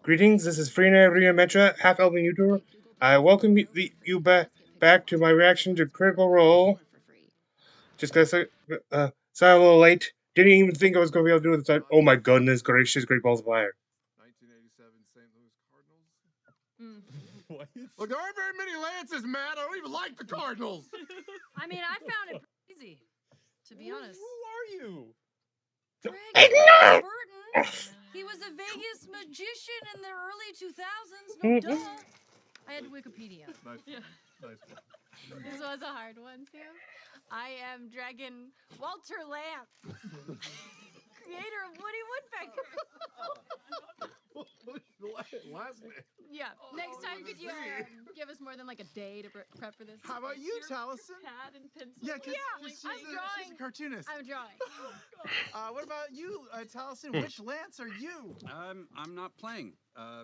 Greetings, this is Freenet Reunited, half-elven YouTuber. I welcome you back to my reaction to Critical Role. Just got started a little late. Didn't even think I was going to be able to do it this time. Oh my goodness gracious, great balls of fire. 1987 St. Louis Cardinals. What? Look, there aren't very many Lances, Matt. I don't even like the Cardinals. I mean, I found it easy, to be honest. Who are you? Greg Burton. He was a Vegas magician in the early 2000s. No duh. I had Wikipedia. Nice. Yeah. Nice. This was a hard one, too. I am Dragon Walter Lance, creator of Woody Woodpecker. Last name. Yeah. Next time, could you give us more than like a day to prep for this? How about you, Taliesin? Pad and pencil. Yeah, because I'm drawing. she's a cartoonist. I'm drawing. What about you, Taliesin? Which Lance are you? I'm not playing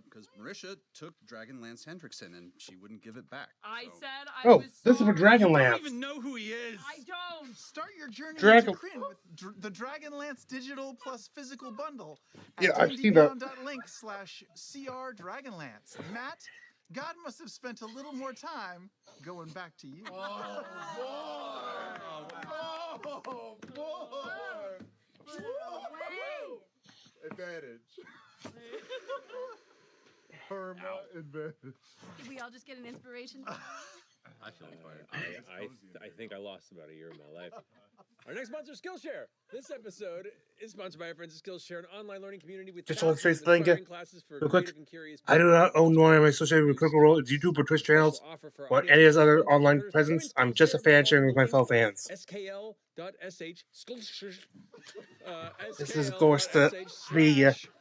because Marisha took Dragon Lance Hendrickson and she wouldn't give it back. I so. said I Oh, was this is for sorry. Dragon I Lance. don't even know who he is. I don't. Start your journey Dragon- into Kryn with the Dragon Lance digital plus physical bundle at Yeah, I've seen that. dndbeyond.link/CR Dragonlance. Matt, God must have spent a little more time going back to you. Oh, boy. Advantage. Perma advantage. Did we all just get an inspiration? I feel inspired. I think I lost about a year of my life. Our next sponsor, Skillshare. This episode is sponsored by our friends at Skillshare, an online learning community with Just want to say thousands of something, inspiring classes for real quick. creative and curious I do not own nor am I associated with Critical Role, its YouTube or Twitch channels, or any of his other online presence. I'm just a fan sharing with my fellow fans. skl.sh Skillshare. This is, of course, the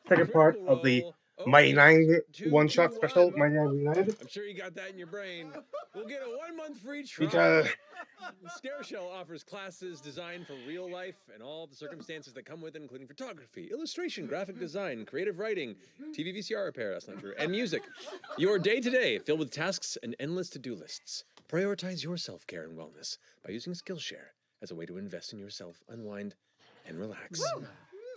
second part of the Mighty Nien one-shot special, Mighty Nien Reunited. I'm sure you got that in your brain. We'll get a 1-month free trial. Because Scareshell offers classes designed for real life and all the circumstances that come with it, including photography, illustration, graphic design, creative writing, TV VCR repair, that's not true, and music. Your day-to-day filled with tasks and endless to-do lists. Prioritize your self-care and wellness by using Skillshare as a way to invest in yourself, unwind, and relax.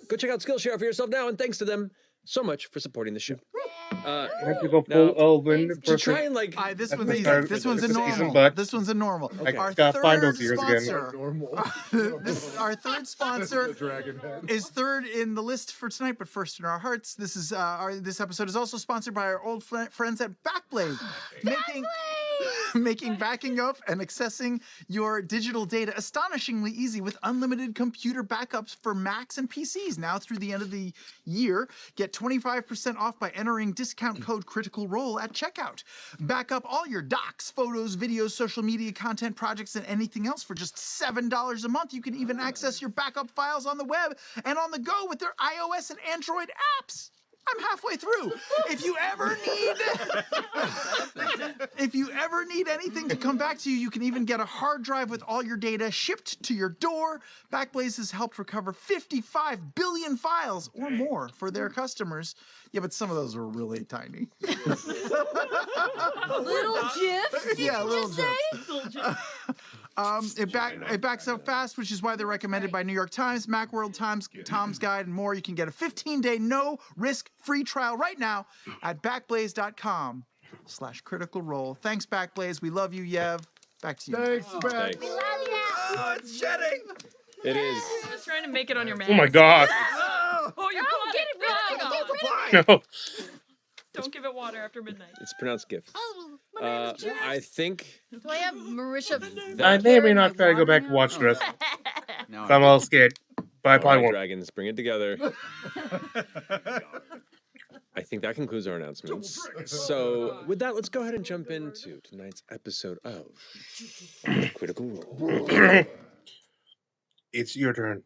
Go check out Skillshare for yourself now, and thanks to them so much for supporting the show. I have to go full elven To try and like This That's one's the easy. start This of one's a the season, normal. but This one's a normal. I Our gotta find third those ears again. sponsor. Normal. Our third sponsor Dragon head. is third in the list for tonight, but first in our hearts. This is this episode is also sponsored by our old friends at Backblade, making backing up and accessing your digital data astonishingly easy with unlimited computer backups for Macs and PCs. Now through the end of the year, get 25% off by entering discount code Critical Role at checkout. Back up all your docs, photos, videos, social media content projects, and anything else for just $7 a month. You can even access your backup files on the web and on the go with their iOS and Android apps. I'm halfway through. If you ever need anything to come back to you, you can even get a hard drive with all your data shipped to your door. Backblaze has helped recover 55 billion files or more for their customers. Yeah, but some of those were really tiny. Little GIFs? Yeah, little GIFs. It backs up fast, which is why they're recommended by New York Times, Macworld, Tom's Guide, and more. You can get a 15-day no-risk free trial right now at backblaze.com/critical role. Thanks, Backblaze. We love you, Yev. Back to you. Thanks, Matt. Thanks. Oh, it's shedding. It is. I was trying to make it on your mask. oh my god. Oh, you got get it. it rid of it. Get it. No. Don't give it water after midnight. It's pronounced gift. Oh, my name is Jess. I think Do I have Marisha? I may or may not try to go back and watch the rest. Now I'm a little scared. But I all probably right, won't. dragons, bring it together. I think that concludes our announcements. So, with that, let's go ahead and jump into tonight's episode of Critical Role. It's your turn.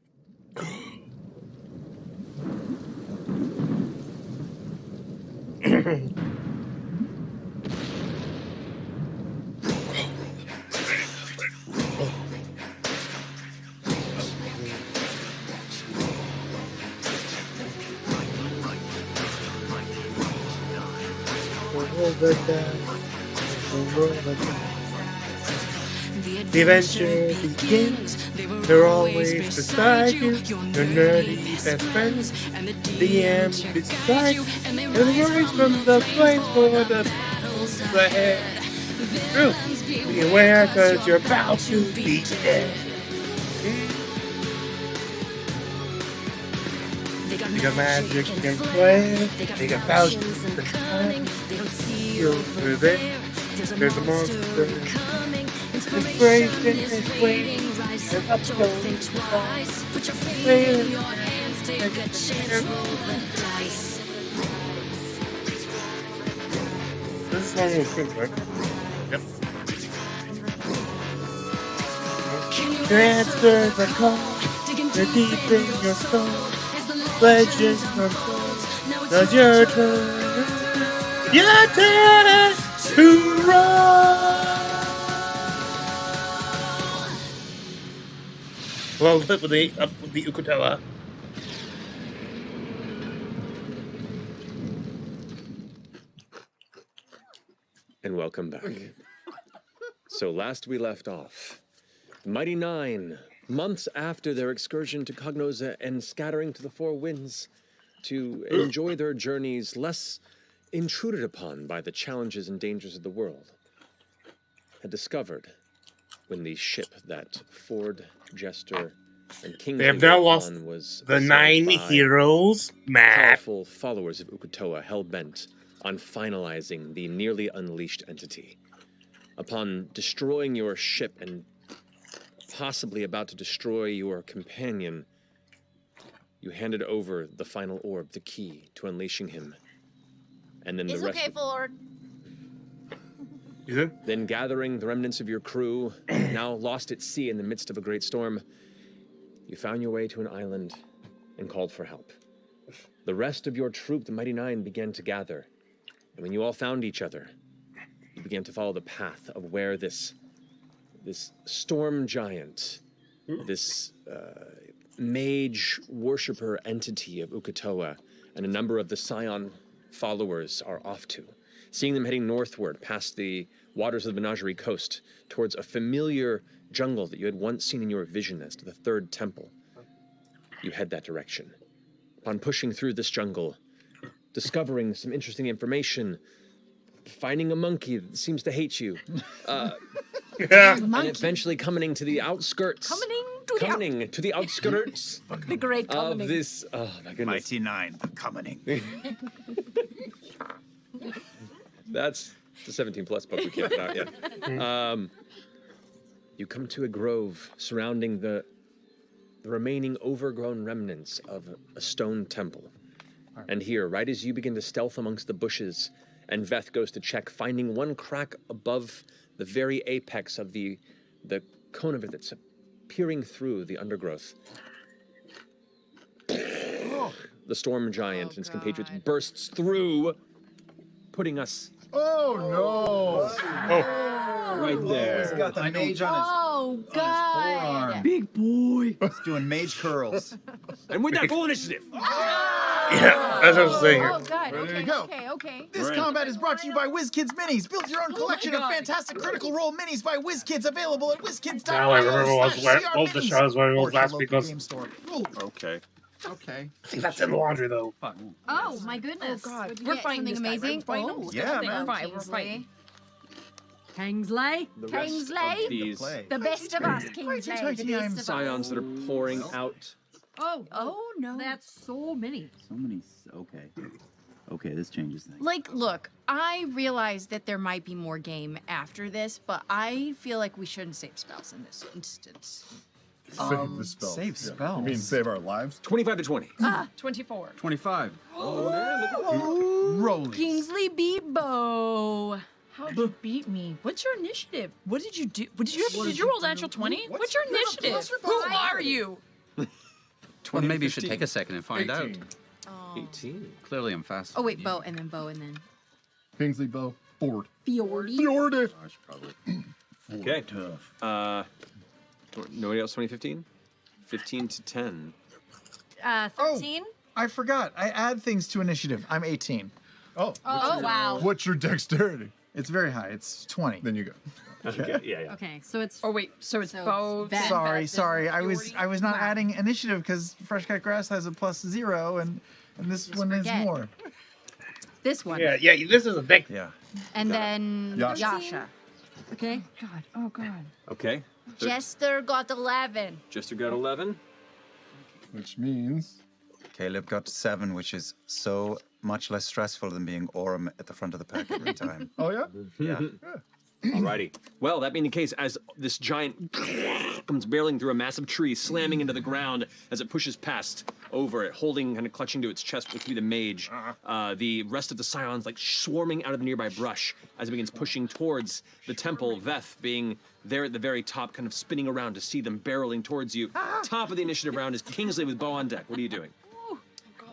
The adventure begins. They're always beside you. Your nerdy best friends. The end beside you. And the rise from the flames for the battles ahead. True. Be aware, cause you're about to be dead. They got magic and play. They got thousands of time. You're through there. There's a monster. It's brave in his wings. And up goes twice. Put your faith in your hands. Take a chance. Roll the dice. This song was good, right? Yep. Your answers are cold. They're deep in your soul. Legends unfold. Now it's your turn. Your turn to roll. Well, flip with the Ukutela. And welcome back. So last we left off, the Mighty Nien, months after their excursion to Cognosa and scattering to the four winds to enjoy their journeys less intruded upon by the challenges and dangers of the world, had discovered when the ship that Ford, Jester, and Kingsley They have now were lost on was the assailed 9 by heroes, Matt. powerful followers of Ukutoa hell-bent on finalizing the nearly unleashed entity. Upon destroying your ship and possibly about to destroy your companion, you handed over the final orb, the key to unleashing him. And then It's the rest okay, Ford. Is it? Then gathering the remnants of your crew, now lost at sea in the midst of a great storm, you found your way to an island and called for help. The rest of your troop, the Mighty Nien, began to gather. And when you all found each other, you began to follow the path of where this storm giant, this mage worshiper entity of Ukutoa, and a number of the Scion followers are off to. Seeing them heading northward past the waters of the Menagerie Coast towards a familiar jungle that you had once seen in your vision as to the third temple, you head that direction. Upon pushing through this jungle, discovering some interesting information, finding a monkey that seems to hate you, and eventually coming to the outskirts. Coming to the outskirts The great of commoning. this. Oh my goodness. Mighty Nien, the commoning. That's the 17 plus book we can't put out yet. You come to a grove surrounding the remaining overgrown remnants of a stone temple. And here, right as you begin to stealth amongst the bushes, and Veth goes to check, finding one crack above the very apex of the cone of it that's peering through the undergrowth. The storm giant and his compatriots bursts through, putting us right there. He's got the mage on his Oh, God. forearm. Big boy. He's doing mage curls. And with that, full initiative. Yeah, that's what I was saying here. Oh, God. Ready to Okay, go. okay. This combat is brought to you by WizKids Minis. Build your own collection of God. fantastic Critical Role minis by WizKids, available at WizKids.io. Now I remember what the show I was wearing last week was. Okay. Okay. I think that's in the laundry, though. Oh, my goodness. Oh, God. Would you We're get fighting something this guy, right? amazing? We're fighting him. Oh, Yeah, hello, man. We're fighting. Kingsley. Kingsley. The rest Kingsley? of these The best of us, Kingsley. The best of us. scions that are pouring out. Oh, no. That's so many. So many. Okay. Okay, this changes things. Like, look, I realize that there might be more game after this, but I feel like we shouldn't save spells in this instance. Save the spell. Save Yeah. spells. You mean save our lives? 25 to 20. 24. 25. Rolling. Kingsley beat Bo. How'd you beat me? What's your initiative? What did you do? Did you roll natural 20? What's your initiative? Who are you? Well, maybe you should take a second and find out. 18. Clearly, I'm fast. Oh, wait, Bo, and then Bo, and then. Kingsley Bow. Ford. Fjordy. Fjord. Gosh, probably. Okay. Nobody else 2015? 15 to 10. 13? I forgot. I add things to initiative. I'm 18. Oh. Oh, wow. What's your dexterity? It's very high. It's 20. Then you go. Okay. Yeah. Okay, so it's. Oh wait, so it's So both. Beth. Sorry. I was not Wow. adding initiative because Fresh Cut Grass has a +0 and this Just one is forget. more. This one. Yeah, this is a big. Yeah. And then Yasha. Yasha. Okay. God. Oh God. Okay. Jester got 11. Jester got 11. Which means. Caleb got 7, which is so much less stressful than being Orem at the front of the pack every time. Oh, yeah? Yeah. Alrighty. Well, that being the case, as this giant comes barreling through a massive tree, slamming into the ground as it pushes past over it, holding, kind of clutching to its chest, which would be the mage. The rest of the scions like swarming out of the nearby brush as it begins pushing towards the temple. Veth being there at the very top, kind of spinning around to see them barreling towards you. Top of the initiative round is Kingsley with bow on deck. What are you doing?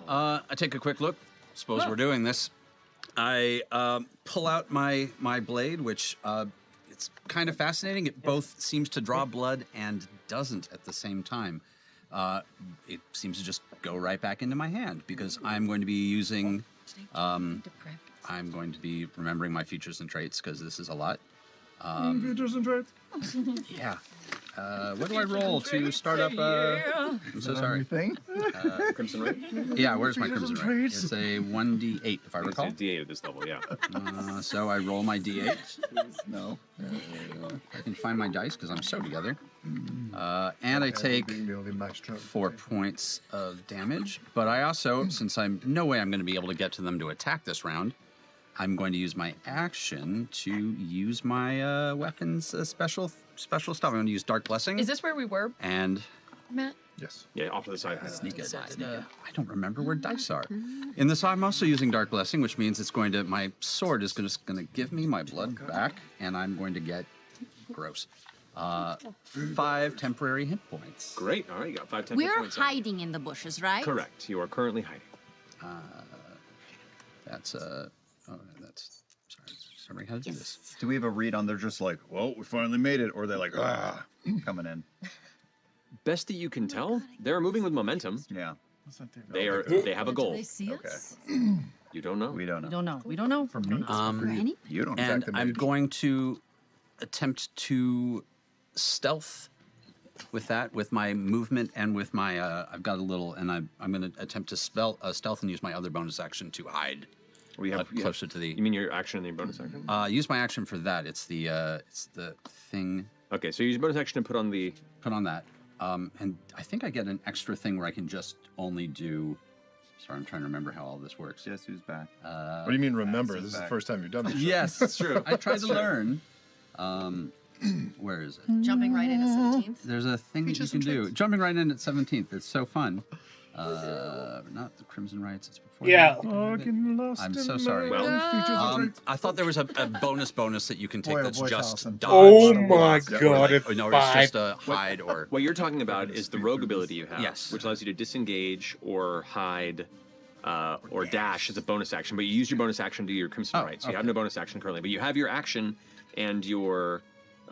I take a quick look. Suppose we're doing this. I pull out my blade, which it's kind of fascinating. It both seems to draw blood and doesn't at the same time. It seems to just go right back into my hand because I'm going to be using. I'm going to be remembering my features and traits because this is a lot. Features and traits. Yeah. What do I roll to start up? I'm so sorry. Everything. Crimson Ray? Yeah, where's my Features and crimson ray? traits. It's a 1d8, if I It's recall. a D8 at this level, yeah. So I roll my d8. No. I can find my dice because I'm so together. And I take Being the only max trump. 4 points of damage. But I also, since I'm no way I'm going to be able to get to them to attack this round, I'm going to use my action to use my weapons special stuff. I'm going to use Dark Blessing. Is this where we were, And Matt? Yes. Yeah, off to the side. sneak it. I don't remember where dice are. In this, I'm also using Dark Blessing, which means it's going to. My sword is going to give me my blood back, and I'm going to get gross. 5 temporary hit points. Great. All right, you got 5 temporary We're points. hiding in the bushes, right? Correct. You are currently hiding. That's that's. Sorry, remembering how to do this. Do we have a read on they're just like, well, we finally made it, or they're like, coming in? Best that you can tell, they're moving with momentum. Yeah. They have a goal. Do they see Okay. us? You don't know. We don't know. We don't know. We don't know. For me. You don't. And the I'm mage. going to attempt to stealth with that, with my movement and with my. I've got a little, and I'm going to attempt to stealth and use my other bonus action to hide We have closer to the. You mean your action and your bonus action? Use my action for that. It's the thing. Okay, so you use your bonus action to put on the. Put on that, and I think I get an extra thing where I can just only do. Sorry, I'm trying to remember how all this works. Guess who's back? What do you mean remember? This is the back. first time you've done this. Yes, it's true. I tried to learn. Where is it? Jumping right in at 17th. There's a thing that you Features can and do. traits. Jumping right in at 17th. It's so fun. Not the Crimson Rights. It's before. Yeah. that. I'm so sorry. Well, I thought there was a bonus that you can take Boy, oh that's boy, just Allison. dodge. Oh or my block, or God, like- it's or no, five. it's just a hide or. what you're talking about is the rogue ability you have, Yes. which allows you to disengage or hide or dash as a bonus action. But you use your bonus action to do your Crimson Oh, Right, so you okay. have no bonus action currently. But you have your action and your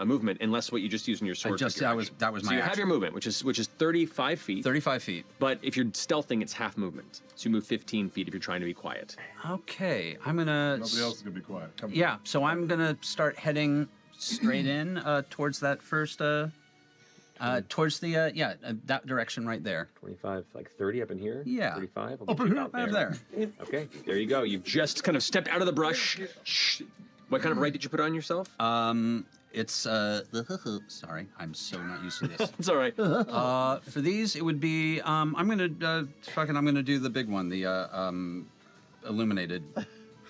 movement, unless what you just used in your sword. just- took your that was- action. that was so my you have action. your movement, which is 35 feet. 35 feet. But if you're stealthing, it's half movement. So you move 15 feet if you're trying to be quiet. Okay, I'm gonna. Nobody else is gonna be quiet. Come on. Yeah, so I'm gonna start heading straight in towards that first. Towards the that direction right there. 25, like 30 up in here? Yeah. 35? Up in here? Right there. Okay, there you go. You've just kind of stepped out of the brush. Shh. What kind of right did you put on yourself? It's sorry, I'm so not used to this. It's all right. For these, it would be I'm gonna do the big one, the illuminated.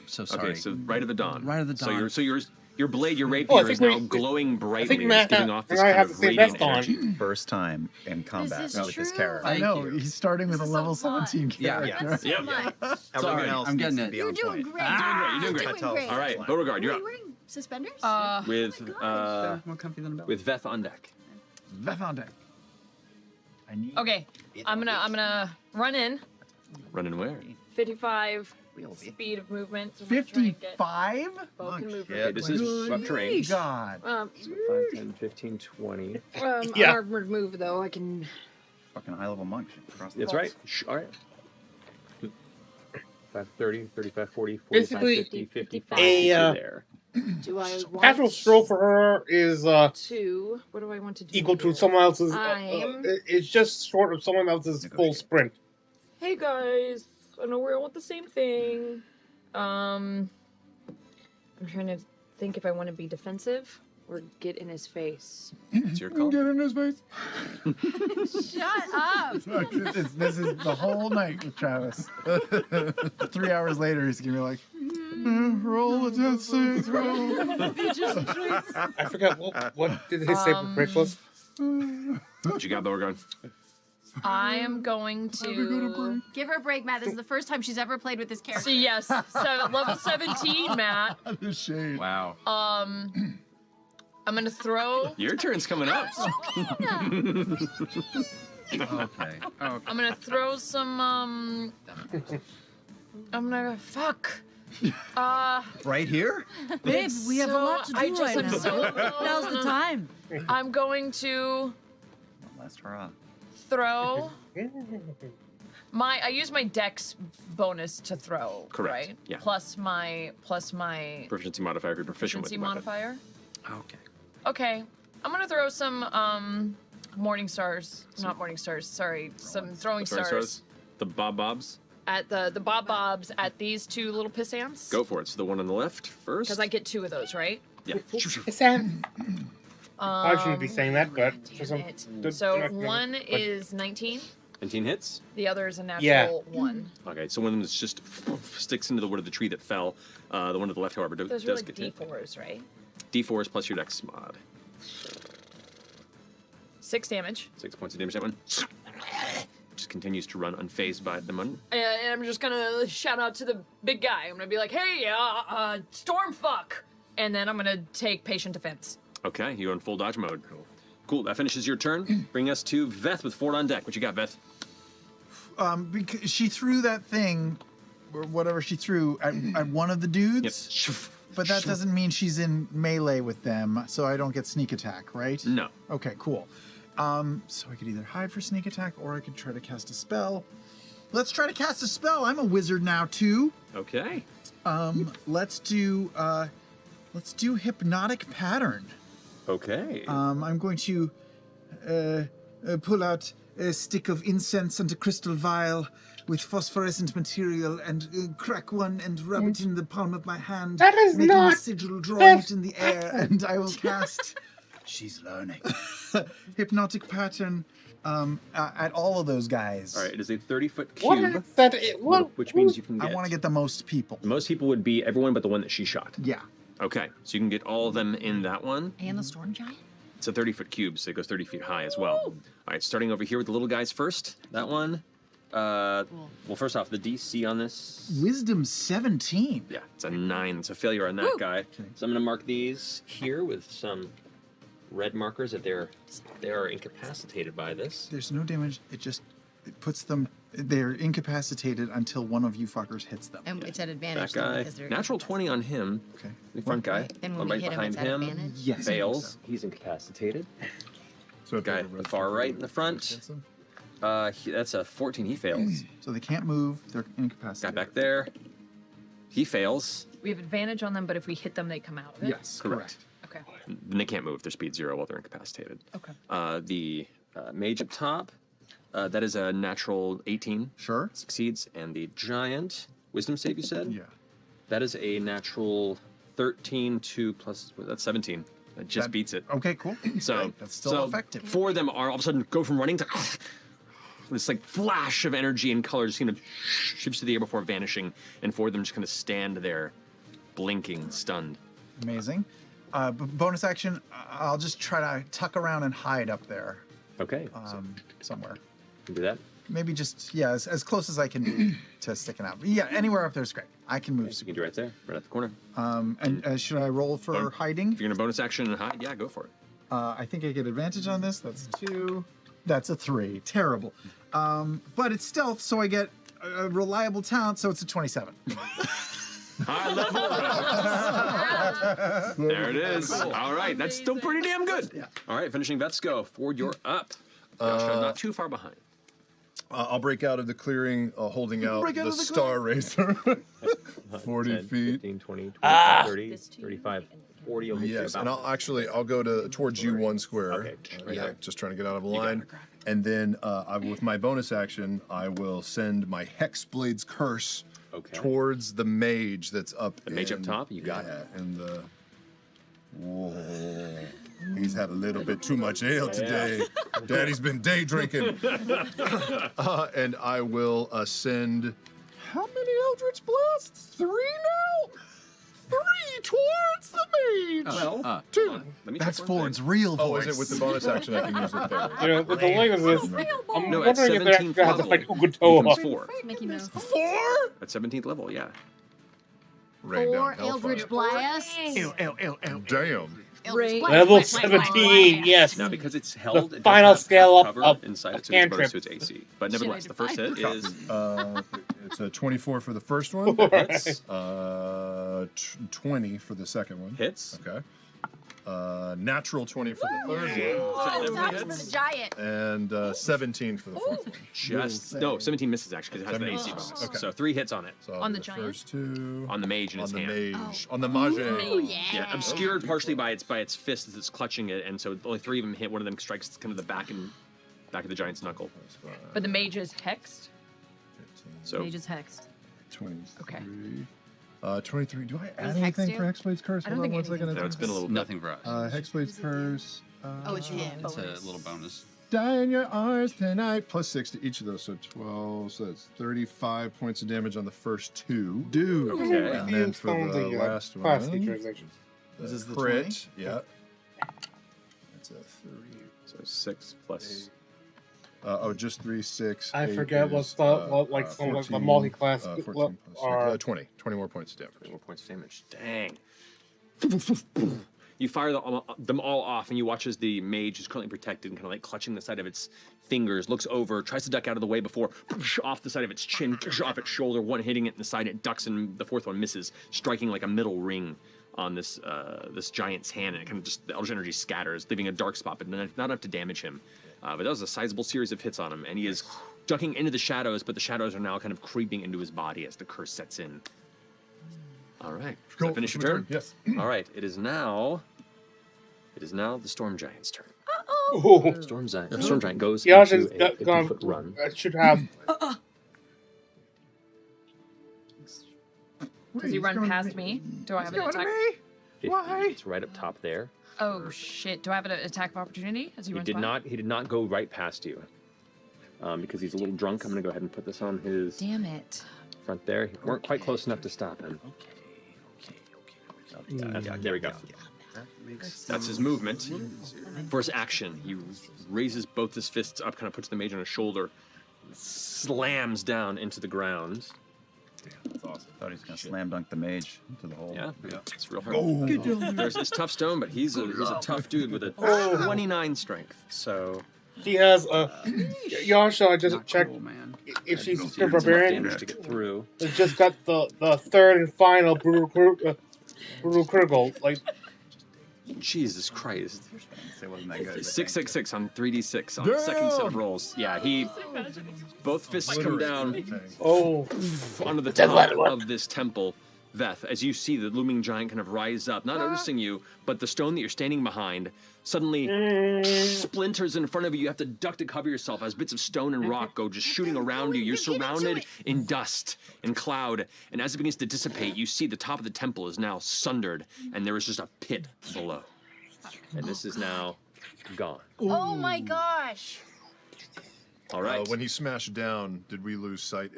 So sorry. Okay, so right of the dawn. Right of the dawn. So your blade, your Oh, I rapier think is now we- glowing brightly. think and Matt it's giving ha- off this and I kind have of the same radiant vest on. energy. First time in combat this with this true? character. I know. Thank you. He's starting with a This is level so fun. 17 Yeah. character. That's so Yep. much. Everyone Sorry, else I'm needs getting to it. be You're on doing point. great. You're doing great. Tell us. All right, Beauregard, you're Are up you wearing suspenders? with More comfy than a belt. with Veth on deck. Beth on deck. I need. Okay, I'm gonna run in. Running where? 55 speed of movement. So I'm gonna try and get 55? both can move Okay, this is rough terrain. God. 5, 10, 15, 20. Yeah. Armored move though. I can. Fucking high level monk should cross the That's balls. right. All right. 5, 25, 30, 35, 40, 45, Basically, 50, 55, a, there. Do I want casual stroll for her is to? What do I want to do? equal to here? someone else's. I'm. It's just short of someone else's full sprint. Hey guys, I know we all want the same thing. I'm trying to think if I want to be defensive or get in his face. It's your call. Get in his face. Shut up. This is the whole night with Travis. 3 hours later, he's gonna be like, roll the death saves, roll. I forgot what did they say for breakfast? What you got, Beauregard? I am going to. Give her a break, Matt. This is the first time she's ever played with this character. So yes, level 17, Matt. The shade. Wow. I'm gonna throw. Your turn's coming up. Okay. I'm gonna throw some. I'm gonna fuck. Right here? Babe, we have a lot to do I just right am now. so. Now's the time. I'm going to Last hurrah. throw. I use my dex bonus to throw. Correct, Right. yeah. Plus my Proficiency modifier if you're proficient with proficiency the weapon. modifier. Okay. Okay. I'm gonna throw some morning stars. Not morning stars. Sorry, some throwing stars. The Bobs. At the bobs at these two little pissants. Go for it. So the one on the left first. Because I get two of those, right? Yeah. I shouldn't be saying that, but for some. So one is 19. 19 hits. The other is a natural Yeah. 1. Okay, so one of them is just sticks into the wood of the tree that fell. The one to the left, however, Those does are like get hit. D4s, right? D4s plus your dex mod. 6 damage. 6 points of damage. That one just continues to run unfazed by the one. And I'm just gonna shout out to the big guy. I'm gonna be like, hey, storm fuck! And then I'm gonna take patient defense. Okay, you're in full dodge mode. Cool, that finishes your turn. Bring us to Veth with Ford on deck. What you got, Veth? Because she threw that thing, or whatever she threw, at one of the dudes. Yep. But that doesn't mean she's in melee with them, so I don't get sneak attack, right? No. Okay, cool. So I could either hide for sneak attack, or I could try to cast a spell. Let's try to cast a spell. I'm a wizard now too. Okay. Let's do hypnotic pattern. Okay. I'm going to pull out a stick of incense and a crystal vial with phosphorescent material and crack one and rub it in the palm of my hand. That is making not a sigil, drawing it in the air, and I will cast. She's learning. Hypnotic pattern at all of those guys. All right, it is a 30-foot What cube, is that? which means you can I get... want to get the most people. Most people would be everyone but the one that she shot. Yeah. Okay, so you can get all of them in that one. And the storm giant? It's a 30-foot cube, so it goes 30 feet high as well. All right, starting over here with the little guys first. That one. Well, first off, the DC on this. Wisdom 17. Yeah, it's a 9. It's a failure on that guy. So I'm going to mark these here with some red markers that they are incapacitated by this. There's no damage. It puts them. They're incapacitated until one of you fuckers hits them. And it's at advantage. That guy, because they're natural 20 on him. Okay. The front guy. Then when One we right hit him, behind it's at him. advantage? Yes. Fails. He's incapacitated. So Guy at the far right in the front. That's a 14. He fails. So they can't move. They're Guy incapacitated. back there. He fails. We have advantage on them, but if we hit them, they come out of it? Yes, Correct. Okay. Then they can't move. Their speed 0 while they're incapacitated. Okay. The mage up top, that is a natural 18. Sure. Succeeds. And the giant, wisdom save, you said? Yeah. That is a natural 13 to plus, that's 17. That just beats it. Okay, cool. So That's still effective. 4 of them are all of a sudden go from running to this like flash of energy and color just kind of shifts to the air before vanishing, and 4 of them just kind of stand there, blinking, stunned. Amazing. Bonus action. I'll just try to tuck around and hide up there. Okay. Somewhere. Can do that. Maybe just as close as I can be to sticking out. But yeah, anywhere up there is great. I can move. So you can do right there, right at the corner. And should I roll for hiding? If you're gonna bonus action and hide, yeah, go for it. I think I get advantage on this. That's 2. That's a 3. Terrible. But it's stealth, so I get a reliable talent, so it's a 27. High level. There it is. All right, that's still pretty damn good. Yeah. All right, finishing Veth's go. Ford, you're up. Joshua, not too far behind. I'll break out of the clearing, holding out break out the of the Star Razor. 40 10, feet. 15, 20, 25, Ah. 30, 35, 40. You'll move to Yes, about- and I'll go towards you 1 square. Okay, right yeah, there. just trying to get out of the You got line. it. And then with my bonus action, I will send my Hexblade's Curse towards the mage that's up. The mage up top? You got it. And the. Whoa. He's had a little bit too much ale today. Daddy's been day drinking. And I will send. How many Eldritch Blasts? 3 now? 3 towards the mage. Well, 2. That's Ford's real voice. Oh, is it with the bonus action I can use it there? You know, with the length of this, I'm No, at wondering if they 17th actually have level, like it Ugotoa. becomes 4. Mickey Mouse. 4? At 17th level, yeah. Rain Four down Eldritch hellfire. Blasts. Ew. Damn. Eldritch Blast, Level blast, blast, 17, blast. yes. Now, because it's held, it final does have scale half up cover of inside it, so it's cantrip. bonus to its AC. But nevertheless, the first hit is It's a 24 for the first one. hits. 20 for the second one. Hits. Okay. Natural 20 for the third one. Oh, that's for the giant. And 17 for the fourth one. Just no, 17 misses actually because it has an AC 17 bonus. misses. Okay. So 3 hits on it. So I'll On do the giant? first 2. On the mage in On his the hand. mage. On the mage. Yeah, obscured partially by its fist as it's clutching it, and so only 3 of them hit. One of them strikes kind of the back of the giant's knuckle. But the mage is hexed. So Mage is hexed. 23. Okay. 23. Do I add Does Hex anything do? for Hexblade's Curse? I don't Hold on think 1 second. no, it's been a little Nothing for us. Hexblade's Curse. Oh, it's him. It's a little bonus. Die in your arms tonight. Plus 6 to each of those, so 12. So that's 35 points of damage on the first 2. Dude. Okay. And then for the last Classic one, translations. this is the crit. Yeah. That's a 3. So 6 plus. Just 3, 6. I 8 forget is, what's like some like the 14, multi-class 14 what plus are 6, 20. 20 more points of damage. 20 more points of damage. Dang. You fire them all off, and you watch as the mage is currently protected and kind of like clutching the side of its fingers, looks over, tries to duck out of the way before off the side of its chin, off its shoulder, one hitting it in the side, it ducks, and the fourth one misses, striking like a middle ring on this this giant's hand, and it kind of just the eldritch energy scatters, leaving a dark spot, but not enough to damage him. But that was a sizable series of hits on him, and he is ducking into the shadows, but the shadows are now kind of creeping into his body as the curse sets in. All right. Does that finish your turn? Yes. All right. It is now the Storm Giant's turn. Ooh. Storm Giant goes Yeah, into it's a 50-foot run. I should have. Does he run past me? Do I have an attack? 50. Why? It's right up top there. Oh shit! Do I have an attack of opportunity as he runs by? He did not go right past you. Because he's a little drunk. I'm gonna go ahead and put this on his Damn it! front there. You weren't quite close enough to stop him. There we go. That's his movement. For his action, he raises both his fists up, kind of puts the mage on his shoulder, slams down into the ground. That's awesome. Thought he was gonna slam dunk the mage into the hole. Yeah, it's real hard. There's his tough stone, but he's a tough dude with a 29 strength. So He has a. Yasha, I just checked if she's it's super enough barbarian. damage to get through. It's just got the third and final brutal Kurgle. Like, Jesus Christ. It wasn't that good. 666 on 3d6 on the second set of rolls. Yeah, both fists come down onto the top of this temple. Veth, as you see the looming giant kind of rise up, not noticing you, but the stone that you're standing behind suddenly splinters in front of you. You have to duck to cover yourself as bits of stone and rock go just shooting around you. You're surrounded in dust and cloud, and as it begins to dissipate, you see the top of the temple is now sundered, and there is just a pit below. And this is now gone. Oh my gosh. All right. When he smashed down, did we lose sight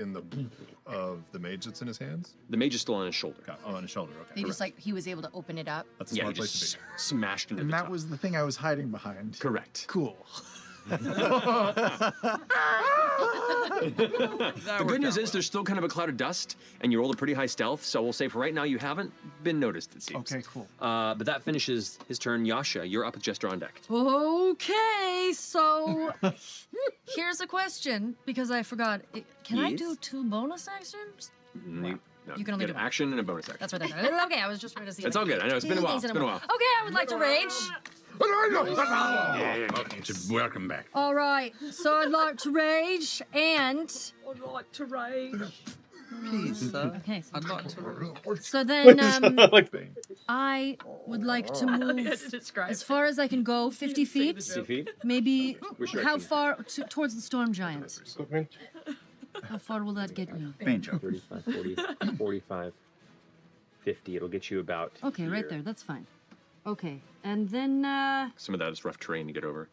of the mage that's in his hands? The mage is still on his shoulder. Okay. Oh, on his shoulder. Okay. He just like he was able to open it up. That's a Yeah, smart he place just to be. smashed into And the that top. was the thing I was hiding behind. Correct. Cool. The good news is there's still kind of a cloud of dust, and you rolled a pretty high stealth, so we'll say for right now you haven't been noticed, it seems. Okay, cool. But that finishes his turn. Yasha, you're up with Jester on deck. Okay, so here's a question because I forgot. Can I Yes? do 2 bonus actions? No, You can only get do an action and a bonus action. That's what I thought. Okay, I was just trying to see. It's all good. I know, it's been a while. Things It's in been a while. Okay, I would like to rage. Welcome back. All right, so I'd like to rage and. I'd like to rage. Please, sir. Okay. I'd like to. So then, like, I would like to move Describe. as far as I can go, 50 feet. 50 feet? Maybe Which how direction? far towards the storm giant? equipment. How far will that get me? Paint job. 35, 40, 45, 50. It'll get you about. Okay, right here. there. That's fine. Okay, and then Some of that is rough terrain to get over.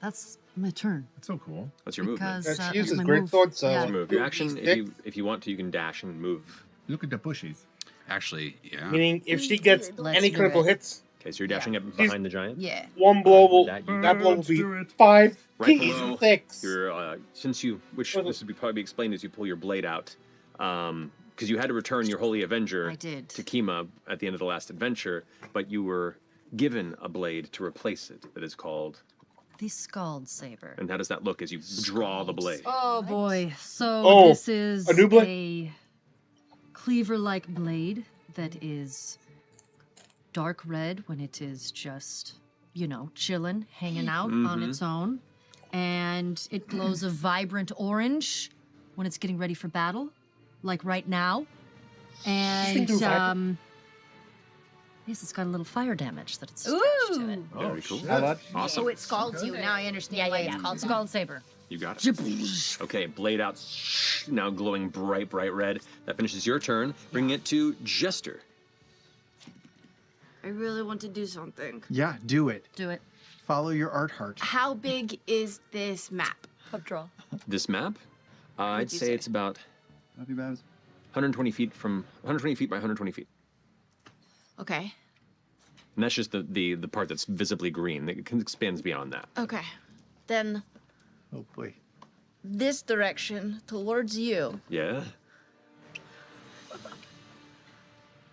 that's my turn. That's so cool. That's your movement. Because She it's uses my great move. sword, so Yeah. That's your move. Your action, stick. if you want to, you can dash and move. Look at the bushes. Actually, yeah. Meaning, if she gets Let's any do critical it. hits, Okay, so you're dashing up behind the giant. Yeah. one blow will That that, you blow will Let's be do it. 5 Right below d6. Your since you, which this would be probably explained as you pull your blade out, because you had to return your Holy Avenger I did. to Kima at the end of the last adventure, but you were given a blade to replace it that is called. The Scald Saber. And how does that look as you draw the blade? Oh boy. So Oh, this is a new blade? a cleaver-like blade that is dark red when it is just, chilling, hanging out on its own. And it glows a vibrant orange when it's getting ready for battle, like right now. And do vibrant. yes, it's got a little fire damage that it's attached to it. Very cool. How much? Awesome. So it scalds you. Now I understand why it's called Scald Saber. You got it. Okay, blade out, now glowing bright, bright red. That finishes your turn, bringing it to Jester. I really want to do something. Yeah, do it. Do it. Follow your art heart. How big is this map? Pub draw. This map, I'd What'd you say say? it's about Not too bad. 120 feet by 120 feet. Okay. And that's just the part that's visibly green. It expands beyond that. Okay. Then Oh boy. this direction towards you. Yeah?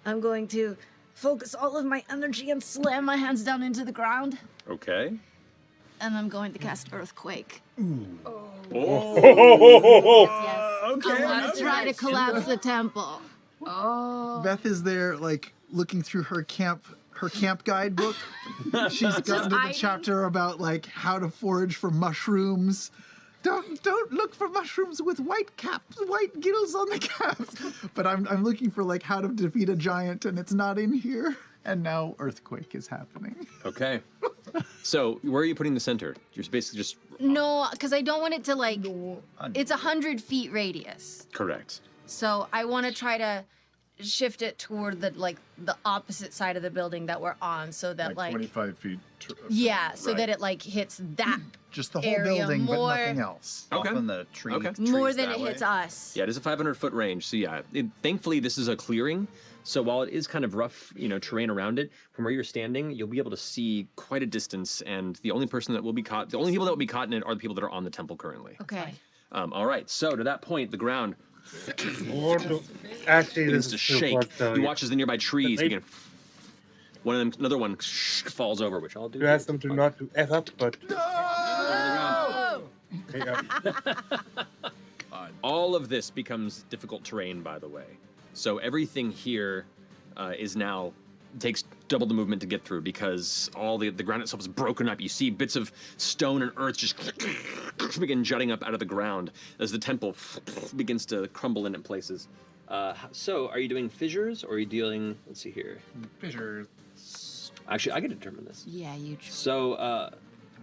I'm going to focus all of my energy and slam my hands down into the ground. Okay. And I'm going to cast Earthquake. Oh! I want to try to collapse the temple. Oh. Beth is there, like looking through her camp guidebook. She's gotten to the chapter about like how to forage for mushrooms. Don't look for mushrooms with white gills on the caps. But I'm looking for like how to defeat a giant, and it's not in here. And now earthquake is happening. Okay. So, where are you putting the center? You're basically just... No, because I don't want it to like. It's 100 feet radius. Correct. So I want to try to shift it toward the opposite side of the building that we're on, so that like 25 feet. yeah, so Right. that it like hits that Just the whole area building, but more- nothing else. Okay. Often the tree. Okay. more trees than that it way. hits us. Yeah, it is a 500-foot range. So, yeah, thankfully, this is a clearing. So, while it is kind of rough, terrain around it, from where you're standing, you'll be able to see quite a distance. And the only people that will be caught in it are the people that are on the temple currently. Okay. All right. So, to that point, the ground Actually, begins this to is too shake. far, so You watch as the nearby trees They- begin. Another one falls over, which I'll do. you ask them to not to F up, but Oh! yeah. All of this becomes difficult terrain, by the way. So everything here is now takes double the movement to get through because all the ground itself is broken up. You see bits of stone and earth just begin jutting up out of the ground as the temple begins to crumble into places. So, are you doing fissures or are you dealing? Let's see here. Fissures. Actually, I get to determine this. Yeah, you. So,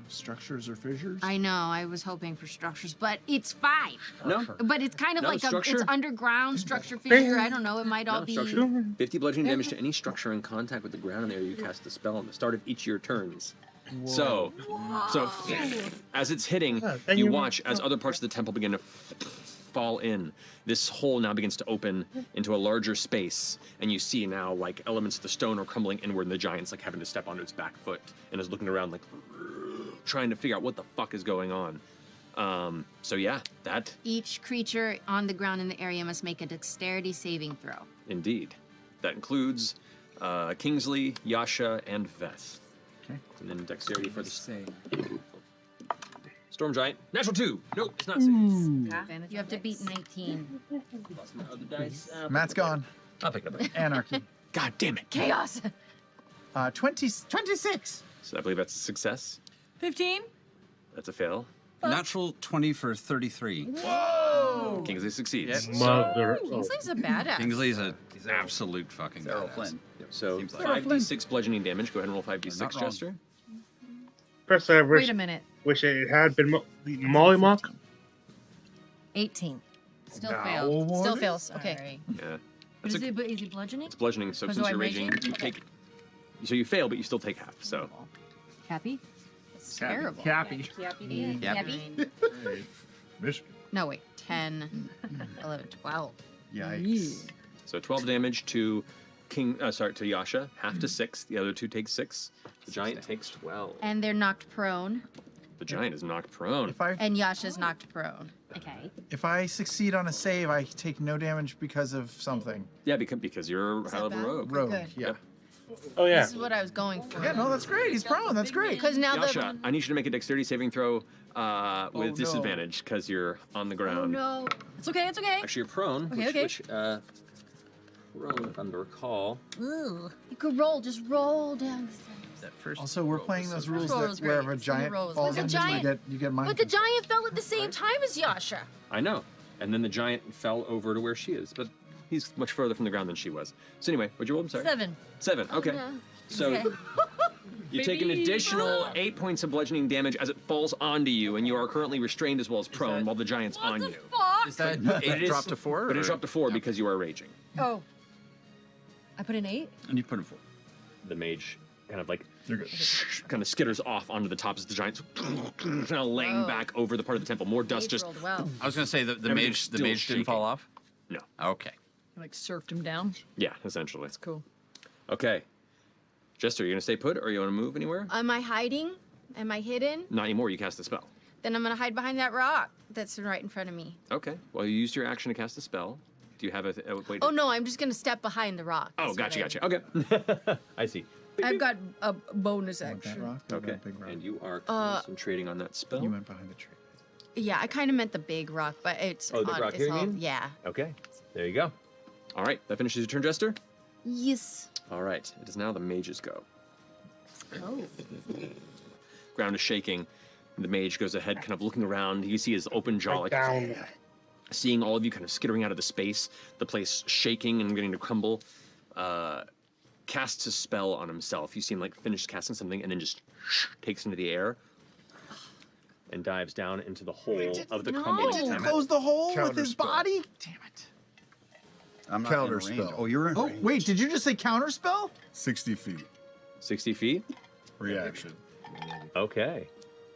Structures or fissures? I know. I was hoping for structures, but it's fine. no. But it's kind of No, like structure. it's underground structure figure. I don't know. It might all No, be. structure. 50 bludgeoning damage to any structure in contact with the ground in the area you cast the spell at the start of each of your turns. So as it's hitting, then you you- watch as other parts of the temple begin to fall in. This hole now begins to open into a larger space, and you see now like elements of the stone are crumbling inward, and the giant's like having to step onto its back foot and is looking around like trying to figure out what the fuck is going on. So yeah, that Each creature on the ground in the area must make a dexterity saving throw. indeed. That includes Kingsley, Yasha, and Veth. Okay. And then dexterity for the Say. Storm Giant. Natural 2. Nope, it's not 6. You have to beat 19. Matt's gone. I'll pick it up. Anarchy. God damn it. Chaos. 26. So I believe that's a success. 15. That's a fail. Natural 20 for 33. Whoa! Kingsley succeeds. Mother. Kingsley's a badass. Kingsley's an absolute fucking Sarah badass. Flynn. So Seems like- 5d6 bludgeoning damage. Go ahead and roll 5d6, not wrong. Jester. Personally, I Wait a minute. wish it had been Molly Mock. 18. Still Now failed. what Still is- fails. Okay. Yeah. But That's is he bludgeoning? It's bludgeoning, so Because since I'm you're raging, raging? you take. So you fail, but you still take half. So Happy? It's terrible. Cappy. Yappy. Michigan. No, wait. 10, 11, 12. Yikes. so 12 damage to to Yasha. Half to 6. The other two take 6. The giant takes 12. And they're knocked prone. The giant is knocked prone. And Yasha's knocked prone. Okay. If I succeed on a save, I take no damage because of something. Yeah, because you're high level bad? rogue. Rogue. Good. Yeah. Oh yeah. This is what I was going for. Yeah, no, that's great. He's prone. That's great. Because now Yasha, the. I need you to make a dexterity saving throw with no. disadvantage because you're on the Oh ground. no. It's okay. It's okay. Actually, you're prone. Okay, which, okay. prone, if I'm to recall. Ooh. You could roll. Just roll down the stairs. That first Also, we're roll playing was those so rules roll that is wherever great. a giant Roll is falls great. in, But the giant- you get mind But the control. giant fell at the same time as Yasha. I know. And then the giant fell over to where she is, but he's much further from the ground than she was. So anyway, what'd you roll? I'm sorry. 7. 7. Okay. No. So Okay. you take an additional 8 points of bludgeoning damage as it falls onto you, and you are currently restrained as well as prone while the giant's on you. Fuck. Is that It is- dropped to 4? But it or- dropped to 4 because you are raging. Oh. I put in 8. And you put him 4. The mage kind of like You're good. kind of skitters off onto the top as the giant's kind of laying Oh. back over the part of the temple. More dust Mage just. rolled well. I was going to say the Everything's mage still didn't shaking. fall off? No. Okay. Like surfed him down. Yeah, essentially. That's cool. Okay. Jester, are you going to stay put or you want to move anywhere? Am I hiding? Am I hidden? Not anymore. You cast the spell. Then I'm gonna hide behind that rock that's right in front of me. Okay. Well, you used your action to cast a spell. Do you have a wait? Oh no, I'm just gonna step behind the rock. Oh, That's gotcha, what gotcha. Okay. I see. I've got a bonus Want that action. rock? Or Okay. that big rock? And you are concentrating on that spell. You went behind the tree. Yeah, I kind of meant the big rock, but it's Oh, the big on, rock it's here, you all, mean? yeah. Okay. There you go. All right. That finishes your turn, Jester. Yes. All right. It is now the mage's go. Oh. Ground is shaking. The mage goes ahead, kind of looking around. You see his open jaw, like Down. seeing all of you kind of skittering out of the space, the place shaking and beginning to crumble. Casts a spell on himself. You see him like finish casting something and then just takes into the air and dives down into the hole of the crumbling No. temple. Close the hole with his Counterspell. body? Damn it. I'm not in Counter range. spell. Oh, you're in Oh, range. wait, did you just say counterspell? 60 feet. 60 feet? Reaction. Okay.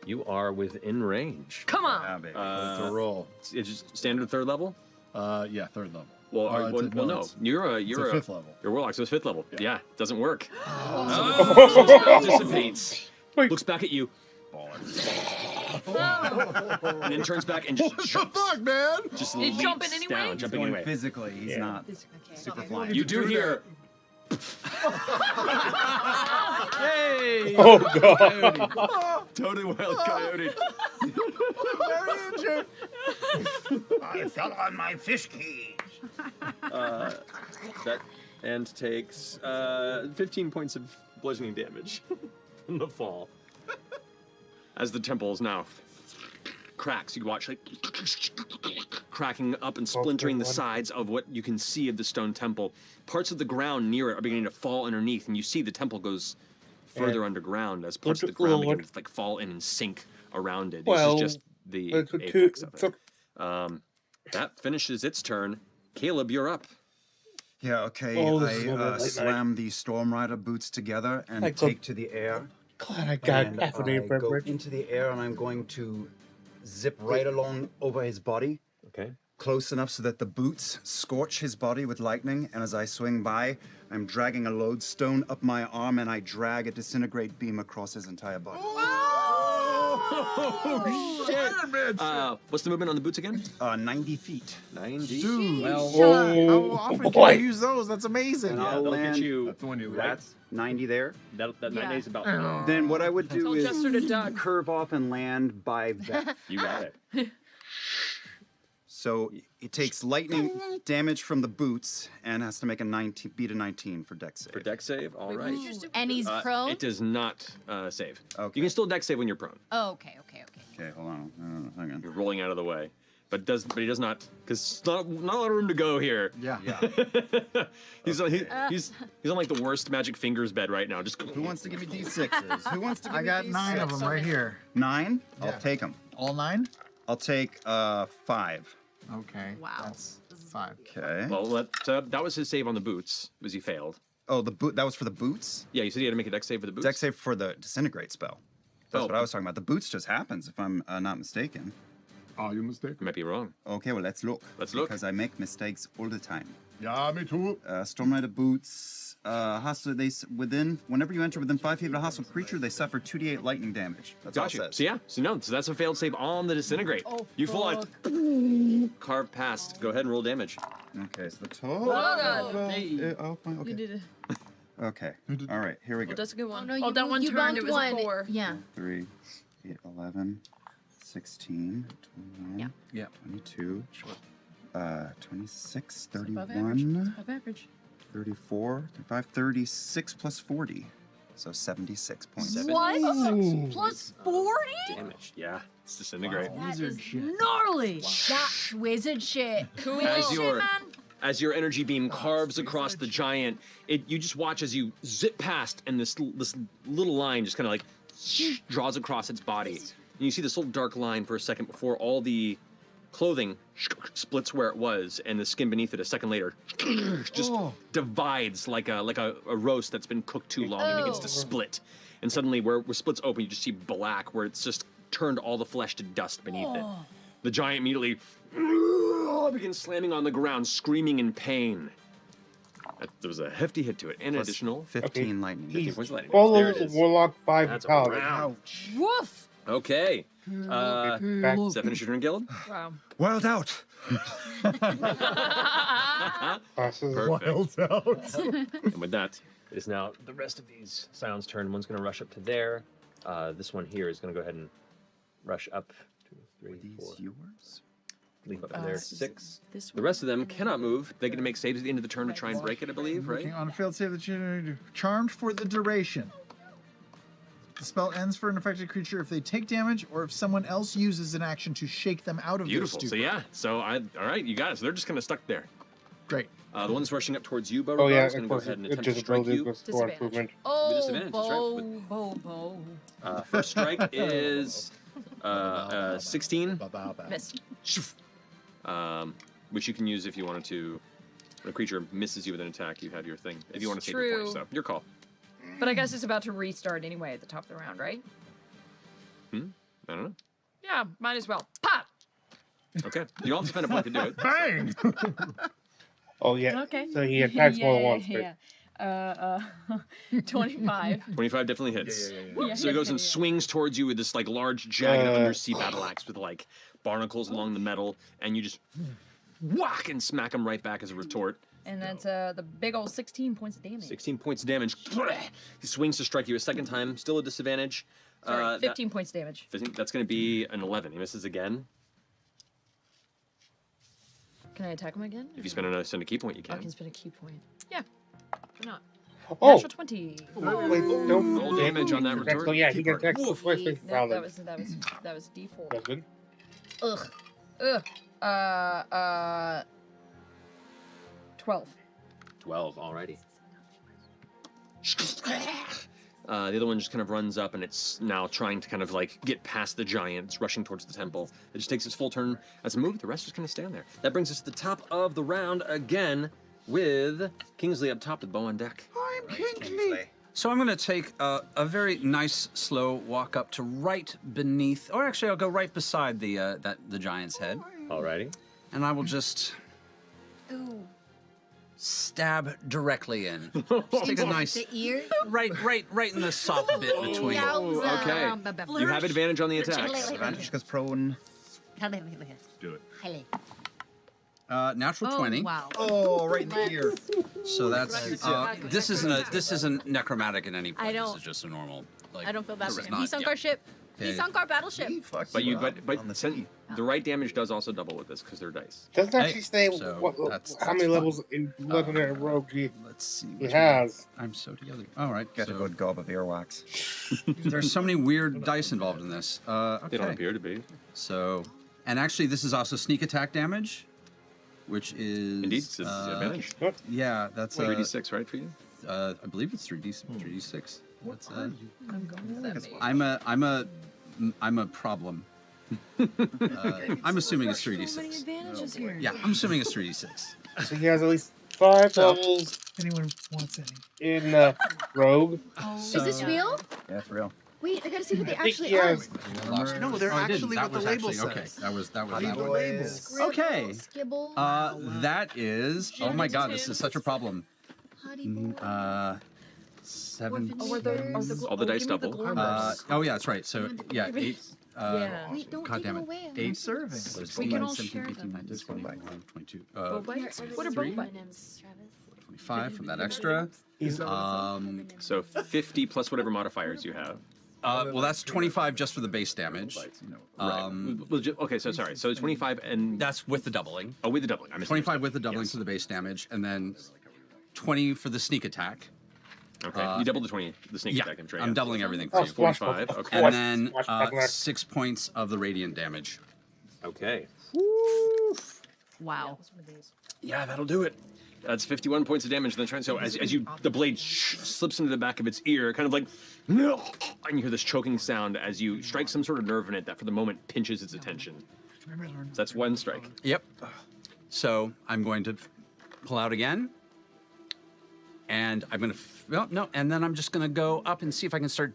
You are within range. Come on. Yeah, baby. It's a roll. It's just standard third level? Yeah, third level. Well, it's a- no. it's- You're It's a fifth level. You're warlock, so it's fifth level. Yeah, doesn't work. Oh. Dissipates. Wait. Looks back at you. And then turns back and just jumps. Fuck, man! Just He's leaps jumping anyway? down, jumping Going anyway. physically, he's Yeah. not super flying. You do hear. Hey! Oh god. Totally wild coyote. Very injured. I fell on my fish key. That and takes 15 points of bludgeoning damage from the fall. As the temple is now cracks, you watch like cracking up and splintering the sides of what you can see of the stone temple. Parts of the ground near it are beginning to fall underneath, and you see the temple goes further underground as parts of the ground begin to like fall in and sink around it. Well, this is just the it's a apex of two- it. That finishes its turn. Caleb, you're up. Yeah, okay. Oh, this is I gonna be a late slam the Storm Rider boots together and I go- take to the air. Glad I got And caffeinated I go beverage. into the air and I'm going to zip right along over his body, Okay. close enough so that the boots scorch his body with lightning. And as I swing by, I'm dragging a lodestone up my arm and I drag a disintegrate beam across his entire body. Oh, shit! What's the movement on the boots again? 90 feet. 90. Dude, Well, how often can boy. you use those? That's amazing. Yeah. that'll get land- you. That's the one you like. That's 90 there. That Yeah. 90 is about. Then what I would do Tell is Jester to duck. curve off and land by that. You got it. So it takes lightning damage from the boots and has to make a beat a 19 for dex save. For dex save, all right. And he's prone? It does not save. Okay. You can still dex save when you're prone. Oh, okay. Okay, hold on. Hang on. You're rolling out of the way. But he does not, because not a lot of room to go here. Yeah. He's on like the worst magic fingers bed right now. Just Who wants to give me d6s? Who wants to give I me got d6s? 9 of them right here. 9? Yeah. I'll take them. All 9? I'll take 5. Okay. Wow. That's 5. Okay. well, that was his save on the boots, because he failed. Oh, that was for the boots? Yeah, you said he had to make a dex save for the boots. Dex save for the disintegrate spell. That's Oh. what I was talking about. The boots just happens, if I'm not mistaken. Are you mistaken? You might be wrong. Okay, well, let's look. Let's look. Because I make mistakes all the time. Yeah, me too. Storm Rider boots. Whenever you enter within 5 feet of a hostile creature, they suffer 2d8 lightning damage. That's all it Gotcha. says. So that's a failed save on the disintegrate. Oh, You full on carve past. Go ahead and roll damage. Okay, so the total. God. Fine, okay. You did it. Okay. All right, here we go. Well, that's a good one. Oh, no, that one you turned. bumped It was one. a 4. Yeah. 3, 8, 11, 16, 29, Yeah. 22, 26, Above 31, Above average. 34, 35, 36 plus 40. So 76 points. What? Plus 40? Damage. Yeah, it's disintegrate. That is gnarly. That wizard shit. Cool As shit, your- man. As your energy beam carves across the giant, you just watch as you zip past, and this little line just kind of like draws across its body. And you see this little dark line for a second before all the clothing splits where it was, and the skin beneath it a second later just divides like a roast that's been cooked too long and begins to split. And suddenly, where splits open, you just see black, where it's just turned all the flesh to dust beneath it. The giant immediately begins slamming on the ground, screaming in pain. There was a hefty hit to it, and an Plus additional 15 lightning. 15 points of lightning. Full There it is. Warlock 5 That's a Paladin. round. Woof. Okay. Back. Does that finish your turn, Gillen? Wow. Wild out! Passes. Perfect. out. And with that, it is now the rest of these Scion's turn. One's going to rush up to there. This one here is going to go ahead and rush up. 2, 3, 4. Yours? Leave up to there. 6. This The rest of them cannot move. They get to make saves at the end of the turn to try and break it, I believe, right? Working on a failed save that you charmed for the duration. The spell ends for an affected creature if they take damage or if someone else uses an action to shake them out of Beautiful. their So stupor. yeah. So all right, you got it. So they're just kind of stuck there. Great. The one's rushing up towards you, Bo. Oh yeah, is going of to go course. ahead and It attempt to just strike ability you. plus 4 improvement. Oh, disadvantage, that's right, bo. First strike is 16. Missed. Which you can use if you wanted to. When a creature misses you with an attack, you have your thing. If you want to save your True. points, so your call. But I guess it's about to restart anyway at the top of the round, right? I don't know. Yeah, might as well. Pop! Okay, you don't have to spend a point to do it. Bang! Oh yeah. Okay. So he attacks more than once. Yeah. 25. 25 definitely hits. Yeah, So he goes and swings towards you with this like large jagged Uh. undersea battle axe with like barnacles along the metal, and you just whack and smack him right back as a retort. And that's the big old 16 points of damage. 16 points of damage. He swings to strike you a second time, still a disadvantage. Sorry, 15 points damage. That's going to be an 11. He misses again. Can I attack him again? If you spend a key point, you I can. can spend a key point. Yeah. Why not? Oh, Natural 20. wait, don't Roll damage on that retort. So yeah, he Key can part. attack Woof. twice No, round. that was D4. That's good. Ugh. 12. 12, alrighty. The other one just kind of runs up, and it's now trying to kind of like get past the giant. It's rushing towards the temple. It just takes its full turn as a move. The rest is going to stand there. That brings us to the top of the round again with Kingsley up top with bow on deck. I'm Kingsley. So I'm going to take a very nice, slow walk up to right beneath, or actually I'll go right beside the giant's head, Alrighty. and I will just stab directly in. Just take a nice, The ear. right in the soft bit between. Okay. You have advantage on the attacks. Advantage because prone. Do it. Natural Oh, 20. wow. Oh, right in the ear. So that's this isn't necromantic in any way. I don't- This is just a normal. Like, I don't feel bad for it's him. not- He sunk yeah. our ship. He sunk our battleship. But the right damage does also double with this because they're dice. Doesn't actually say how many fine. levels in legendary rogue he see. he has. I'm so together. All right. Get a good gob of earwax. There's so many weird dice involved in this. Okay. They don't appear to be. So, and actually, this is also sneak attack damage, which is Indeed, it's advantage. Yeah, that's 3d6, right, for you? I believe it's 3d6. That's I'm going with that. I'm a problem. I'm assuming it's 3d6. So many advantages here. Yeah, I'm assuming it's 3d6. So he has at least 5 levels. Anyone wants any? In rogue. Is this real? Yeah, it's real. Wait, I gotta see what they I think actually he are. has. No, they're actually what the label says. Okay, that was Honey that one. boys. Okay. Skibble. That is. Oh my God, this is such a problem. Hottie boy. 7. Are the All the dice give me double. Oh yeah, that's right. So yeah, 8. Yeah. Wait, don't God give damn it it. away. 8 serving. We can all 17, share 18, them. 19, 20, 21, 22. Bites? What are both bites? 25 from that extra. So 50 plus whatever modifiers you have. Well, that's 25 just for the base damage. Okay, so sorry. So 25 and That's with the doubling. oh, with the doubling. I 25 with the doubling for the base damage, and then 20 for the sneak attack. Okay, you doubled the 20, the sneak Yeah, attack. I'm sure. I'm doubling everything Oh, for you. 45. Okay. And then Swashbuckler. 6 points of the radiant damage. Okay. Wow. Yeah, that'll do it. That's 51 points of damage. Then so as the blade slips into the back of its ear, kind of like, no, and you hear this choking sound as you strike some sort of nerve in it that for the moment pinches its attention. So that's one strike. Yep. So I'm going to pull out again. And I'm going to, and then I'm just going to go up and see if I can start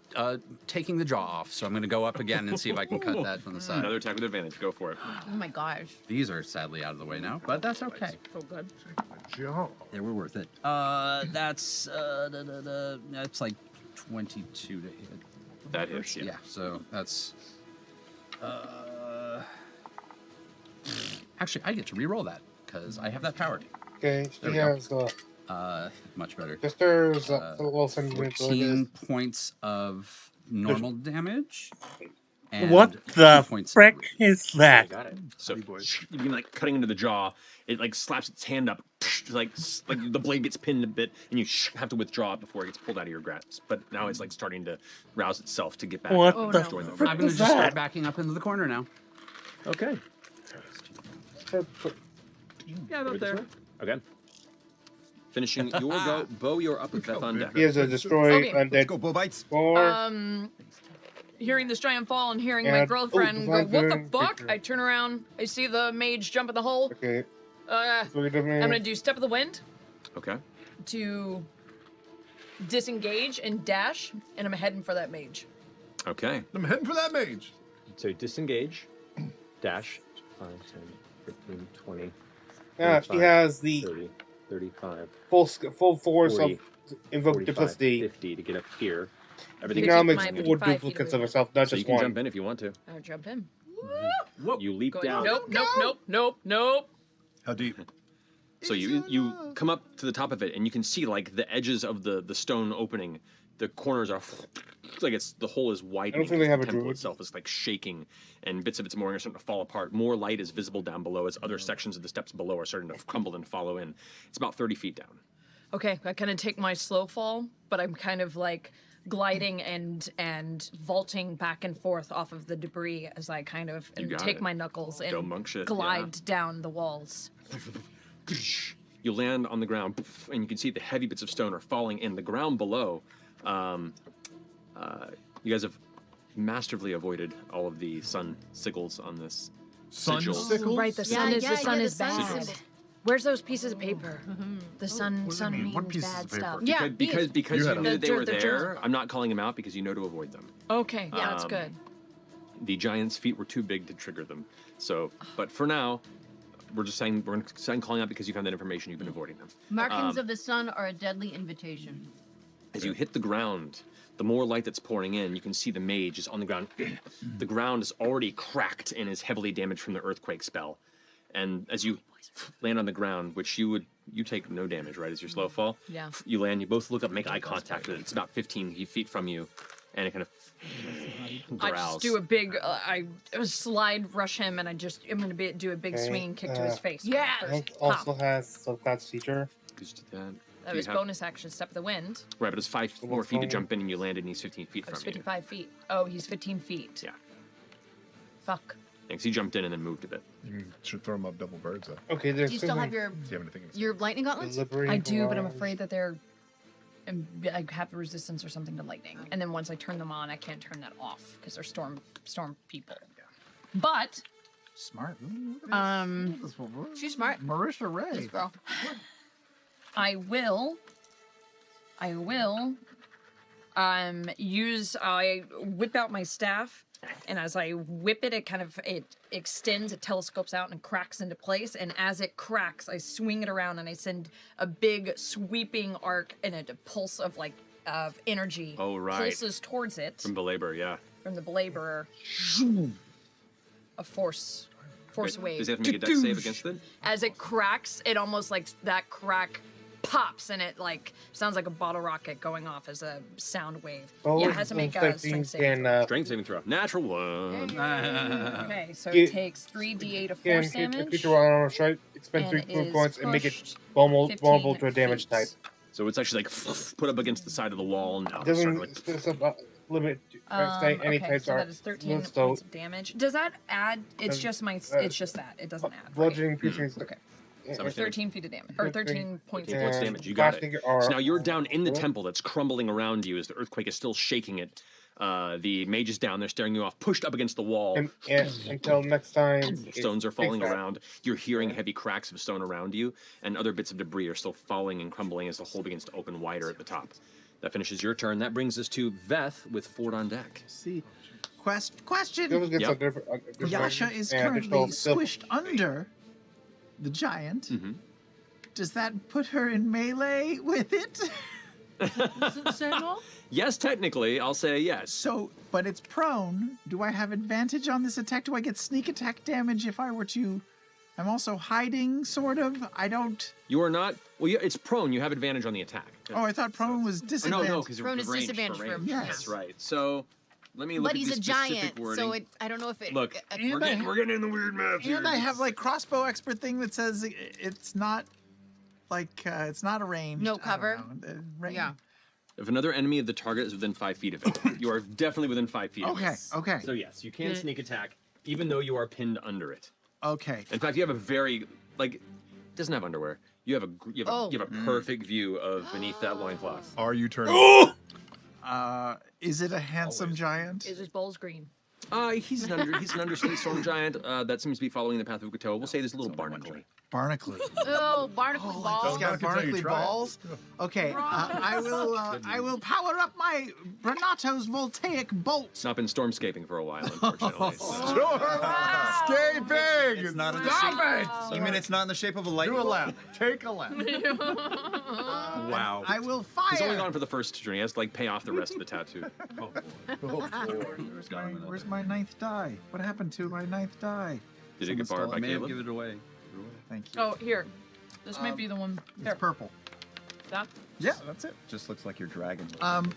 taking the jaw off. So I'm going to go up again and see if I can cut that from the side. Another attack with advantage. Go for it. Oh my gosh. These are sadly out of the way now, but that's okay. Oh, good. They were worth it. That's like 22 to hit. That hits, yeah. Yeah, so that's. Actually, I get to re-roll that because I have that power. Okay, There he we go. has Much better. just there's well, 14 points of normal damage. And What the 2 points of frick bruise. is that? Got it. So you begin like cutting into the jaw. It like slaps its hand up, like the blade gets pinned a bit, and you have to withdraw it before it gets pulled out of your grasp. But now it's like starting to rouse itself to get back. What and the join the frick I'm fight. going to is just start that? backing up into the corner now. Okay. Yeah, about there. Okay. Finishing your go, Bo. You're up with Beth on deck. He has a destroy Okay. Let's undead go, Bo Bites. 4. Hearing this giant fall and hearing my And- girlfriend go, oh, what the fine, fuck? picture. I turn around, I see the mage jump in the hole. Okay. I'm gonna do Step of the Wind Okay. to disengage and dash, and I'm heading for that mage. Okay. I'm heading for that mage. So disengage, dash, 5, 10, 15, 20, Yeah, he 25, has the 30, 35, full force 40, of invoke 45, duplicity. 50 to get up here. He Everything now Take makes my 4 55 feet duplicates away. of himself, not So you just can one. jump in if you want to. I'll jump in. You leap Go, down. Nope. How deep? So you come up to the top of it, and you can see like the edges of the stone opening. The corners are it's like the hole is widening. think they have the a temple druid. itself is like shaking, and bits of its mooring are starting to fall apart. More light is visible down below as other sections of the steps below are starting to crumble and follow in. It's about 30 feet down. Okay, I kind of take my slow fall, but I'm kind of like gliding and vaulting back and forth off of the debris as I kind of You got take it. my knuckles Go and monk shit, glide down the walls. You land on the ground, and you can see the heavy bits of stone are falling in. The ground below, you guys have masterfully avoided all of the sun signals on this sigil. Sickles? Right, the sun is bad. Sigil. Where's those pieces of paper? The sun means What pieces bad of paper? stuff. Yeah, Because You you had knew them. that they were The there, journal. I'm not calling them out because you know to avoid them. Okay, yeah, that's Um, good. The giant's feet were too big to trigger them. So, but for now, we're calling out because you found that information. You've been avoiding them. Markings of the sun are a deadly invitation. As you hit the ground, the more light that's pouring in, you can see the mage is on the ground. The ground is already cracked and is heavily damaged from the earthquake spell. And as you land on the ground, which you take no damage, right? As your slow fall. Yeah. You land. You both look up, make eye contact with it. It's about 15 feet from you, and it kind of I just do a big, I slide rush him, and I'm gonna do a big swinging kick to his face. Yeah. First. Also has subclass feature. That was bonus action, step of the wind. Right, but it's 5 more feet to jump in, and you landed, and he's 15 feet I was from you. 55 feet. Oh, he's 15 feet. Yeah. Fuck. Thanks. He jumped in and then moved a bit. You should throw him up double birds, though. Okay, Do you still have Do you have anything? your lightning gauntlets? I do, but I'm afraid that they're. I have resistance or something to lightning, and then once I turn them on, I can't turn that off because they're storm people. But Smart. She's smart. Marisha Ray. This girl. I will I whip out my staff, and as I whip it, it extends, it telescopes out and cracks into place, and as it cracks, I swing it around and I send a big sweeping arc and a pulse of energy Oh, right. pulses towards it From Belabor, yeah. from the belaborer. A force wave. Does he have to make a dex save against it? As it cracks, it almost that crack pops, and it sounds like a bottle rocket going off as a sound wave. Yeah, it has to make a strength saving throw. Strength saving throw. Natural 1. Okay, so it takes 3d8 of force A damage. creature while on a strike, expend and 3 is points and make it pushed vulnerable 15 to a damage feet. type. So it's actually put up against the side of the wall and now Doesn't limit any Okay, types so are. that is 13 so points of damage. Does that add? It's just it's just that. It doesn't add. bludgeoning, piercing. Okay. So Or much damage. 13 feet of damage. Or 13 points of 13 points damage. damage. You got Blasting it. your So now you're arm. down in the temple that's crumbling around you as the earthquake is still shaking it. The mage is down there staring you off, pushed up against the wall. And until next time. Stones are falling Exactly. around. You're hearing heavy cracks of stone around you, and other bits of debris are still falling and crumbling as the hole begins to open wider at the top. That finishes your turn. That brings us to Veth with Ford on deck. See, It question. was against Yep. a different Yasha is and currently additional- squished under the giant. Mm-hmm. Does that put her in melee with it? Does it say no? Yes, technically, I'll say yes. So, but it's prone. Do I have advantage on this attack? Do I get sneak attack damage if I were to? I'm also hiding, sort of. I don't. You are not. Well, yeah, it's prone. You have advantage on the attack. Oh, I thought prone was Oh, disadvantage. no, because Prone is disadvantage for him. Yes. That's right. So let me look But at he's the a specific giant, wording. so I don't know if it. Look, And we're getting in the weird math here. And I have crossbow expert thing that says it's not it's not arranged. No I don't cover? know. Range. Yeah. If another enemy of the target is within 5 feet of it, you are definitely within 5 feet of it. Okay. Okay. So yes, you can sneak attack, even though you are pinned under it. Okay. In fact, you have a very it doesn't have underwear. You have you have a perfect view of beneath that loincloth. Are you turning? Is it a handsome giant? Is his balls green? He's an undersea storm giant that seems to be following the path of Ukatoa. We'll say there's a little barnacle. Barnacle. Oh, barnacle He's balls. got barnacle balls. Okay, I will power up my Brenato's voltaic bolt. It's not been stormscaping for a while, unfortunately. Escaping! It's not in the Stop shape. it! You mean it's not in the shape of a lightning Do a bolt? lap. Take a lap. Wow. I will fire. He's only gone for the first turn. He has to pay off the rest of the tattoo. Where's my ninth die? What happened to my ninth die? Did it get borrowed by May have Caleb? given it away. Thank you. Oh, here. This might be the one. It's purple. That? Yeah, that's it. Just looks like your dragon.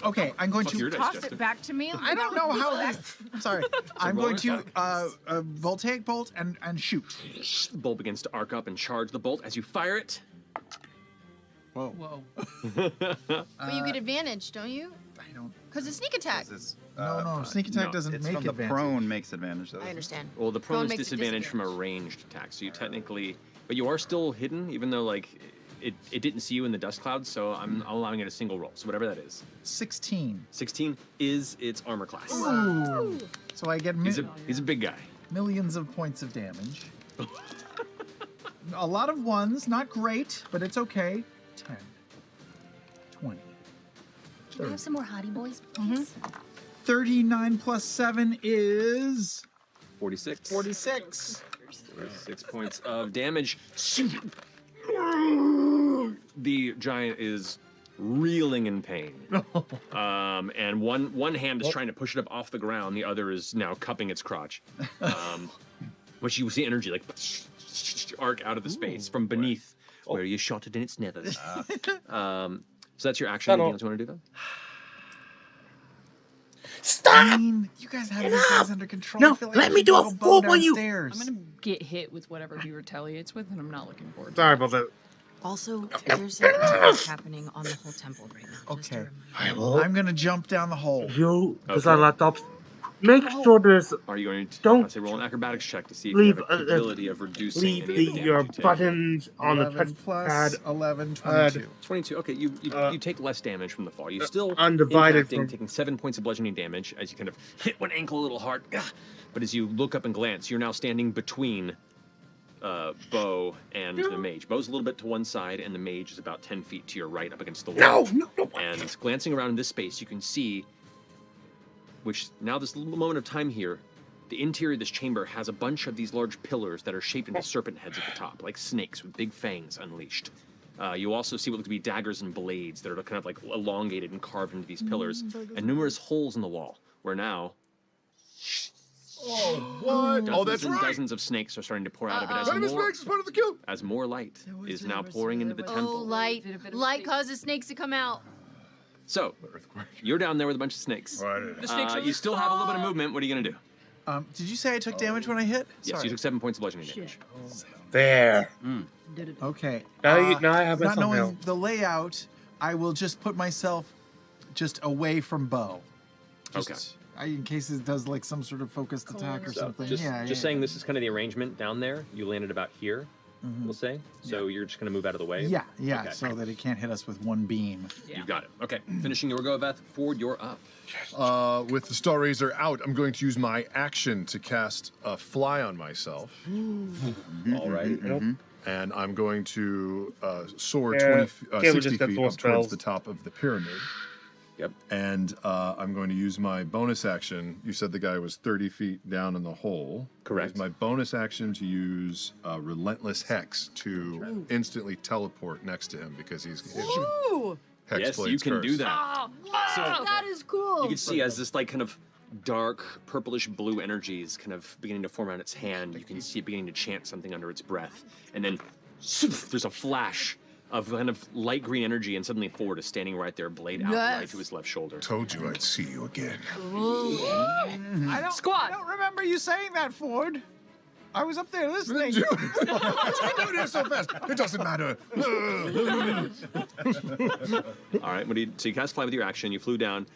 Okay, I'm going Fuck your to dice, Toss Justin. it back to me. I don't know how this. Sorry. I'm going to roller voltaic bolt and shoot. The bolt begins to arc up and charge the bolt as you fire it. Whoa. But you get advantage, don't you? I don't. Because it's sneak attack. No, sneak attack no, doesn't It's make from the advantage. prone makes advantage though. I understand. Well, the prone is makes it disadvantage from a ranged attack, so you technically, but you are still hidden, even though it didn't see you in the dust clouds. So I'm allowing it a single roll. So whatever that is. 16. 16 is its armor class. Ooh. So I get He's a big guy. millions of points of damage. A lot of ones, not great, but it's okay. 10, 20, Can we have some more hottie boys, please? 39 plus 7 is 46. 46. 6 points of damage. The giant is reeling in pain. And one hand is trying to push it up off the ground. The other is now cupping its crotch. Which you see energy arc out of the space from beneath where you shot it in its nethers. So that's your action. Anything else you want to do, though? I mean, you guys have these guys under control. No, I feel like let we me should do go a bow full on you. downstairs. I'm gonna get hit with whatever he retaliates with, and I'm not looking forward to Sorry it. about that. Also, there's an attack happening on the whole temple right now. just a Okay. reminder. I'm gonna jump down the hole. You, because Okay. on laptops, make sure there's Are you going to Don't say roll an acrobatics check to see if leave you have a capability of reducing leave any of the damage your you take? buttons on the 11 plus touchpad 11, 22. 22. Okay, you take less damage from the fall. You still undivided impacting, from- taking 7 points of bludgeoning damage as you kind of hit one ankle a little hard. But as you look up and glance, you're now standing between Bo and the mage. Bo's a little bit to one side, and the mage is about 10 feet to your right, up against the wall. No. And glancing around in this space, you can see, which now this little moment of time here, the interior of this chamber has a bunch of these large pillars that are shaped into serpent heads at the top, like snakes with big fangs unleashed. You also see what look to be daggers and blades that are kind of like elongated and carved into these pillars, and numerous holes in the wall, where now Oh, what? dozens Oh, that's and right. dozens of snakes are starting to pour out of it Venomous snakes is part of the kill. as more light is now pouring into the Oh, temple. light causes snakes to come out. So, you're down there with a bunch of snakes. The snakes are You still have a little bit of movement. What are you going to do? Did you say I took damage when I hit? Yes, Sorry. you took 7 points of bludgeoning damage. There. Okay. Now I have not myself knowing now. the layout, I will just put myself just away from Bo. Okay. In case it does like some sort of focused attack or So, something. just yeah. saying this is kind of the arrangement down there. You landed about here, we'll say. So you're just going to move out of the way. Yeah, Okay. so that it can't hit us with one beam. You got it. Okay, finishing your go, Beth. Ford, you're up. With the Star Razor out, I'm going to use my action to cast a fly on myself. All right. And I'm going to soar Yeah, 60 Caleb just got feet four up towards spells. the top of the pyramid. Yep. And I'm going to use my bonus action. You said the guy was 30 feet down in the hole. Correct. Use my bonus action to use Relentless Hex to instantly teleport next to him because he's Ooh! Hex Yes, you Blades can do first. that. That is cool. You can see as this like kind of dark purplish blue energy is kind of beginning to form around its hand. You can see it beginning to chant something under its breath, and then there's a flash of kind of light green energy, and suddenly Ford is standing right there, blade out right Yes. to his left shoulder. Told you I'd see you again. I don't remember you saying that, Ford. I was up there listening. I do this so fast. It doesn't matter. All right, so you cast fly with your action. You flew down. You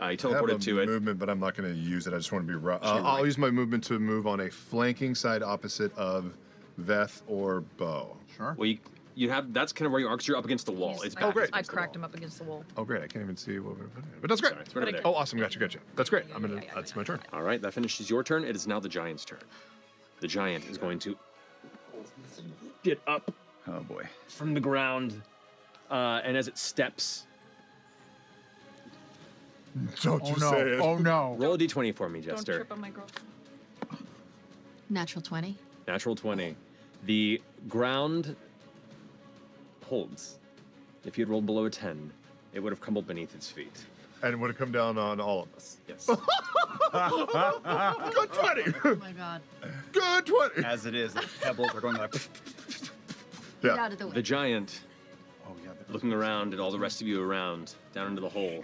I have teleported a to it. movement, but I'm not going to use it. I just want to be rough. Sure, I'll right. use my movement to move on a flanking side opposite of Veth or Bo. Sure. Well, you have that's kind of where you are, 'cause you're up against the wall. It's back great. I against the cracked wall. him up against the wall. Oh, great. I can't even see what we're putting. But that's great. Sorry, it's right over there. Oh, awesome. Gotcha. That's great. That's my turn. All right, that finishes your turn. It is now the giant's turn. The giant is going to get up Oh boy. from the ground, and as it steps, Don't Oh you no. say it. Oh no. roll a d20 for me, Don't Jester. trip on my girlfriend. Natural 20. Natural 20. The ground holds. If you had rolled below a 10, it would have crumbled beneath its feet. And it would have come down on all of us. Yes. Good 20. Oh my god. Good 20. As it is, the pebbles are going like. Get Yeah. out of the way. The giant, Oh yeah. looking around at all the rest of you around, down into the hole,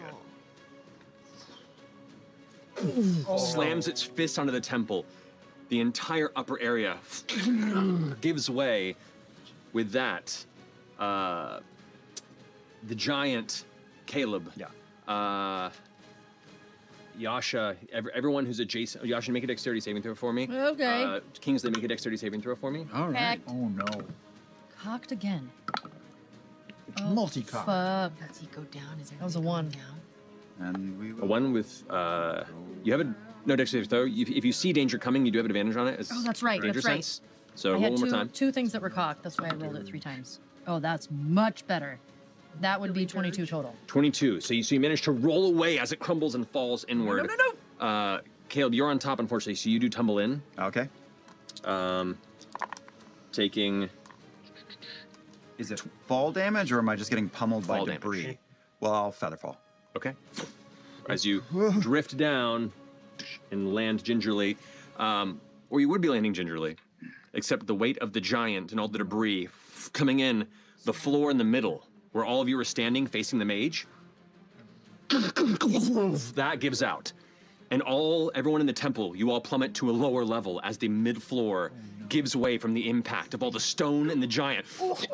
slams its fist onto the temple. The entire upper area gives way. With that, the giant, Caleb, Yasha, everyone who's adjacent. Yasha, make a dexterity saving throw for me. Okay. Kingsley, make a dexterity saving throw for me. All right. Heck. Oh no. Cocked again. Multi-cock. Fuck. Does he go down? Is That was a 1. down? And we A one with you have no dexterity throw. If you see danger coming, you do have advantage on it. As Oh, that's right, danger that's right. sense. So I roll had one more time. two things that were cocked. That's why I rolled it 3 times. Oh, that's much better. That would be 22 total. 22. So you manage to roll away as it crumbles and falls inward. No. Caleb, you're on top, unfortunately, so you do tumble in. Okay. Taking Is it fall damage or am I just getting pummeled by Fall debris? damage. Well, I'll feather fall. okay. As you drift down and land gingerly, or you would be landing gingerly, except the weight of the giant and all the debris coming in, the floor in the middle, where all of you are standing facing the mage, that gives out. and everyone in the temple, you all plummet to a lower level as the mid-floor gives way from the impact of all the stone and the giant. It's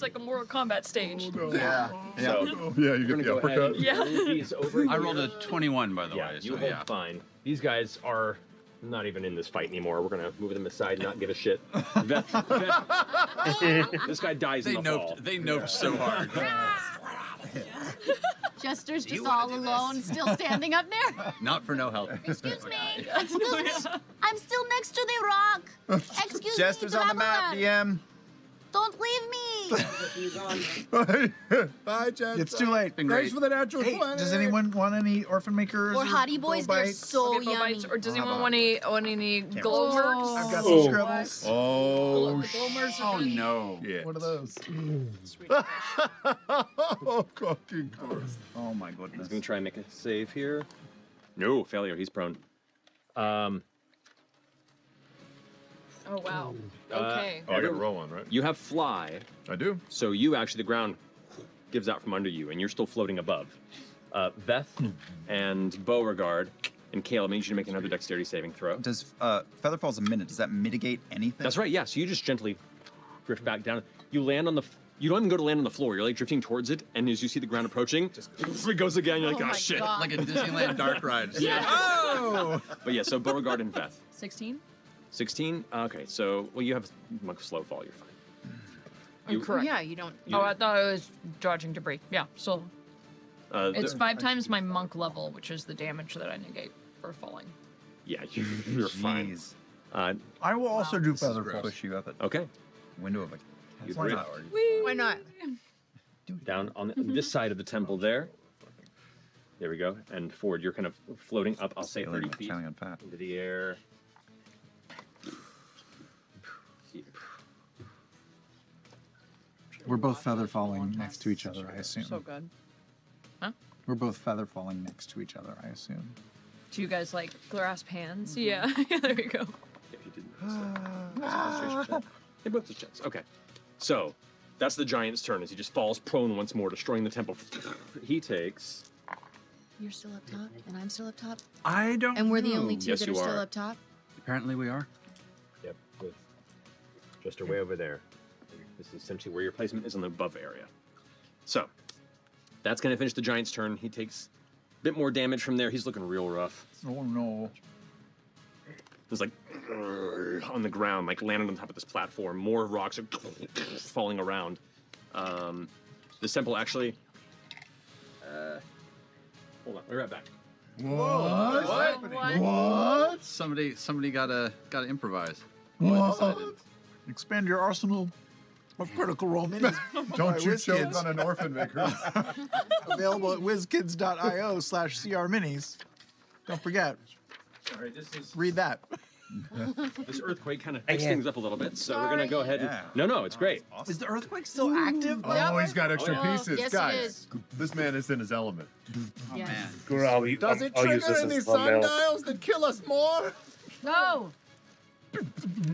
like a Mortal Kombat stage. Yeah. So, Yeah, you we're get gonna the go ahead uppercut. and Yeah. move these over I here. rolled a 21, by the Yeah, way. you So, hold yeah. fine. These guys are not even in this fight anymore. We're gonna move them aside, not give a shit. Veth, this guy dies in the fall. They noped so hard. Jester's just all alone, still standing up there. Not for no help. Excuse me. Excuse me. I'm still next to the rock. Excuse Jester's me, on the map, traveler. DM. Don't leave me. Bye, Jester. It's too late. Thanks for the natural Hey, 20. does anyone want any orphan makers? Or hottie boys, they're bites? so Bippo yummy. bites, or does How anyone about- want any glow mercs? I've got Oh. some scribbles. Oh, Glow mercs are Oh, no. yeah. What are those? Oh, fucking course. Oh my He's goodness. gonna try and make a save here. No, failure. He's prone. Oh wow. Okay. Oh, I got to roll one, right? You have fly, I do. so you actually the ground gives out from under you, and you're still floating above. Veth and Beauregard and Caleb, I need you to make another dexterity saving throw. Does Featherfall's a minute? Does that mitigate anything? That's right. Yeah. So you just gently drift back down. You land on the. You don't even go to land on the floor. You're like drifting towards it, and as you see the ground approaching, it goes again. You're like, Oh oh my shit. God. Like a Disneyland dark ride. Yeah. Oh! But yeah. So Beauregard and Veth. 16. 16. Okay. So you have a slow fall. You're fine. You- Correct. Yeah, you don't. You- Oh, I thought I was dodging debris. Yeah, so it's the- 5 times my monk level, which is the damage that I negate for falling. Yeah. You're fine. Jeez. I will also do This is feather gross. fall. Push you up at Okay. window of a You Why drift not? Why not? down on this side of the temple there. There we go. And forward, you're kind of floating up, I'll say 30 feet Counting on fat. into the air. We're both feather falling next to each other, I assume. So good. We're both feather falling next to each other, I assume. Do you guys like grasp hands? Yeah. There you go. If you didn't concentration check. They both just checks. Okay. So that's the giant's turn as he just falls prone once more, destroying the temple. He takes. You're still up top, and I'm still up top, I don't and we're the know. only two Yes, that are you still are. up top. Apparently we are. Yep. With just way over there. This is essentially where your placement is on the above area. So that's going to finish the giant's turn. He takes a bit more damage from there. He's looking real rough. Oh no. There's like on the ground, like landing on top of this platform. More rocks are falling around. This temple actually. Hold on, we're right back. What? Somebody gotta improvise. What? Expand your arsenal of critical role minis. Don't you Whiz choke Kids. on an orphan maker. Available at whizkids.io/crminis. Don't forget, All right, this is read that. this earthquake kind of picks things up a little bit, so we're gonna go ahead. Yeah. No, it's great. Is the earthquake still active? Oh, he's got extra Oh, yeah. pieces. Yes, it Guys, is. this man is in his element. Yes. Good, I'll use this as thumbnail. sundials that kill us more? No.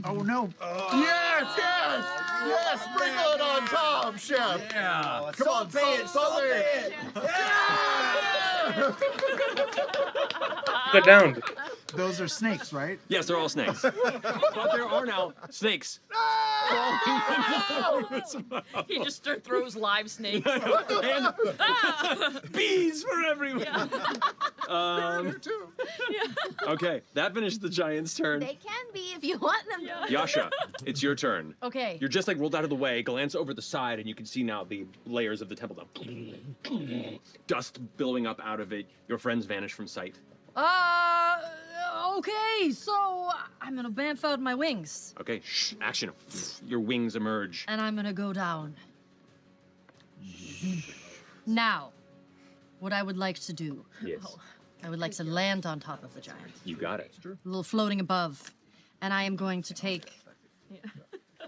Oh no. Yes, yes! Yes! Sprinkle it on top, chef! Yeah. Come on, salt it! Put it down. Those are snakes, right? Yes, they're all snakes, but there are now snakes. He just throws live snakes. And bees for everywhere. Okay, that finished the giant's turn. They can be if you want them to. Yasha, it's your turn. Okay. You're just like rolled out of the way, glance over the side, and you can see now the layers of the temple down. Dust billowing up out of it. Your friends vanish from sight. Okay, so I'm gonna bamf out my wings, Okay, shh, action. Your wings emerge. and I'm gonna go down. Now, what I would like to do, Yes, I would like to land on top of the giant, you got it. a little floating above, and I am going to take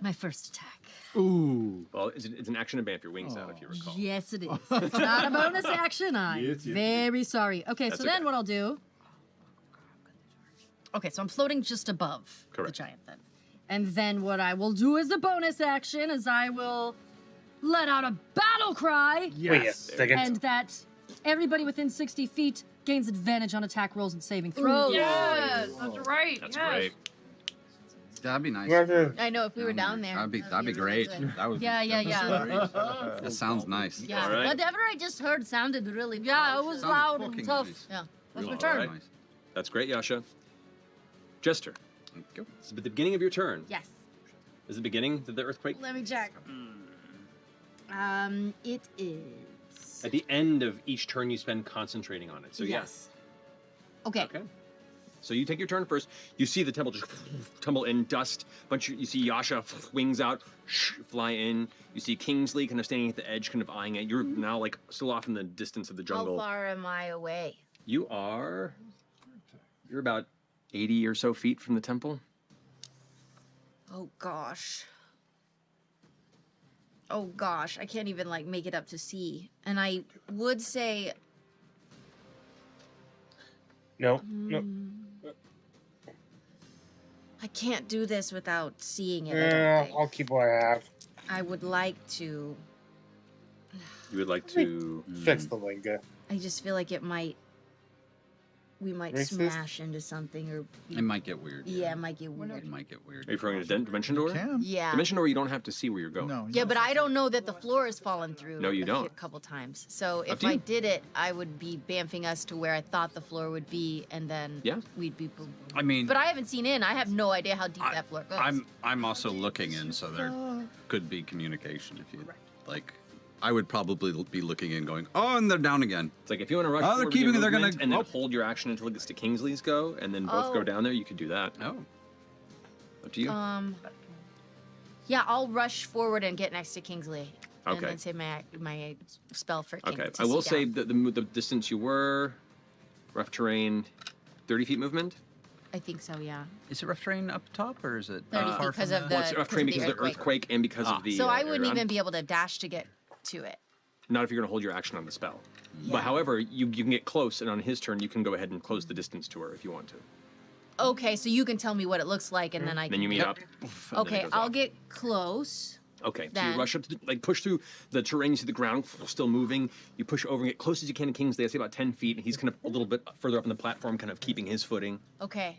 my first attack. Ooh. Well, it's an action to bamf your wings out, if you recall. Yes, it is. It's not a bonus action. I'm very sorry. Okay, That's so then okay. what I'll do. Okay, so I'm floating just above Correct. the giant then. And then what I will do as the bonus action is I will let out a battle cry, Wait a second. and that everybody within 60 feet gains advantage on attack rolls and saving throws. Yes, that's right. That's yes. great. That'd be nice. I know if we were down there. That'd be great. That would. Yeah. That sounds nice. Yeah. All right. Whatever I just heard sounded really Yeah, it was Sounded loud fucking and tough. nice. Yeah. That's my All turn. right. That's great, Yasha. Jester, Thank you. this is the beginning of your turn. Yes. Is the beginning of the earthquake? Let me check. It is. At the end of each turn, you spend concentrating on it. So yes. Okay. Okay. So you take your turn first. You see the temple just tumble in dust. You see Yasha wings out, fly in. You see Kingsley kind of standing at the edge, kind of eyeing it. You're now like still off in the distance of the jungle. How far am I away? You're about 80 or so feet from the temple. Oh gosh. Oh gosh, I can't even like make it up to sea. And I would say No. I can't do this without seeing it. I, Yeah, don't think. I'll keep what I have. I would like to. You would like to Fix the linga. I just feel like we might Racist? smash into something or. It might get weird. Yeah, it might get weird. It might get weird. Are you referring to Dimension Door? Can. Yeah. Dimension Door, you don't have to see where you're going. No. Yeah, but I don't know that the floor has fallen through. No, you don't. A couple times. So Up if to I you. did it, I would be bamfing us to where I thought the floor would be, and then Yeah. we'd be boom. I mean, But I haven't seen in. I have no idea how deep that floor goes. I'm also looking in, so there could be communication if you like. I would probably be looking in, going, "Oh, and they're down again." It's like if you want to rush Oh, they're forward with your keeping- they're gonna- movement and then oh. hold your action until it gets to Kingsley's go, and then both go Oh. down there, you could do that. Oh, Up to you. Yeah, I'll rush forward and get next to Kingsley. And Okay. then say my spell for King. Okay, to I will sit say down. that the distance you were, rough terrain, 30 feet movement. I think so. Yeah. is it rough terrain up top or is it 30 far because from of the- Well, it's rough terrain because of the earthquake and because of the. So I area wouldn't around. even be able to dash to get to it. Not if you're going to hold your action on the spell. Yeah. But however, you can get close, and on his turn, you can go ahead and close the distance to her if you want to. Okay, so you can tell me what it looks like, and then I. Then can you meet get- up. and then it Okay, goes I'll off. get close. Okay, so then. you rush up to like push through the terrain, you see the ground still moving. You push over and get close as you can to Kingsley. I say about 10 feet, and he's kind of a little bit further up on the platform, kind of keeping his footing. Okay.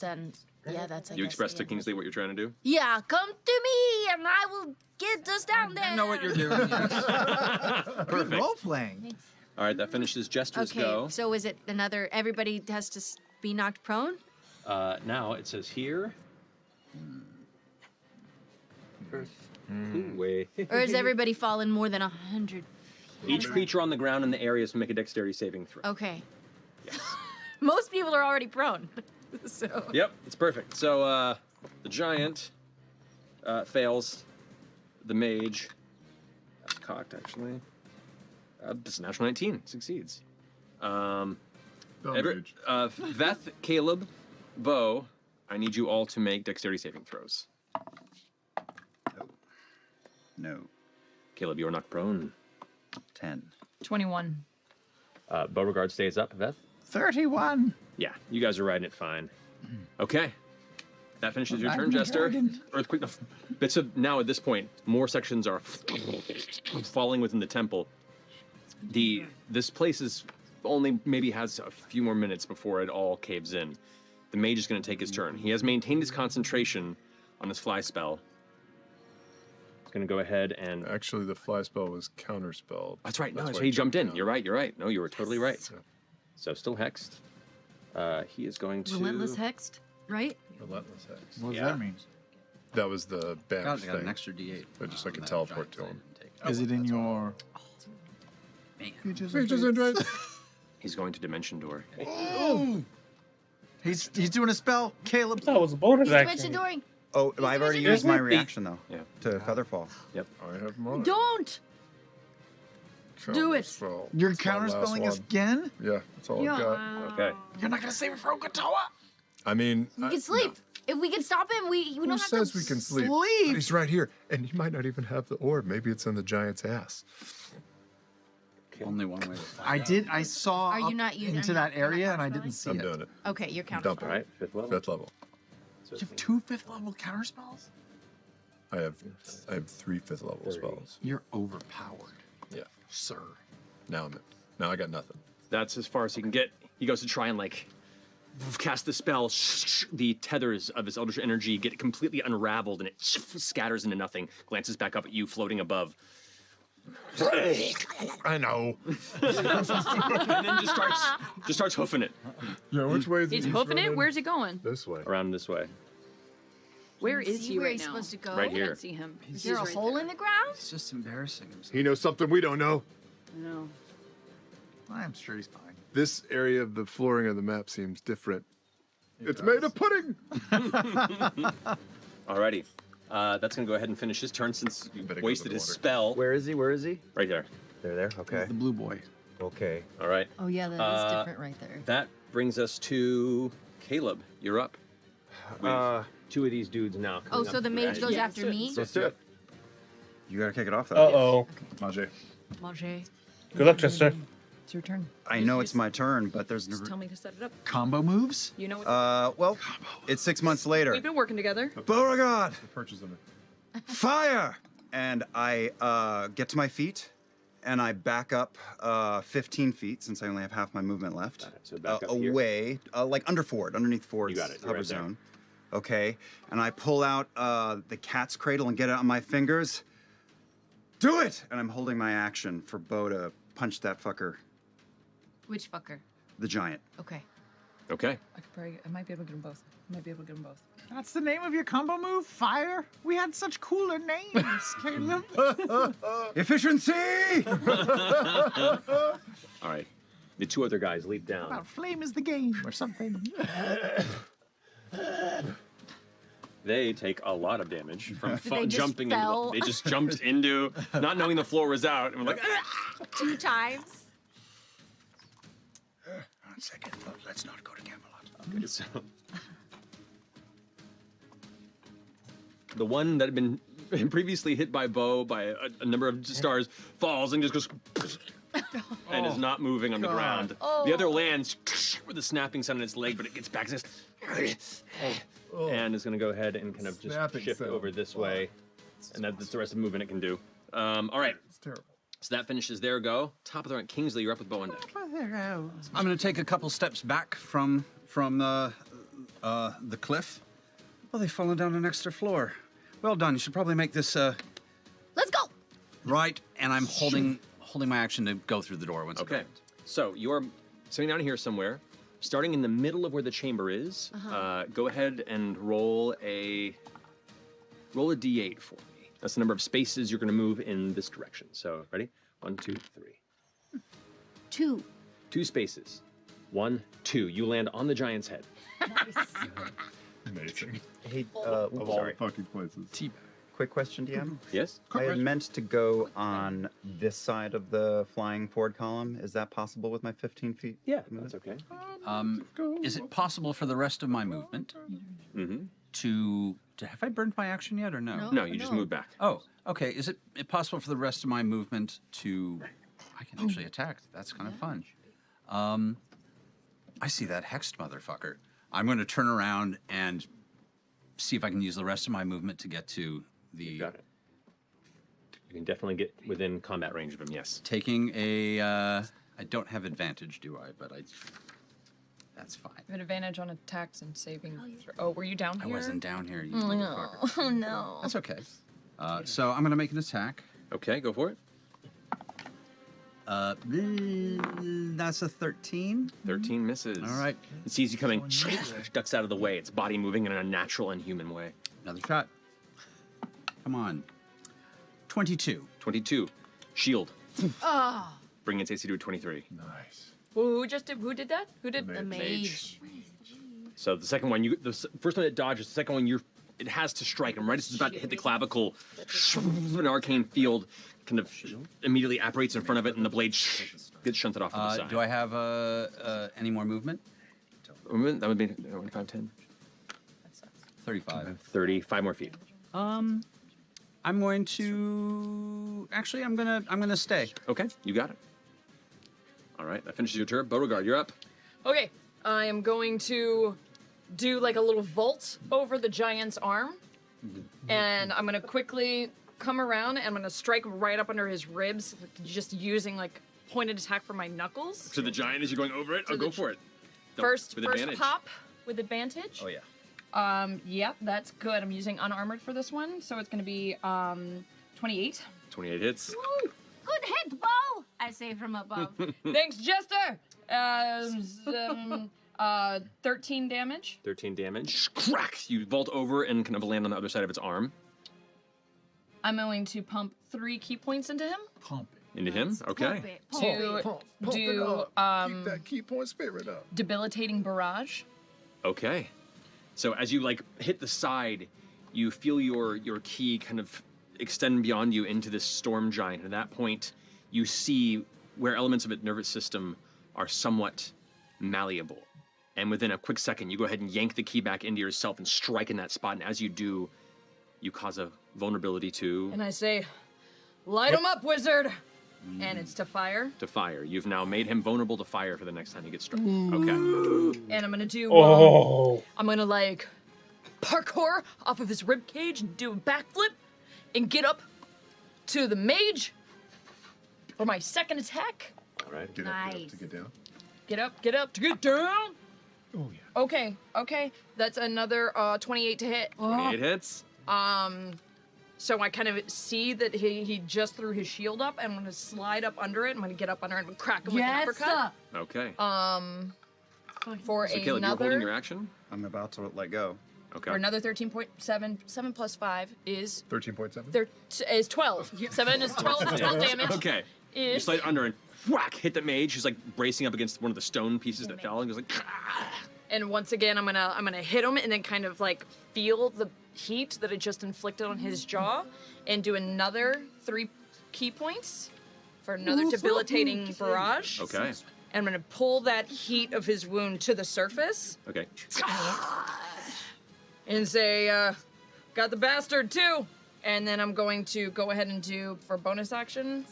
Then, yeah, that's. I You guess express the to end. Kingsley what you're trying to do. Yeah, come to me, and I will get us down there. I know what you're doing. Good role playing. All right, that finishes Jester's Okay, go. so is it another? Everybody has to be knocked prone. Now it says here. Way. Or is everybody fallen more than 100? Each creature on the ground in the area is to make a dexterity saving throw. Okay. Yes. Most people are already prone. So. Yep, it's perfect. So the giant fails. The mage, that's cocked actually. This is natural 19, succeeds. Mage. Veth, Caleb, Bo, I need you all to make dexterity saving throws. No. Caleb, you are knocked prone. 10. 21. Beauregard stays up. Veth? 31. Yeah, you guys are riding it fine. Okay. That finishes your I'm turn, the Jester. dragon. Earthquake. Bits of now at this point, more sections are falling within the temple. This place is only maybe has a few more minutes before it all caves in. The mage is going to take his turn. He has maintained his concentration on his fly spell. He's going to go ahead and. Actually, the fly spell was counterspelled. That's right. No, that's why why he jumped in. down. You're right. You're right. No, you were totally right. So still hexed. He is going to. Relentless hexed, right? Relentless hex. What does Yeah. that mean? That was the bam God, I thing. got an extra D8. But just like a on that teleport giant to him. save and take. Is it in your Man. features? Features and traits. He's going to Dimension Door. He's doing a spell, Caleb. That was a bonus He's action. dimension dooring. Oh, I've already dimension used my dooring. reaction though. Yeah. To Featherfall. I have mine. Don't. Do it. Counterspell. You're It's my last counterspelling us one. again? Yeah, that's all I've got. Okay. You're not gonna save it for Okatoa? I mean, We can sleep. If we can stop him, we don't who have says to we can sleep? sleep. He's right here, and he might not even have the orb. Maybe it's in the giant's ass. Only one way to find I saw Are you up not using- into are you that not- you're not area and I counterspelling? didn't see I'm it. doing it. Okay, you're counting. Dump it. All right. Fifth level. Fifth level. You have 2 5th level counterspells? I have 3 fifth level spells. You're overpowered, Yeah. sir. Now I got nothing. That's as far as he can get. He goes to try and like cast the spell. The tethers of his eldritch energy get completely unraveled, and it scatters into nothing. Glances back up at you, floating above. I know. And then just starts hoofing it. Yeah, which way is He's hoofing it. Where's he going? This way. Around this way. Where is See he where right he's now? supposed to go? Right I here. can't see him. Is there a hole in the ground? It's just embarrassing. He knows something we don't know. No. I'm sure he's fine. This area of the flooring of the map seems different. It's made of pudding. Alrighty. That's gonna go ahead and finish his turn since you Better go wasted to the his water. spell. Where is he? Where is he? Right there. There. Okay. The blue boy. Okay. All right. Oh yeah, that is different right there. That brings us to Caleb. You're up. With two of these dudes now. Oh, coming so up the mage at goes you. after me? Let's do it. You gotta kick it off though. Uh-oh. Manger. Manger. Good luck, Chester. It's your turn. I know it's my turn, but there's Just no. tell me to set it up. Combo moves? You know what? Well, it's 6 months later. We've been working together. Beauregard, Purchase them. fire! And I get to my feet, and I back up 15 feet since I only have half my movement left. Got it. So back up here. Away, like under Ford, underneath Ford's You got it. You're hover right there. zone. Okay, and I pull out the cat's cradle and get it on my fingers. Do it! And I'm holding my action for Bo to punch that fucker, Which fucker? the giant. Okay. Okay. I might be able to get them both. That's the name of your combo move? Fire? We had such cooler names, Caleb. Efficiency! All right. The two other guys leap down. About flame is the game or something. They take a lot of damage from they just jumping fell? into. They just jumped into, not knowing the floor was out, and were like, Two times. 1 second, let's not go to Camelot. Okay, so the one that had been previously hit by Bo by a number of stars falls and just goes and is not moving on the ground. The other lands with a snapping sound in its leg, but it gets back and is going to go ahead and kind of just Snapping shift sound. over this way, and that's the rest of the movement it can do. All right, It's terrible. so that finishes their go. Top of the round, Kingsley, you're up with Bo and deck. I'm going to take a couple steps back from the cliff. Well, they've fallen down an extra floor. Well done. You should probably make this Let's go. right. And I'm holding my action to go through the door once. Okay, again. so you're sitting down here somewhere, starting in the middle of where the chamber is. Go ahead and roll a d8 for me. That's the number of spaces you're going to move in this direction. So ready? 1, 2, 3. 2. 2 spaces. 1, 2. You land on the giant's head. Amazing. Hey, Of all sorry. fucking places. quick question, DM. Yes. I had meant to go on this side of the flying forward column. Is that possible with my 15 feet? Yeah, that's okay. Is it possible for the rest of my movement to have I burned my action yet or no? No, you just move back. Oh, okay. Is it possible for the rest of my movement to? I can actually attack. That's kind of fun. I see that hexed motherfucker. I'm going to turn around and see if I can use the rest of my movement to get to the. You got it. You can definitely get within combat range of him. Yes. Taking a. I don't have advantage, do I? But I. That's fine. I have an advantage on attacks and saving. Oh, were you down I here? wasn't down here, you Oh, no. motherfucker. Oh, no. That's okay. So I'm going to make an attack. Okay, go for it. That's a 13. 13 misses. All right. It sees you coming, ducks out of the way. Its body moving in a natural and human way. Another shot. Come on. 22. 22. Shield. Oh, Bring its AC to a 23. Nice. Who did that? Who did? the mage. So the second one, first one it dodges. The second one, it has to strike him right as it's about to hit the clavicle. An arcane field kind of immediately apparates in front of it, and the blade gets shunted off to the side. Do I have any more movement? Movement? That would be 5, 10, 35. 30, 5 more feet. I'm going to actually I'm gonna stay. Okay, you got it. All right, that finishes your turn. Beauregard, you're up. Okay, I am going to do like a little vault over the giant's arm, and I'm gonna quickly come around and I'm gonna strike right up under his ribs, just using like pointed attack for my knuckles. To the giant as you're going over it? To Oh, the go for it. First with advantage. pop with advantage. Oh yeah. Yep, that's good. I'm using unarmored for this one, so it's gonna be 28. 28 hits. Woo! Good hit, Bo! I say from above. Thanks, Jester. 13 damage. 13 damage. Crack! You vault over and kind of land on the other side of its arm. I'm going to pump 3 key points into him. Pump it. Into him? Okay. To do Keep that key point spirit up. debilitating barrage. Okay. So as you like hit the side, you feel your key kind of extend beyond you into this storm giant. At that point, you see where elements of its nervous system are somewhat malleable. And within a quick second, you go ahead and yank the key back into yourself and strike in that spot. And as you do, you cause a vulnerability to And I say, light him up, wizard! And it's to fire. fire. You've now made him vulnerable to fire for the next time he gets struck. Okay. And I'm gonna do, Oh. I'm gonna like parkour off of his rib cage and do a backflip and get up to the mage for my second attack. All right. Get up to get down. Get up to get down. Oh, yeah. Okay. That's another 28 to hit. 28 hits. So I kind of see that he just threw his shield up. I'm gonna slide up under it. I'm gonna get up under it and crack him with an uppercut. Okay. For So Caleb, you're another holding your action? I'm about to let go. Okay. for another 13.7. 7 plus 5 is 13.7? is 12. 7 is 12. 12 damage. Okay. You Is slide under and whack, hit the mage who's like bracing up against one of the stone pieces that fell and goes like, and once again I'm gonna hit him and then kind of like feel the heat that I just inflicted on his jaw and do another 3 key points for another debilitating barrage. okay. And I'm gonna pull that heat of his wound to the surface Okay. and say, got the bastard too. And then I'm going to go ahead and do, for bonus action,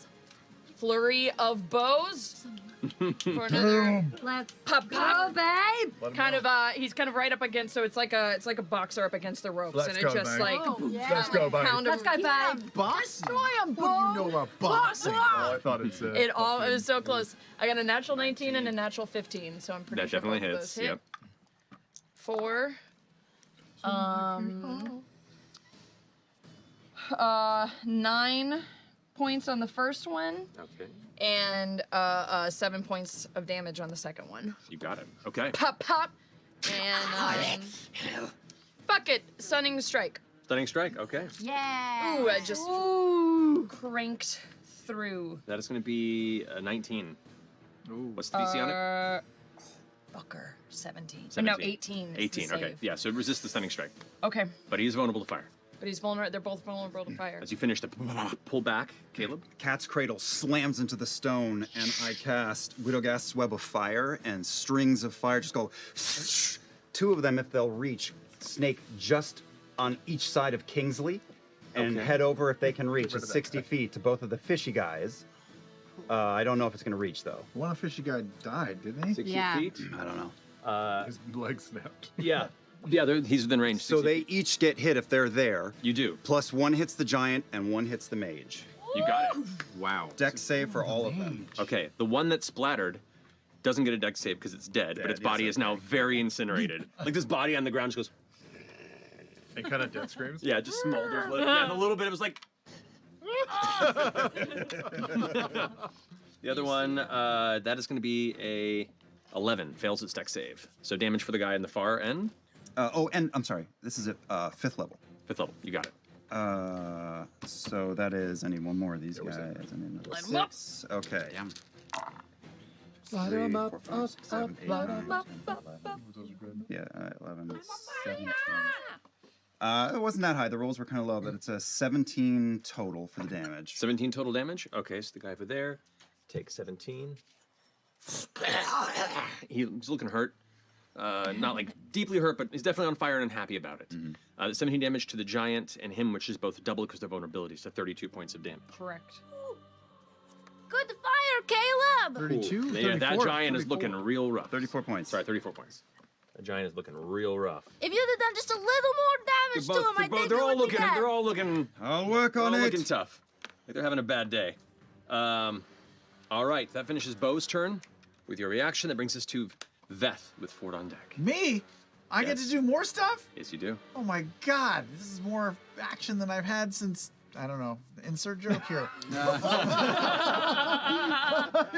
flurry of bows for another Let's pop. go, babe. Kind of, he's kind of right up against, so it's like a boxer up against the ropes, Let's and it go, just babe. like Oh, yeah. Let's go, buddy. pound Let's him. go, babe. Boxing? Destroy him, Bo! What do you know about boxing? Oh, I thought it said. It all it was so close. I got a natural 19 and a natural 15, so I'm pretty That sure definitely both of hits. those hit. Yep. For 9 points on the first one Okay. and 7 points of damage on the second one. You got it. Okay. Pop, and fuck it, stunning strike. Stunning strike. Okay. Yeah. Ooh, I just cranked through. That is going to be a 19. What's the DC on it? Fucker, 17. 17. No, 18. Is 18. the Okay. save. Yeah. So it resists the stunning strike, Okay, but he's vulnerable to fire. but he's vulnerable. They're both vulnerable to fire. As you finish the pull back, Caleb. Cat's Cradle slams into the stone, and I cast Widowghast's Web of Fire, and strings of fire just go. 2 of them, if they'll reach, snake just on each side of Kingsley, and Okay. head over if they can reach. It's 60 feet to both of the fishy guys. I don't know if it's going to reach, though. One fishy guy died, didn't he? 60 Yeah. feet. I don't know. His leg snapped. Yeah. Yeah. He's within range. So 60 they feet. each get hit if they're there. You do. Plus 1 hits the giant and 1 hits the mage. You got it. Wow. Dex save for all of them. Okay. The one that splattered doesn't get a dex save because it's dead, but its body is now very incinerated. Like this body on the ground just goes. And kind of death screams. Yeah, just smolders. Yeah, and a little bit. It was like. The other one, that is going to be a 11. Fails its dex save. So damage for the guy in the far end. And I'm sorry. This is at 5th level. 5th level. You got it. So that is, I need 1 more of these guys. I need another Light 'em up. 6. Okay. Damn. Light 3, 'em up, 4, 5, 6, 7, 8, light 9, 'em 10, 11. Yeah, 11, 17. It wasn't that high. The rolls were kind of low, but it's a 17 total for the damage. 17 total damage. Okay, so the guy over there takes 17. He's looking hurt. Not like deeply hurt, but he's definitely on fire and unhappy about it. 17 damage to the giant and him, which is both double because of vulnerability, so 32 points of damage. Correct. Good fire, Caleb! 32? Yeah, that 34, giant is 34. looking real rough. 34 points. Sorry, 34 points. That giant is looking real rough. If you'd have done just a little more damage to him, I think they're it all would be looking. dead. They're all looking. I'll work They're on all it. looking tough. Like they're having a bad day. All All right, that finishes Bo's turn. With your reaction, that brings us to Veth with Ford on deck. Me? I get to do more stuff? Yes, you do. Oh my god, this is more action than I've had since, I don't know, insert joke here.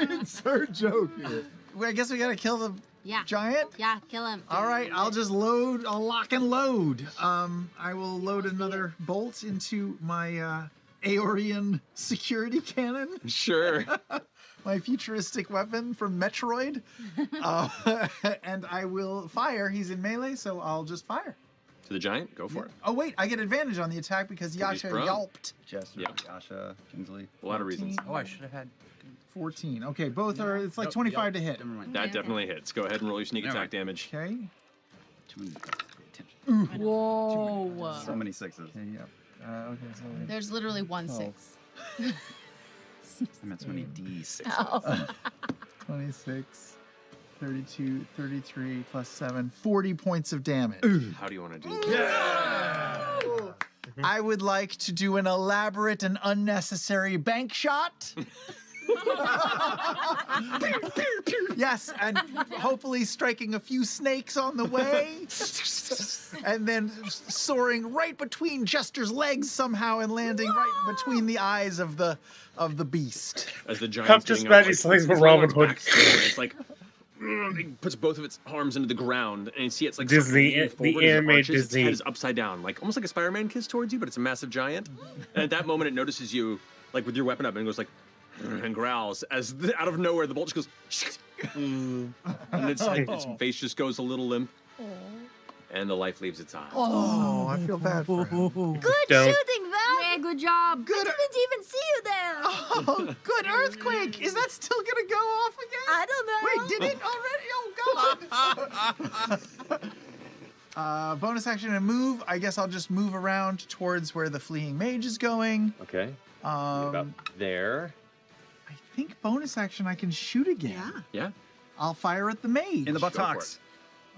Insert joke here. I guess we gotta kill the giant? Yeah, kill him. All right, I'll just load, I'll lock and load. I will load another bolt into my Aeorian security cannon. Sure. My futuristic weapon from Metroid. And I will fire. He's in melee, so I'll just fire. To the giant, go for it. Oh wait, I get advantage on the attack because He's Yasha prone. yelped. Jester, Yep. Yasha, Kingsley. A lot of reasons. Oh, I should have had. 14. Okay, both are, it's like 25 to hit. Never mind. That definitely hits. Go ahead and roll your sneak attack damage. Okay. Too many guys to pay attention. Whoa. So many sixes. Okay, yep. Okay, so There's literally one 12. 6. I meant so many D6s. Oh. 26, 32, 33, plus 7, 40 points of damage. How do you want to do that? I would like to do an elaborate and unnecessary bank shot. Yes, and hopefully striking a few snakes on the way. And then soaring right between Jester's legs somehow and landing right between the eyes of the beast. As the I'm giant's just getting up, imagine like, slaves with it's on Robin its Hood. back still, and it's like it puts both of its arms into the ground, and you see it's like Disney- leaning the forward as it animated arches. Its Disney. head is upside down, like almost like a Spider-Man kiss towards you, but it's a massive giant. And at that moment, it notices you, like with your weapon up, and it goes like and growls as out of nowhere the bolt just goes, and its face just goes a little limp, and the life leaves its eye. Oh, I feel bad for him. Good Don't. shooting, Val. Yeah, good job. Good. I didn't even see you there. Oh, good earthquake. Is that still gonna go off again? I don't know. Wait, did it already? Oh god. Bonus action and move. I guess I'll just move around towards where the fleeing mage is going. Okay. About there. I think bonus action I can shoot again. Yeah. Yeah. I'll fire at the mage. In the Go for buttocks.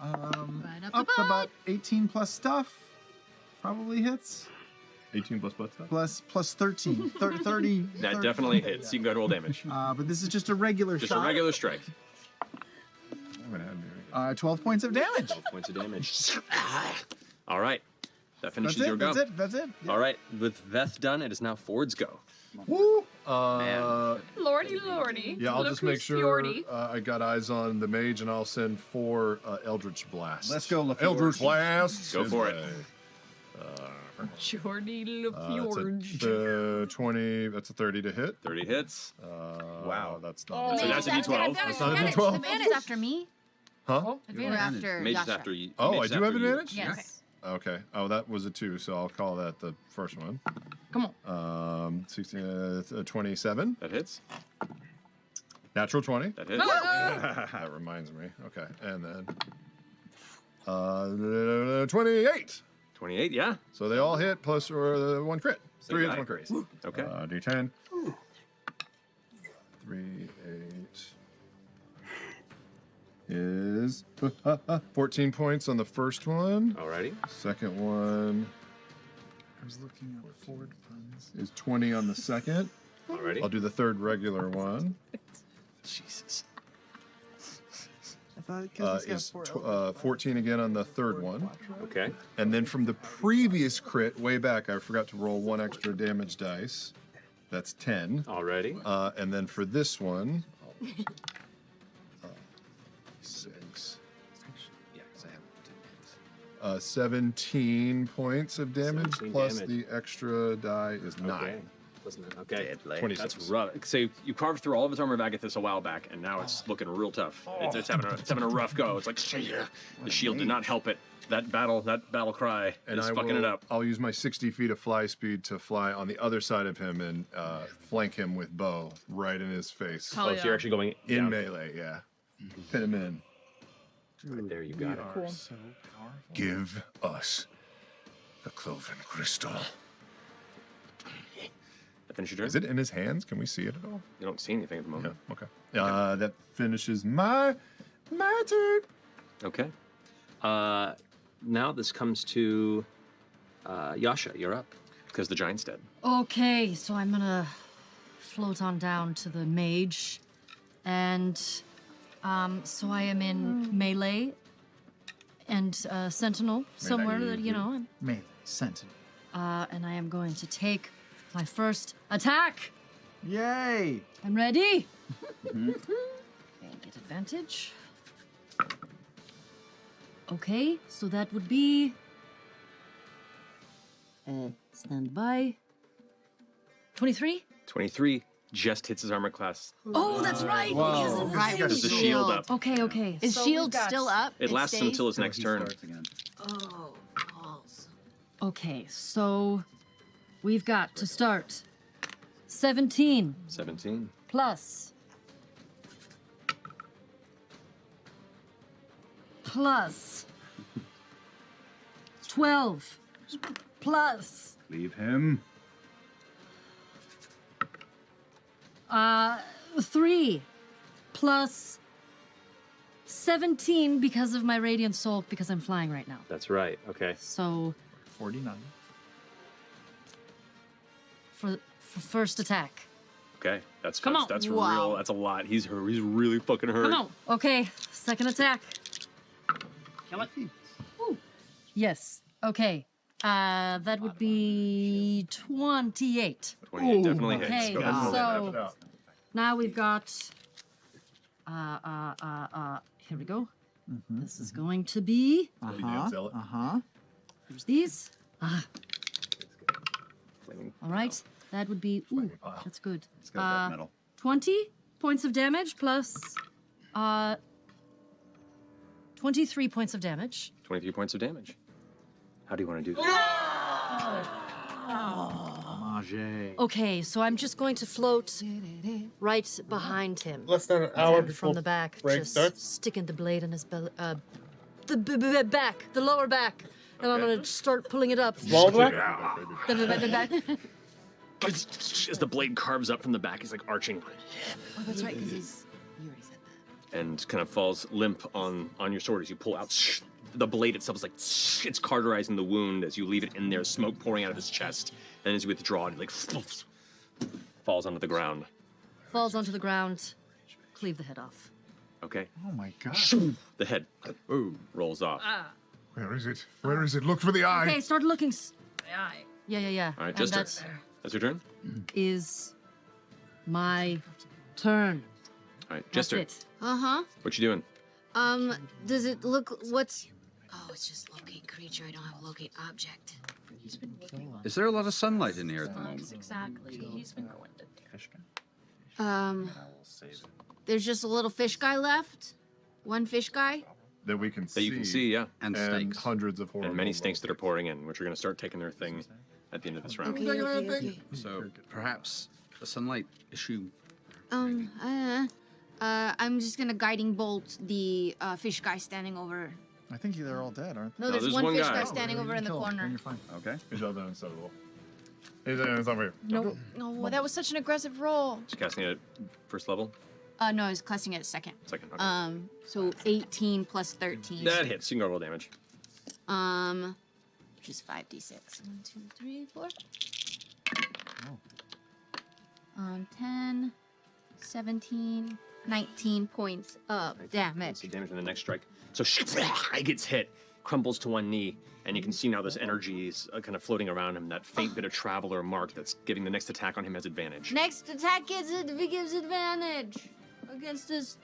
Right up Up the the butt. 18 plus stuff. Probably hits. 18 plus butt stuff? Plus 13. 30. That 30. definitely hits. You can go ahead and roll damage. But this is just a regular Just shot. a regular strike. 12 points of damage. 12 points of damage. All right. That That's finishes it. your go. That's it. Yeah. All right. With Veth done, it is now Ford's go. Woo! Lordy, lordy. Yeah, I'll Look just make who's sure fjordy. I got eyes on the mage, and I'll send 4 Eldritch Blasts. Let's go, LaFjord. Eldritch Blasts. Go for it. Jordy It's LaFjord. a 20. That's a 30 to hit. 30 hits. Wow, that's Oh. not. So that's a D12. That's not a D12. Advantage after me. Huh? Advantage after Mage is Yasha. after you. Oh, mage I is do have after you. advantage? Yes. Okay. Oh, that was a 2, so I'll call that the first one. Come on. 16, 27. That hits. Natural 20. That hits. That reminds me. Okay, and then 28. 28, yeah. So they all hit plus or 1 crit. So 3 you hits, got 1 it. crit. Okay. D10. 3, 8 is 14 points on the first one. Alrighty. Second one I was looking at Ford puns. is 20 on the second. Alrighty. I'll do the third regular one. Jesus. I thought because Is 14 again on the third one. Okay. And then from the previous crit way back, I forgot to roll 1 extra damage dice. That's 10. Alrighty. And then for this one, 6. Yeah, 'cause I have 17 points of damage 17 plus damage. the extra die is 9. Okay. Listen, okay. 26. That's rough. So you carved through all of its armor of Agathis a while back, and now it's looking real tough. It's having a rough go. It's like the shield did not help it. That battle cry And is I fucking it up. I'll use my 60 feet of fly speed to fly on the other side of him and flank him with bow right in his face. Hell Oh, so you're actually going In down. melee, yeah. Pin him in. Right there, you got it. Cool. So powerful. Give us the cloven crystal. That finishes your Is turn? it in his hands? Can we see it at all? You don't see anything at the Yeah. moment. Okay. That finishes my turn. Okay. Now this comes to Yasha. You're up because the giant's dead. Okay, so I'm gonna float on down to the mage And so I am in melee and sentinel somewhere that, you know. Melee, sentinel. And I am going to take my first attack. Yay! I'm ready. And get advantage. Okay, so that would be. Stand by. 23? 23 just hits his armor class. Oh, that's right. Whoa. Right, There's the shield up. Okay, okay. Is so shield we've got- still up? It lasts stays? until his next turn. Oh, balls. Okay, so we've got to start 17 17. plus 12 plus Leave him. 3 plus 17 because of my radiant soul because I'm flying right now. That's right. Okay. So 49. for first attack. Okay. That's Come on. That's Wow. real. That's a lot. He's hurt. He's really fucking hurt. Come on. Okay, second attack. Kill it. Yes. Okay. That would be 28. 28 definitely hits. Okay, Go ahead. so now we've got. Here we go. This is going to be. Here's these. Flaming. All right. That would be. Ooh, that's good. It's got that metal. 20 points of damage plus. 23 points of damage. 23 points of damage. How do you want to do that? Manger. Okay, so I'm just going to float right behind him. Less than an hour And before from the back, break just starts. sticking the blade in his belly, back, the lower back, and I'm gonna start pulling it up. Small black? As the blade carves up from the back, he's like arching. Oh, that's right, because he's. You already said that. And kind of falls limp on your sword as you pull out. The blade itself is like it's cauterizing the wound as you leave it in there, smoke pouring out of his chest. And as you withdraw it, like falls onto the ground. Falls onto the ground, cleave the head off. Okay. Oh my god. The head rolls off. Where is it? Where is it? Look for the eye. Okay, start looking. Yeah. All right, And just that that's your turn. is my turn. All right, That's Jester, it. what you doing? Does it look. What's. Oh, it's just locate creature. I don't have locate object. He's been looking. Is there a lot of sunlight in here at the moment? Exactly. He's been going to there. There's just a little fish guy left. One fish guy. That we can see. That you can see, yeah. And And snakes. hundreds of horrible. And many snakes that are pouring in, which are going to start taking their thing at the end of this round. Okay. So perhaps a sunlight issue. I'm just gonna guiding bolt the fish guy standing over. I think they're all dead, aren't they? No, there's there's one one fish guy. guy standing over in the Kill 'em, then corner. You're fine. Okay. He's out there instead of the wall. He's there somewhere. No, no, that was such an aggressive roll. Just casting it at first level. No, I was classing it second. Second. Okay. So 18 plus 13. That hits. You can go roll damage. Which is 5d6. 1, 2, 3, 4. 10, 17, 19 points of damage. See damage in the next strike. So he gets hit, crumbles to one knee, and you can see now this energy is kind of floating around him. That faint bit of traveler mark that's giving the next attack on him as advantage. Next attack gives advantage against this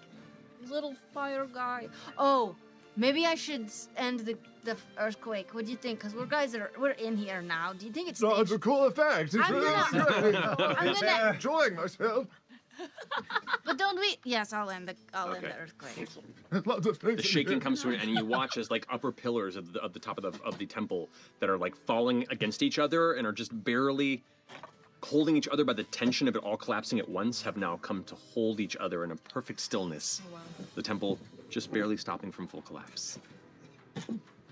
little fire guy. Oh, maybe I should end the earthquake. What do you think? Because we're in here now. Do you think it's No, it's a cool effect. It's I'm really gonna- great. I'm gonna- enjoying myself. But don't we? Yes, I'll end the Okay. earthquake. Lots of things The in shaking here. comes through, and you watch as like upper pillars of the top of the temple that are like falling against each other and are just barely holding each other by the tension of it all collapsing at once have now come to hold each other in a perfect stillness. The temple just barely stopping from full collapse.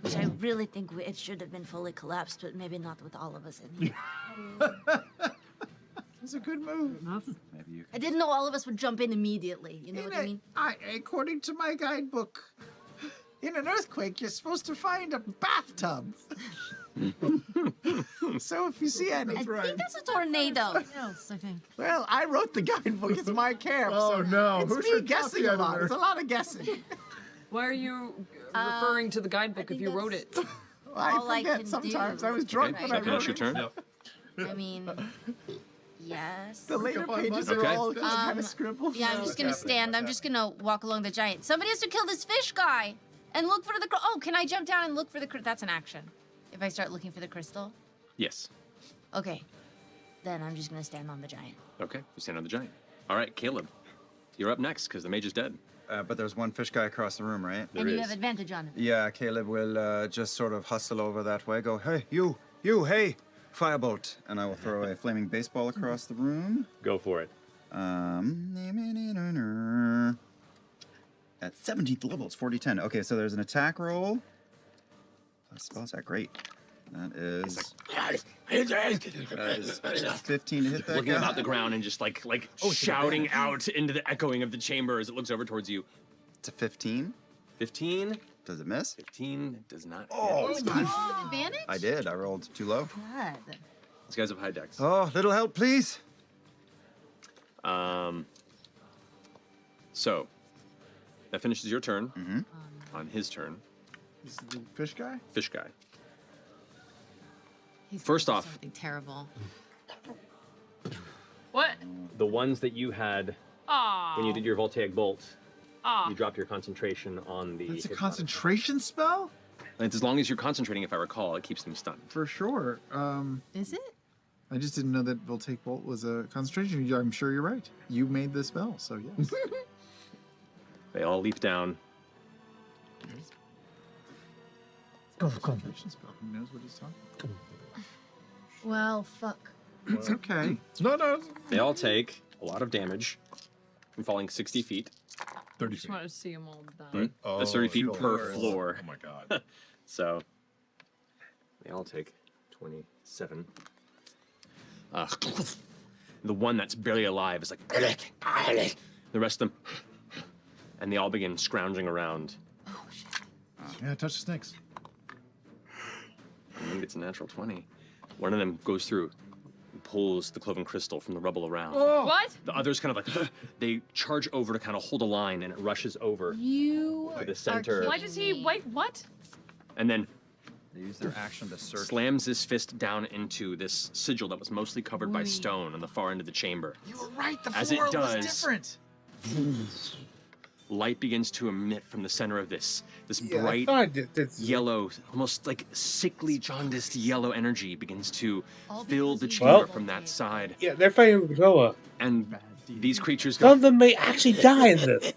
Which I really think it should have been fully collapsed, but maybe not with all of us in here. It's a good move. Maybe you I didn't know all of us would jump in immediately. You know what I mean? According to my guidebook, in an earthquake, you're supposed to find a bathtub. So if you see any, I think that's a tornado. Else, I think. well, I wrote the guidebook. It's my camp. Oh, so no. It's Who's me your guessing copy a lot. editor? It's a lot of guessing. Why are you referring to the guidebook if you wrote it? all I I forget can sometimes. do. I was drunk Okay, when so I finish wrote your it. turn. I mean, yes. The later pages Okay. are all kind of scribbled. Yeah, I'm just gonna stand. I'm just gonna walk along the giant. Somebody has to kill this fish guy and look for the. Oh, can I jump down and look for the? That's an action. If I start looking for the crystal. Yes. Okay. Then I'm just gonna stand on the giant. Okay, you stand on the giant. All right, Caleb, you're up next because the mage is dead. But there's one fish guy across the room, right? And you have advantage on him. Yeah, Caleb will just sort of hustle over that way, go, hey, you, hey, firebolt. And I will throw a flaming baseball across the room. Go for it. At 17th level, it's 40-10. Okay, so there's an attack roll. Spell attack, great. That is 15 to hit that Looking guy. about the ground and just like shouting out into the echoing of the chamber as it looks over towards you. It's a 15. 15. Does it miss? 15 does not. Oh, hit. Did you roll with advantage? I did. I rolled too low. God. These guys have high decks. Oh, little help, please. So that finishes your turn. On his turn, This is the fish guy? fish guy. He's First doing off- something terrible. What? The ones that you had Aw. when you did your voltaic bolt, Aw. you dropped your concentration on the. That's a hit concentration spell? button. As long as you're concentrating, if I recall, it keeps them stunned. For sure. Is it? I just didn't know that Voltaic Bolt was a concentration. I'm sure you're right. You made the spell, so yes. They all leap down. Concentration spell. Who knows what he's talking about? Well, fuck. It's okay. No. They all take a lot of damage from falling 60 feet. 30 Just feet. want to see them all die. That's 30 feet shoot. per floor. Oh my god. So they all take 27. The one that's barely alive is like, the rest of them, and they all begin scrounging around. Yeah, touch the snakes. I think it's a natural 20. One of them goes through and pulls the cloven crystal from the rubble around. What? The others kind of like, they charge over to kind of hold a line, and it rushes over You to the are center. Why does he wait? What? And then They use their action to search. slams his fist down into this sigil that was mostly covered by stone on the far end of the chamber. You were right. The As it floor was does- different. Light begins to emit from the center of this Yeah, bright I thought that's yellow, almost like sickly jaundiced yellow energy begins to All fill the because you chamber Well- from that side. Yeah, they're fighting Ukatoa. And these creatures Some go. of them may actually die in this.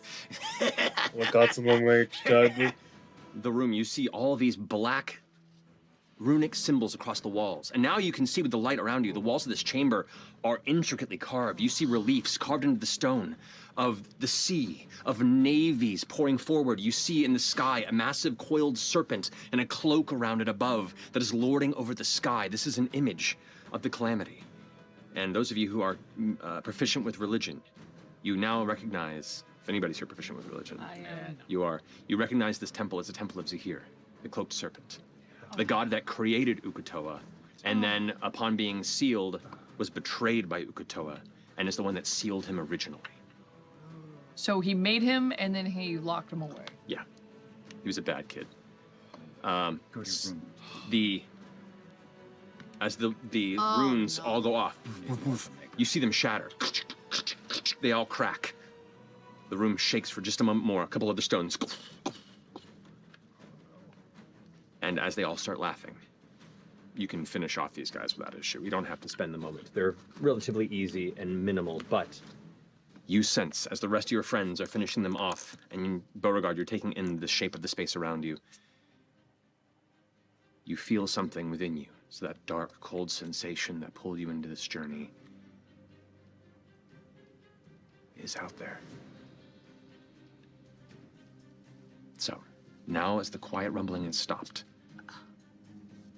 Oh God, someone may die. The room, you see all these black runic symbols across the walls. And now you can see with the light around you, the walls of this chamber are intricately carved. You see reliefs carved into the stone of the sea, of navies pouring forward. You see in the sky a massive coiled serpent and a cloak around it above that is lording over the sky. This is an image of the calamity. And those of you who are proficient with religion, you now recognize, if anybody's here proficient with religion, I am. you recognize this temple as the temple of Zahir, the cloaked serpent, the god that created Ukatoa, and then upon being sealed was betrayed by Ukatoa, and is the one that sealed him originally. So he made him and then he locked him away. Yeah, he was a bad kid. Go to your room. As the runes all go off, you see them shatter. They all crack. The room shakes for just a moment more. A couple other stones. And as they all start laughing, you can finish off these guys without issue. You don't have to spend the moment. They're relatively easy and minimal, but you sense as the rest of your friends are finishing them off, and Beauregard, you're taking in the shape of the space around you. You feel something within you. So that dark, cold sensation that pulled you into this journey is out there. So, now as the quiet rumbling has stopped,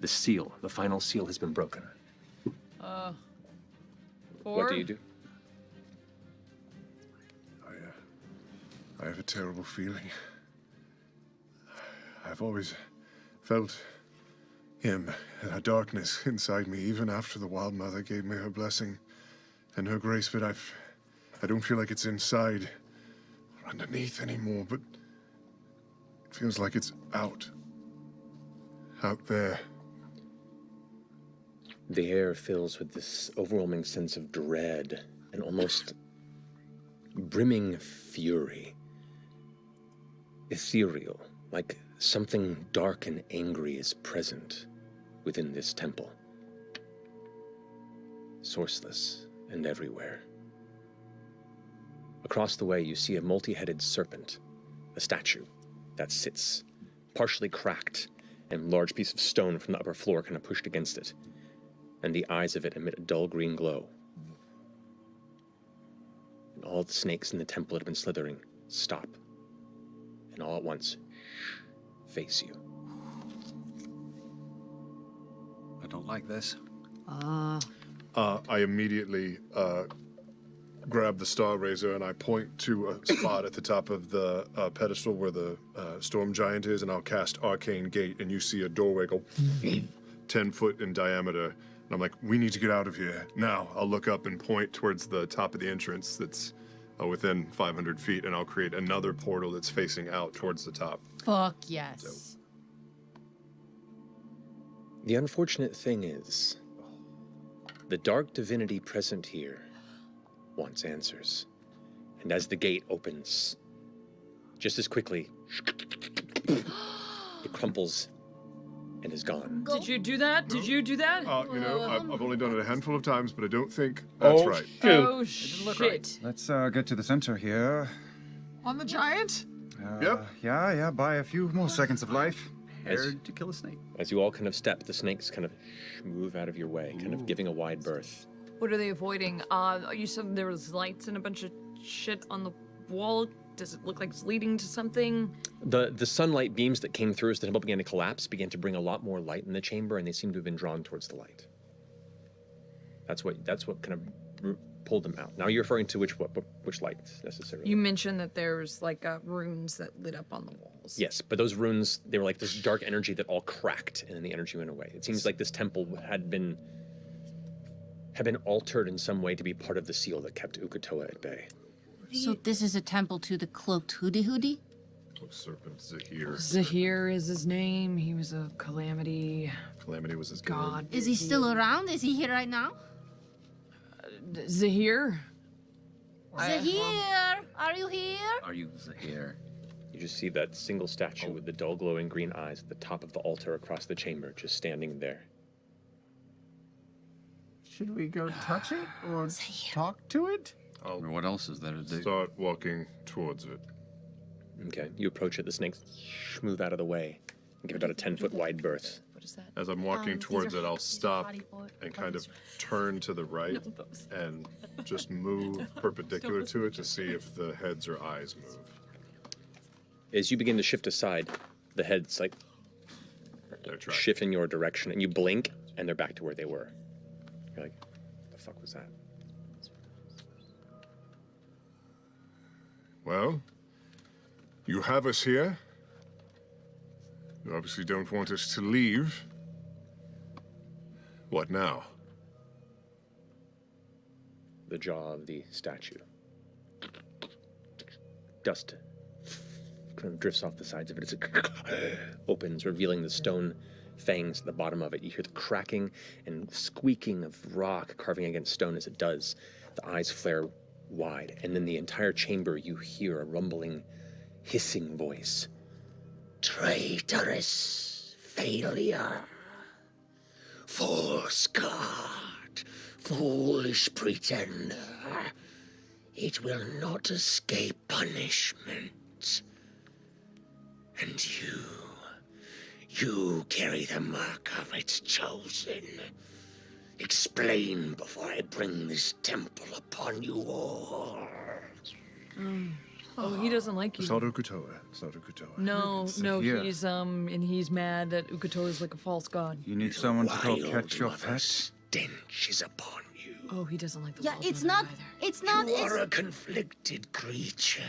the seal, the final seal has been broken. What do you do? I have a terrible feeling. I've always felt him, a darkness inside me, even after the Wild Mother gave me her blessing and her grace, but I don't feel like it's inside or underneath anymore, but it feels like it's out there. The air fills with this overwhelming sense of dread and almost brimming fury. Ethereal, like something dark and angry is present within this temple. Sourceless and everywhere. Across the way, you see a multi-headed serpent, a statue that sits, partially cracked, and a large piece of stone from the upper floor kind of pushed against it. And the eyes of it emit a dull green glow. And all the snakes in the temple that have been slithering stop. And all at once, face you. I don't like this. I immediately grab the Star Razor and I point to a spot at the top of the pedestal where the Storm Giant is, and I'll cast Arcane Gate, and you see a doorway go 10 foot in diameter. And I'm like, we need to get out of here. Now, I'll look up and point towards the top of the entrance that's within 500 feet, and I'll create another portal that's facing out towards the top. Fuck yes. The unfortunate thing is, the dark divinity present here wants answers. And as the gate opens, just as quickly, it crumples and is gone. Did you do that? Did you do that? I've only done it a handful of times, but I don't think that's right. Oh, shit. Let's get to the center here. On the giant? Yep. Yeah, by a few more seconds of life. Prepared to kill a snake. As you all kind of step, the snakes kind of move out of your way, kind of giving a wide berth. What are they avoiding? You said there was lights and a bunch of shit on the wall. Does it look like it's leading to something? The sunlight beams that came through as the temple began to collapse began to bring a lot more light in the chamber, and they seem to have been drawn towards the light. That's what kind of pulled them out. Now you're referring to which light necessarily? You mentioned that there's like runes that lit up on the walls. Yes, but those runes, they were like this dark energy that all cracked, and then the energy went away. It seems like this temple had been altered in some way to be part of the seal that kept Uk'otoa at bay. So this is a temple to the cloaked hoodie? Serpent Zahir. Zahir is his name. He was a calamity. Calamity was his god. Is he still around? Is he here right now? Zahir? Zahir, are you here? Are you Zahir? You just see that single statue with the dull glowing green eyes at the top of the altar across the chamber, just standing there. Should we go touch it or talk to it? What else is there to do? Start walking towards it. Okay, you approach it, the snakes move out of the way and give it about a 10-foot wide berth. What is that? As I'm walking towards it, I'll stop and kind of turn to the right and just move perpendicular to it to see if the heads or eyes move. As you begin to shift aside, the heads like shift in your direction, and you blink, and they're back to where they were. You're like, what the fuck was that? Well, you have us here. You obviously don't want us to leave. What now? The jaw of the statue. Dust kind of drifts off the sides of it as it opens, revealing the stone fangs at the bottom of it. You hear the cracking and squeaking of rock carving against stone as it does. The eyes flare wide, and in the entire chamber you hear a rumbling, hissing voice. Traitorous failure. False god. Foolish pretender. It will not escape punishment. And you carry the mark of its chosen. Explain before I bring this temple upon you all. Oh, he doesn't like you. It's not Uk'otoa. It's not Uk'otoa. No, Zahir. he's and he's mad that Uk'otoa is like a false god. You need someone to go catch your Wild pet. stench is upon you. Oh, he doesn't like the Yeah, false it's mother not. either. It's not. You It's are a conflicted creature.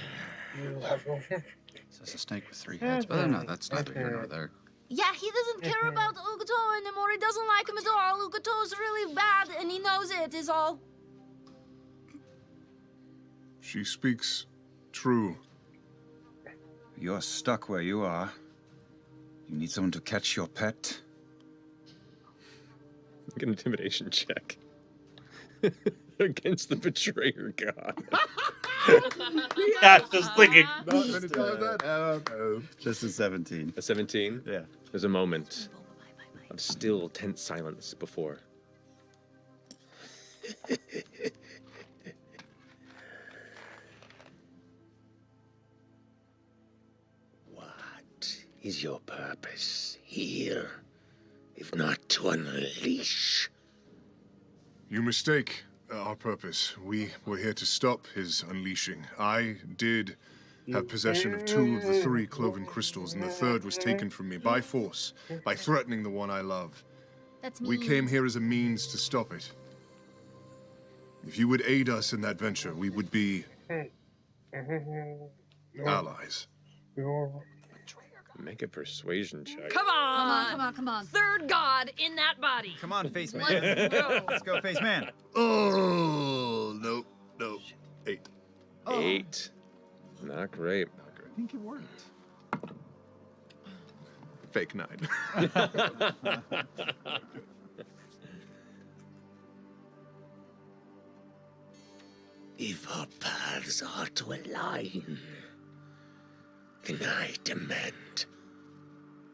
This is a snake with 3 heads. But no, that's neither here nor there. Yeah, he doesn't care about Ugato anymore. He doesn't like him at all. Ugato's really bad, and he knows it, is all. She speaks true. You're stuck where you are. You need someone to catch your pet. Make an intimidation check against the betrayer god. Yeah, just thinking. Just a 17. A 17? Yeah. There's a moment of still, tense silence before. What is your purpose here, if not to unleash? You mistake our purpose. We were here to stop his unleashing. I did have possession of 2 of the 3 cloven crystals, and the 3rd was taken from me by force, by threatening the one I love. That's We came here as a means to stop it. If you would aid us in that venture, we would be allies. Make a persuasion check. Come on! Come on, come on. Third god in that body. Come on, face man. Let's go. Let's go, face man. Oh, nope. 8. 8. Not great. I think it worked. Fake 9. If our paths are to align, then I demand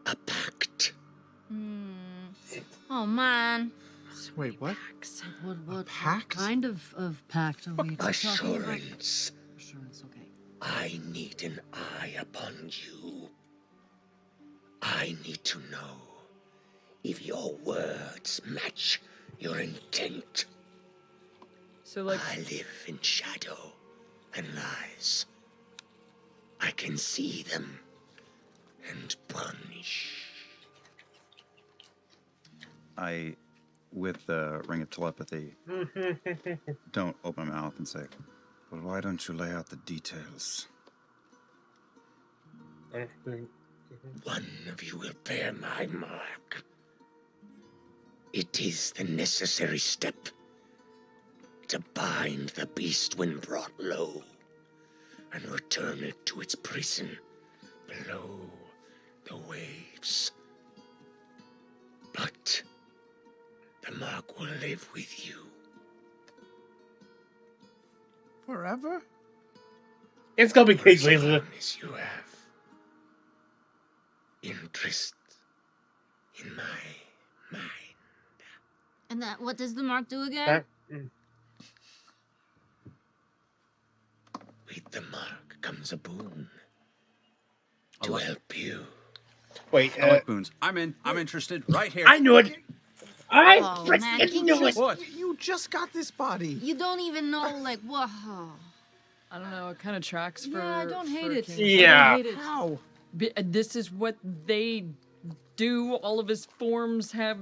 a pact. Oh, man. Wait, what? What pact? kind of pact are we talking about? Assurance. Assurance, okay. I need an eye upon you. I need to know if your words match your intent. So, like, I live in shadow and lies. I can see them and punish. I, with the ring of telepathy, don't open my mouth and say, well, why don't you lay out the details? One of you will bear my mark. It is the necessary step to bind the beast when brought low and return it to its prison below the waves. But the mark will live with you. Forever? It's gonna be For as Kingsley. long as you have interest in my mind. And that, what does the mark do again? With the mark comes a boon to help you. Wait, I like boons. I'm in. I'm interested. Right here. I knew it. I Oh, man, freaking you knew it. What? You just got this body. You don't even know, like, whoa. I don't know. It kind of tracks for. Yeah, I don't hate for it. King's Yeah. I don't hate it. How? This is what they do. All of his forms have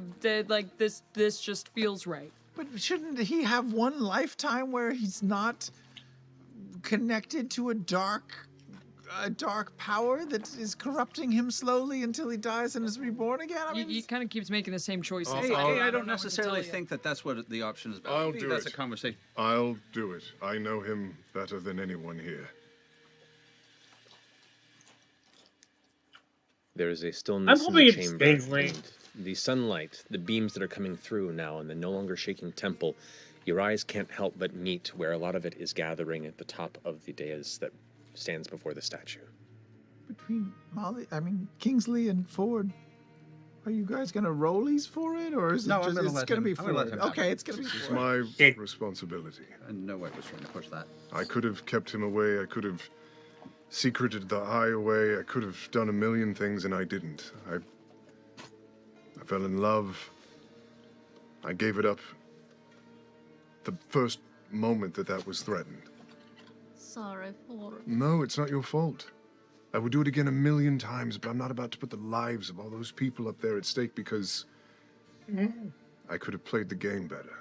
like this. This just feels right. But shouldn't he have one lifetime where he's not connected to a dark power that is corrupting him slowly until he dies and is reborn again? I mean, He kind of keeps making the same choices. Hey, I'll- hey, I know don't what to necessarily tell you. think that that's what the option is about. I'll Maybe do that's it. a conversation. I'll do it. I know him better than anyone here. There is a stillness in hoping the it's chamber. Kingsley. And the sunlight, the beams that are coming through now in the no longer shaking temple, your eyes can't help but meet where a lot of it is gathering at the top of the dais that stands before the statue. between Kingsley and Ford, are you guys gonna rollies for it, or is it No, I'm just gonna it's let gonna him- be I'm gonna let Ford? him have Okay, it. it's gonna be It's Ford. my responsibility. And no way was trying to push that. I could have kept him away. I could have secreted the eye away. I could have done a million things, and I didn't. I fell in love. I gave it up the first moment that was threatened. Sorry, Ford. No, it's not your fault. I would do it again a million times, but I'm not about to put the lives of all those people up there at stake because I could have played the game better.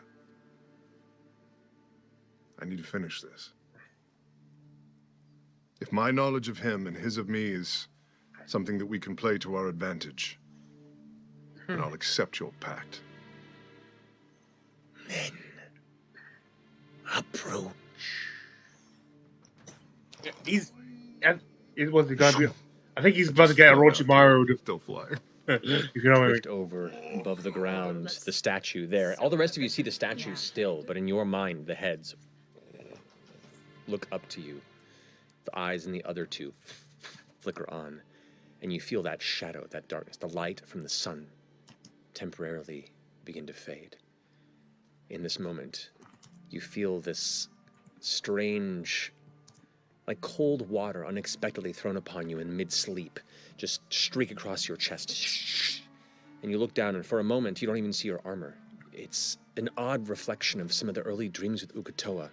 I need to finish this. If my knowledge of him and his of me is something that we can play to our advantage, and I'll accept your pact. Men, approach. He's. It was the god. I think he's about to get Orochimaru. Still flying. You can only Drift over above the ground, the statue there. All the rest of you see the statue still, but in your mind, the heads look up to you. The eyes in the other two flicker on, and you feel that shadow, that darkness, the light from the sun temporarily begin to fade. In this moment, you feel this strange, like cold water unexpectedly thrown upon you in mid-sleep, just streak across your chest. And you look down, and for a moment, you don't even see your armor. It's an odd reflection of some of the early dreams with Uk'otoa,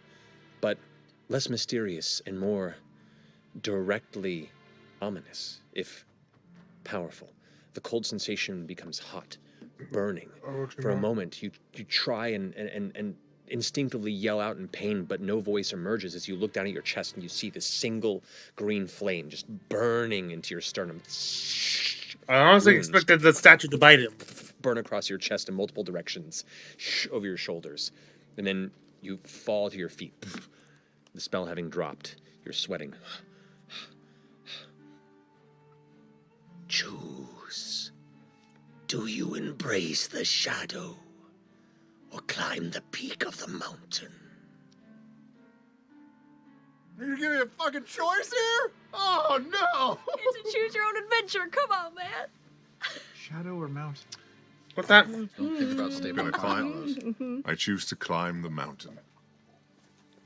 but less mysterious and more directly ominous, if powerful. The cold sensation becomes hot, burning. For a moment, you try and instinctively yell out in pain, but no voice emerges as you look down at your chest and you see this single green flame just burning into your sternum. I honestly expected the statue to bite him. Burn across your chest in multiple directions, over your shoulders. And then you fall to your feet. The spell having dropped, you're sweating. Choose. Do you embrace the shadow or climb the peak of the mountain? You give me a fucking choice here? Oh no! It's a choose your own adventure. Come on, man. Shadow or mountain? What's that? Don't think about I'm gonna climb. I choose to climb the mountain.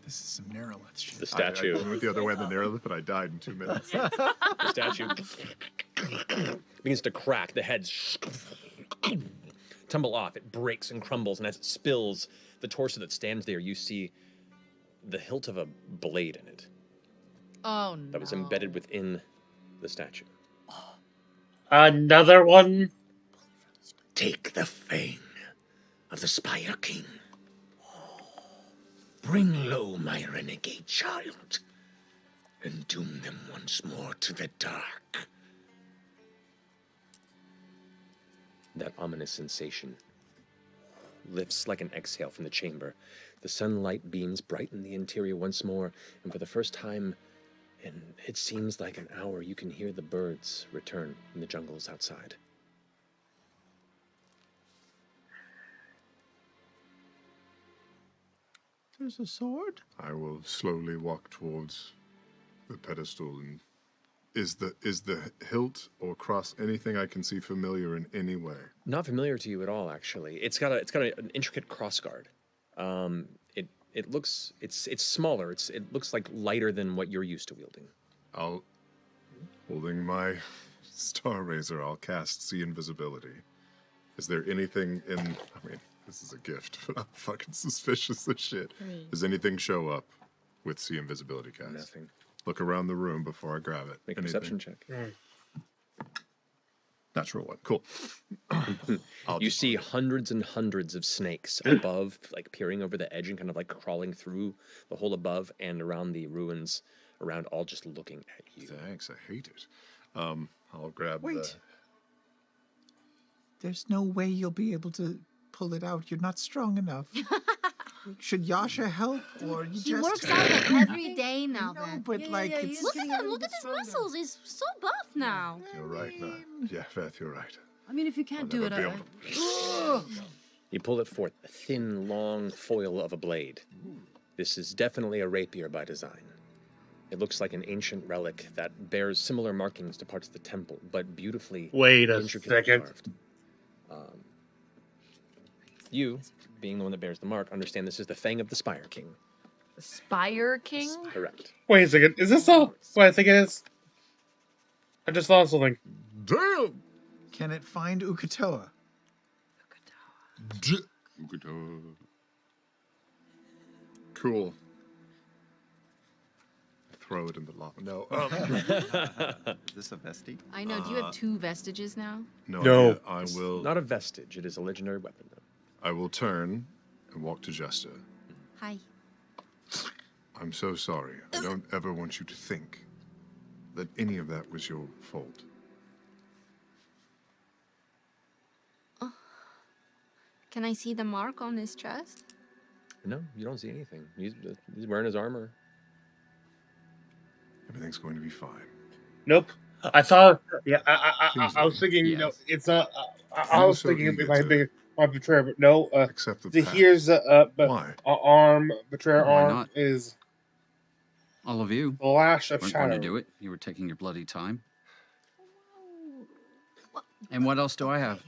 This is some narrow lift shit. The statue. I went the other way in the narrow lift, but I died in 2 minutes. The statue begins to crack. The heads tumble off. It breaks and crumbles, and as it spills, the torso that stands there, you see the hilt of a blade in it. Oh no. That was embedded within the statue. Another one? Take the fang of the Spire King. Bring low my renegade child, and doom them once more to the dark. That ominous sensation lifts like an exhale from the chamber. The sunlight beams brighten the interior once more, and for the first time in it seems like an hour, you can hear the birds return in the jungles outside. There's a sword? I will slowly walk towards the pedestal. And is the hilt or cross anything I can see familiar in any way? Not familiar to you at all, actually. It's got an intricate crossguard. It looks it's smaller. It looks like lighter than what you're used to wielding. Holding my Star Razor, I'll cast See Invisibility. Is there anything in? I mean, this is a gift, but I'm fucking suspicious as shit. Does anything show up with See Invisibility cast? Nothing. Look around the room before I grab it. Make a perception check. Natural one. Cool. You see hundreds and hundreds of snakes above, like peering over the edge and kind of like crawling through the hole above and around the ruins around, all just looking at you. Thanks, I hate it. I'll grab Wait. There's no way you'll be able to pull it out. You're not strong enough. Should Yasha help, or you He just... works out like every day now. No, Then. but like it's... Look at him. Look at his muscles. He's so buff now. You're right, no. Yeah, Beth, you're right. I mean, if you can't do it, never be able You pull it forth, a thin, long foil of a blade. This is definitely a rapier by design. It looks like an ancient relic that bears similar markings to parts of the temple, but beautifully Wait a intricately second. carved. You, being the one that bears the mark, understand this is the Fang of the Spire King. The Spire King? Correct. Wait a second. Is this all what I think it is? I just saw something. Damn! Can it find Uk'otoa? Cool. Throw it in the lava. No. Is this a vestige? I know. Do you have 2 vestiges now? No. I will. Not a vestige. It is a legendary weapon, though. I will turn and walk to Jester. Hi. I'm so sorry. I don't ever want you to think that any of that was your fault. Can I see the mark on his chest? No, you don't see anything. He's wearing his armor. Everything's going to be fine. Nope. I saw. Yeah, I was thinking. Yes. No, it's not. I was so thinking it eager might to be my betrayer, but no. Accept the pact. Here's Why? arm betrayer Why arm not? is All of you the lash of weren't going shadow. to do it. You were taking your bloody time. And what else do I have?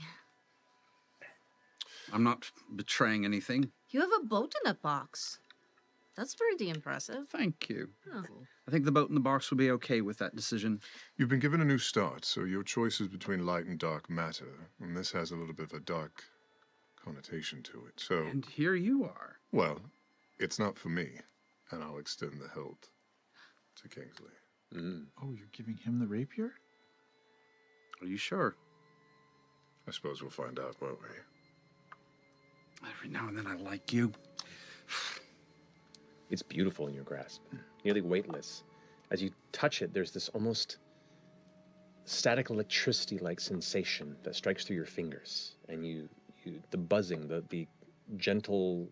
I'm not betraying anything. You have a boat in a box. That's pretty impressive. Thank you. Oh. I think the boat in the box will be okay with that decision. You've been given a new start, so your choice is between light and dark matter, and this has a little bit of a dark connotation to it. So, And here you are. well, it's not for me, and I'll extend the hilt to Kingsley. Oh, you're giving him the rapier? Are you sure? I suppose we'll find out, won't we? Every now and then I like you. It's beautiful in your grasp, nearly weightless. As you touch it, there's this almost static electricity-like sensation that strikes through your fingers, and the buzzing, the gentle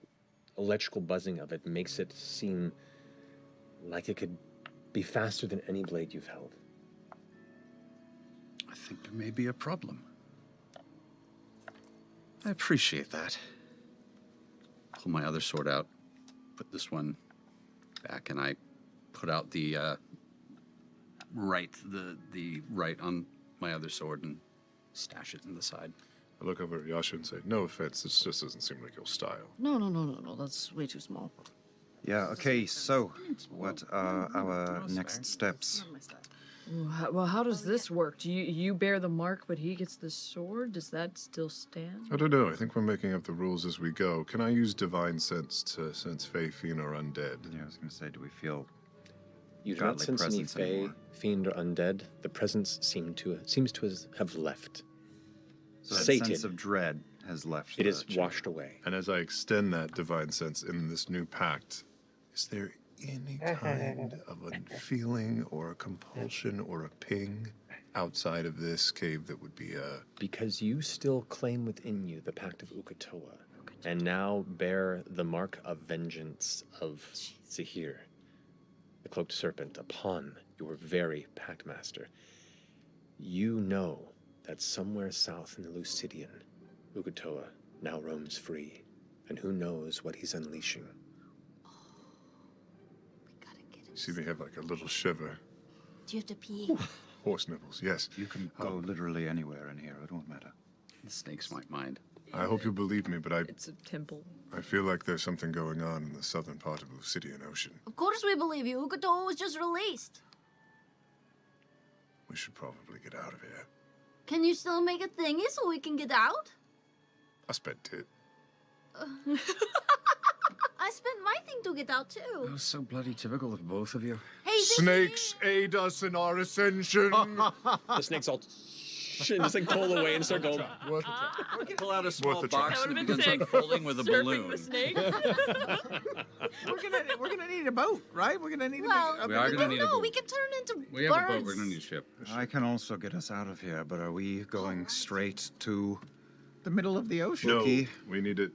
electrical buzzing of it makes it seem like it could be faster than any blade you've held. I think there may be a problem. I appreciate that. Pull my other sword out, put this one back, and I put out the right on my other sword and stash it in the side. I look over at Yasha and say, no offense, this just doesn't seem like your style. No. That's way too small. Yeah, okay, so what are our next steps? Well, how does this work? Do you bear the mark, but he gets the sword? Does that still stand? I don't know. I think we're making up the rules as we go. Can I use divine sense to sense Fey, Fiend, or undead? Yeah, I was going to say, do we feel You do not godly sense any presence fey, anymore? fiend, or undead. The presence seems to have left. So that Sated. sense of dread has left. It the is chamber. washed away. And as I extend that divine sense in this new pact, is there any kind of a feeling or a compulsion or a ping outside of this cave that would be a... Because you still claim within you the Pact of Ukatoa, and now bear the mark of vengeance of Zahir, the cloaked serpent, upon your very pact master. You know that somewhere south in the Lucidian, Ukatoa now roams free, and who knows what he's unleashing. See me have like a little shiver. Do you have to pee? Horse nipples, yes. You can go literally anywhere in here. It won't matter. The snakes might mind. I hope you believe me, but It's a temple. I feel like there's something going on in the southern part of the Lucidian Ocean. Of course we believe you. Ukatoa was just released. We should probably get out of here. Can you still make a thingy so we can get out? I spent it. I spent my thing to get out too. Oh, so bloody typical of both of you. Hey, Snakes aid us in our ascension. The snakes all just like pull away and start going. Pull out a small a box try. and That begin would've been unfolding with a Surfing balloon. the snake. We're gonna need a boat, right? We're gonna need well, a We are gonna need a no, boat. we can turn into We have a boat. birds. We're gonna need a ship. I can also get us out of here, but are we going straight to the middle of the ocean. No, Okay. we need at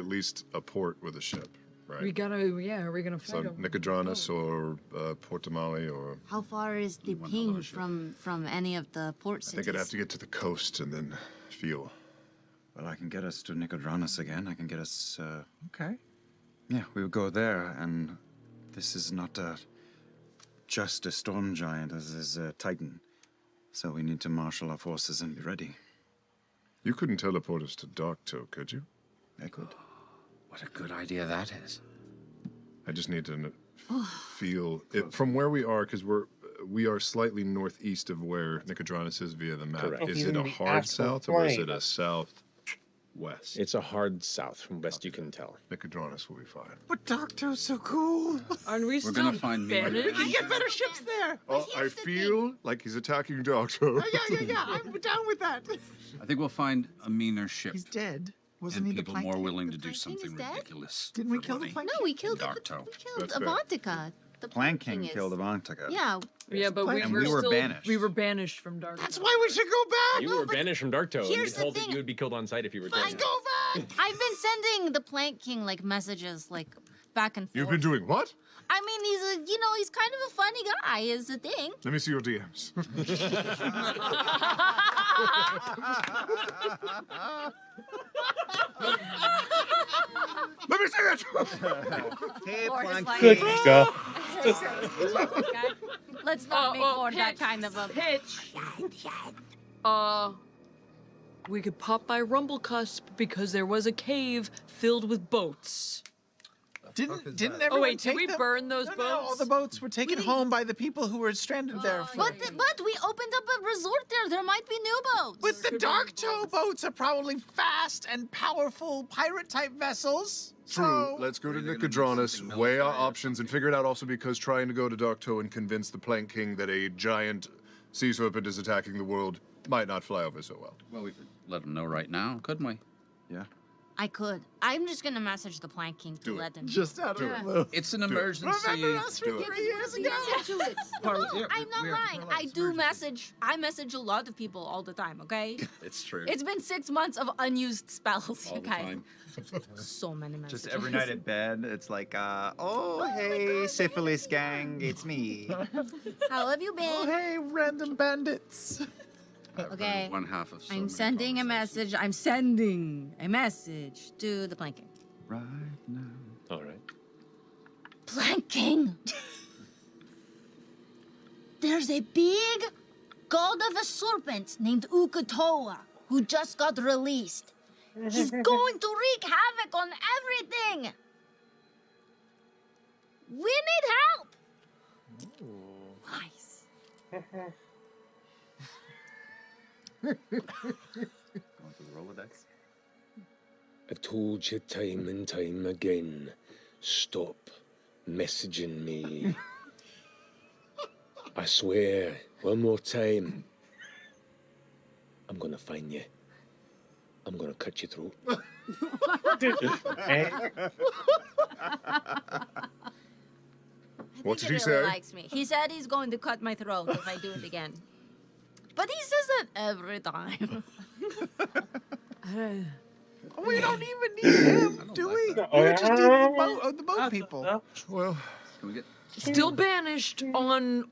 least a port with a ship, right? We gotta, are we gonna So fight him? Nicodranus or Portamali or... How far is the ping from any of the port I cities? think I'd have to get to the coast and then feel. Well, I can get us to Nicodranus again. I can get us... Okay. Yeah, we would go there, and this is not just a storm giant, this is a titan. So we need to marshal our forces and be ready. You couldn't teleport us to Darktoe, could you? I could. What a good idea that is. I just need to feel it from where we are, because we are slightly northeast of where Nicodranus is via the map. Correct. Is it a hard south or is it a southwest? It's a hard south from best you can tell. Nicodranus will be fine. But Darktoe's so cool. Aren't we We're still gonna find me. We can get better ships there. Oh, I feel like he's attacking Darktoe. Yeah. I'm down with that. I think we'll find a meaner ship. He's dead. Wasn't and he the people plank more king? willing to The do plank king is something dead? ridiculous. Didn't we for kill the money. plank No, we killed Darktoe. That's fair. Avantika. The Plank King is- killed Avantika. Yeah. Yeah, but And we we were still, banished. We were banished from Dark. That's why we should go back. You were banished from Darktoe and here's the told that thing. you would be killed on sight if you were Fine. dead. Go back. I've been sending the Plank King like messages like back and forth. You've been doing what? I mean, he's kind of a funny guy, is the thing. Let me see your DMs. Let me see it. Hey, Or Plank like- Good King. God. Let's not make for that kind of a pitch. We could pop by Rumblecusp because there was a cave filled with boats. Didn't everyone Oh wait, did take we them? burn those No, boats? all the boats were taken home by the people who were stranded there. But we opened up a resort there. There might be new boats. But the Dark Toe boats are probably fast and powerful pirate-type vessels. True. So Let's go to Nicodranus, weigh our options, and figure it out also because trying to go to Darktoe and convince the Plank King that a giant sea serpent is attacking the world might not fly over so well. Well, we could let him know right now, couldn't we? Yeah. I could. I'm just gonna message the Plank King to let him. just out of the blue. It's an emergency. Remember us from 3 years ago? No, I'm not lying. I message a lot of people all the time, okay? It's true. It's been 6 months of unused spells, All you the guys. time. So many messages. Just every night at bed, it's like, hey, syphilis gang, it's me. How have you been? Oh, hey, random bandits. Okay. One half of. So I'm many sending a message. I'm sending a message to the Plank King. Right now. All right. Plank King! There's a big god of a serpent named Ukatoa who just got released. He's going to wreak havoc on everything. We need help. Nice. Going through the Rolodex. I've told you time and time again, stop messaging me. I swear, one more time, I'm gonna find you. I'm gonna cut your throat. What did he really say? likes me. He said he's going to cut my throat if I do it again. But he says that every time. We don't even need him, do we? Oh, We just need the boat people. Well, Can we get? Still banished on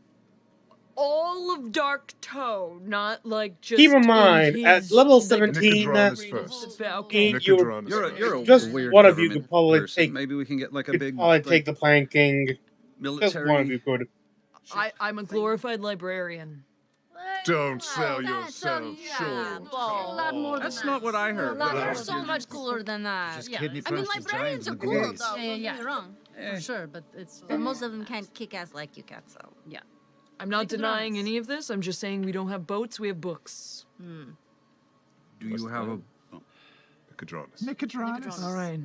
all of Dark Toe, not like just. Keep in mind, at his, level like, 17, Nicodranus first. Okay. Nicodranus You're a Just weird one of you government could probably person. take. Maybe we can get like a Could big probably like, take the Plank King. Just military. one of you could. I'm a glorified librarian. Don't sell That's yourself short. a lot more than That's that. not what I heard. You're so much cooler than that. Just Yeah. kidney I mean, prostate librarians giants are in the cool, gaze. though. Yeah, Don't yeah. get me wrong. For sure, but it's But most of them can't kick ass like you can, so. yeah. I'm not Make it denying honest. any of this. I'm just saying we don't have boats, we have books. Do you have a? Nicodranus. Nicodranus. All right.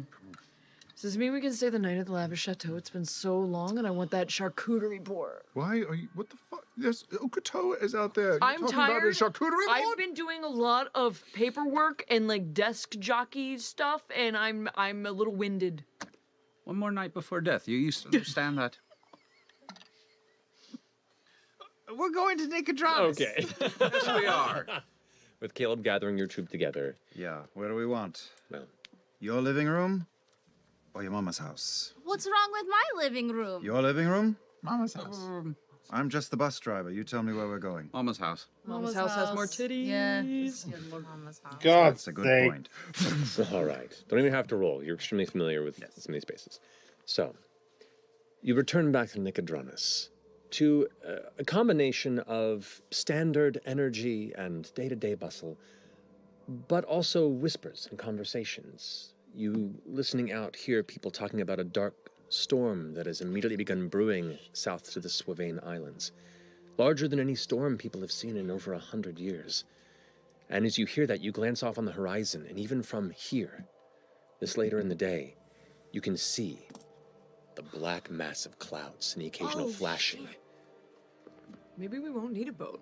Does this mean we can stay the night at the lavish chateau? It's been so long, and I want that charcuterie board. Why are you? What the fuck? Yes, Ukatoa is out there. You're I'm talking about a tired. charcuterie I've board? been doing a lot of paperwork and like desk jockey stuff, and I'm a little winded. One more night before death. You used to understand that. We're going to Nicodranus. Okay. Yes, we are. With Caleb gathering your troop together. Yeah, where do we want? Well, Your living room or your mama's house? What's wrong with my living room? Your living room? Mama's house. I'm just the bus driver. You tell me where we're going. Mama's house. Mama's house has more titties. Yeah. Mama's house. God's That's a good sake. point. all right. Don't even have to roll. You're extremely familiar with some of these spaces. So, you return back to Nicodranus to a combination of standard energy and day-to-day bustle, but also whispers and conversations. You, listening out, hear people talking about a dark storm that has immediately begun brewing south to the Swavane Islands, larger than any storm people have seen in over 100 years. And as you hear that, you glance off on the horizon, and even from here, this later in the day, you can see the black mass of clouds and the occasional flashing. Maybe we won't need a boat.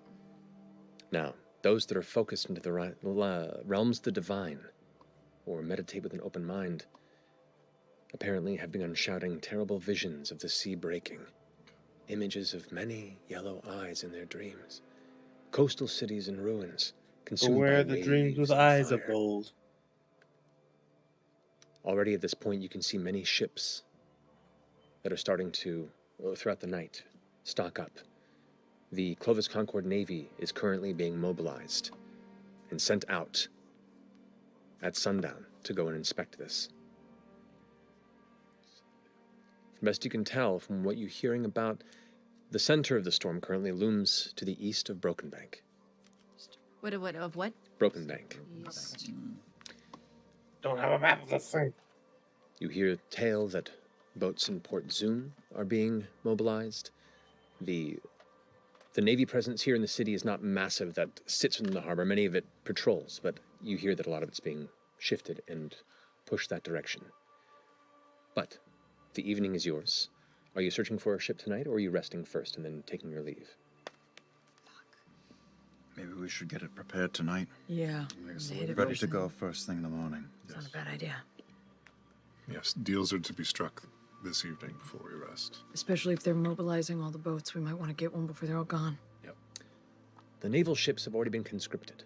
Now, those that are focused into the realms of the divine, or meditate with an open mind, apparently have begun shouting terrible visions of the sea breaking, images of many yellow eyes in their dreams, coastal cities in ruins, consumed Beware by the waves dreams with and eyes of fire. gold. Already at this point, you can see many ships that are starting to, throughout the night, stock up. The Clovis Concord Navy is currently being mobilized and sent out at sundown to go and inspect this. From best you can tell from what you're hearing about, the center of the storm currently looms to the east of Broken Bank. Of what? Broken Bank. East. Don't have a map of this thing. You hear tale that boats in Port Zoom are being mobilized. The Navy presence here in the city is not massive that sits within the harbor. Many of it patrols, but you hear that a lot of it's being shifted and pushed that direction. But the evening is yours. Are you searching for a ship tonight, or are you resting first and then taking your leave? Maybe we should get it prepared tonight. Yeah. Ready to go first thing in the morning. It's not a bad idea. Yes, deals are to be struck this evening before we rest. Especially if they're mobilizing all the boats. We might want to get one before they're all gone. Yep. The naval ships have already been conscripted.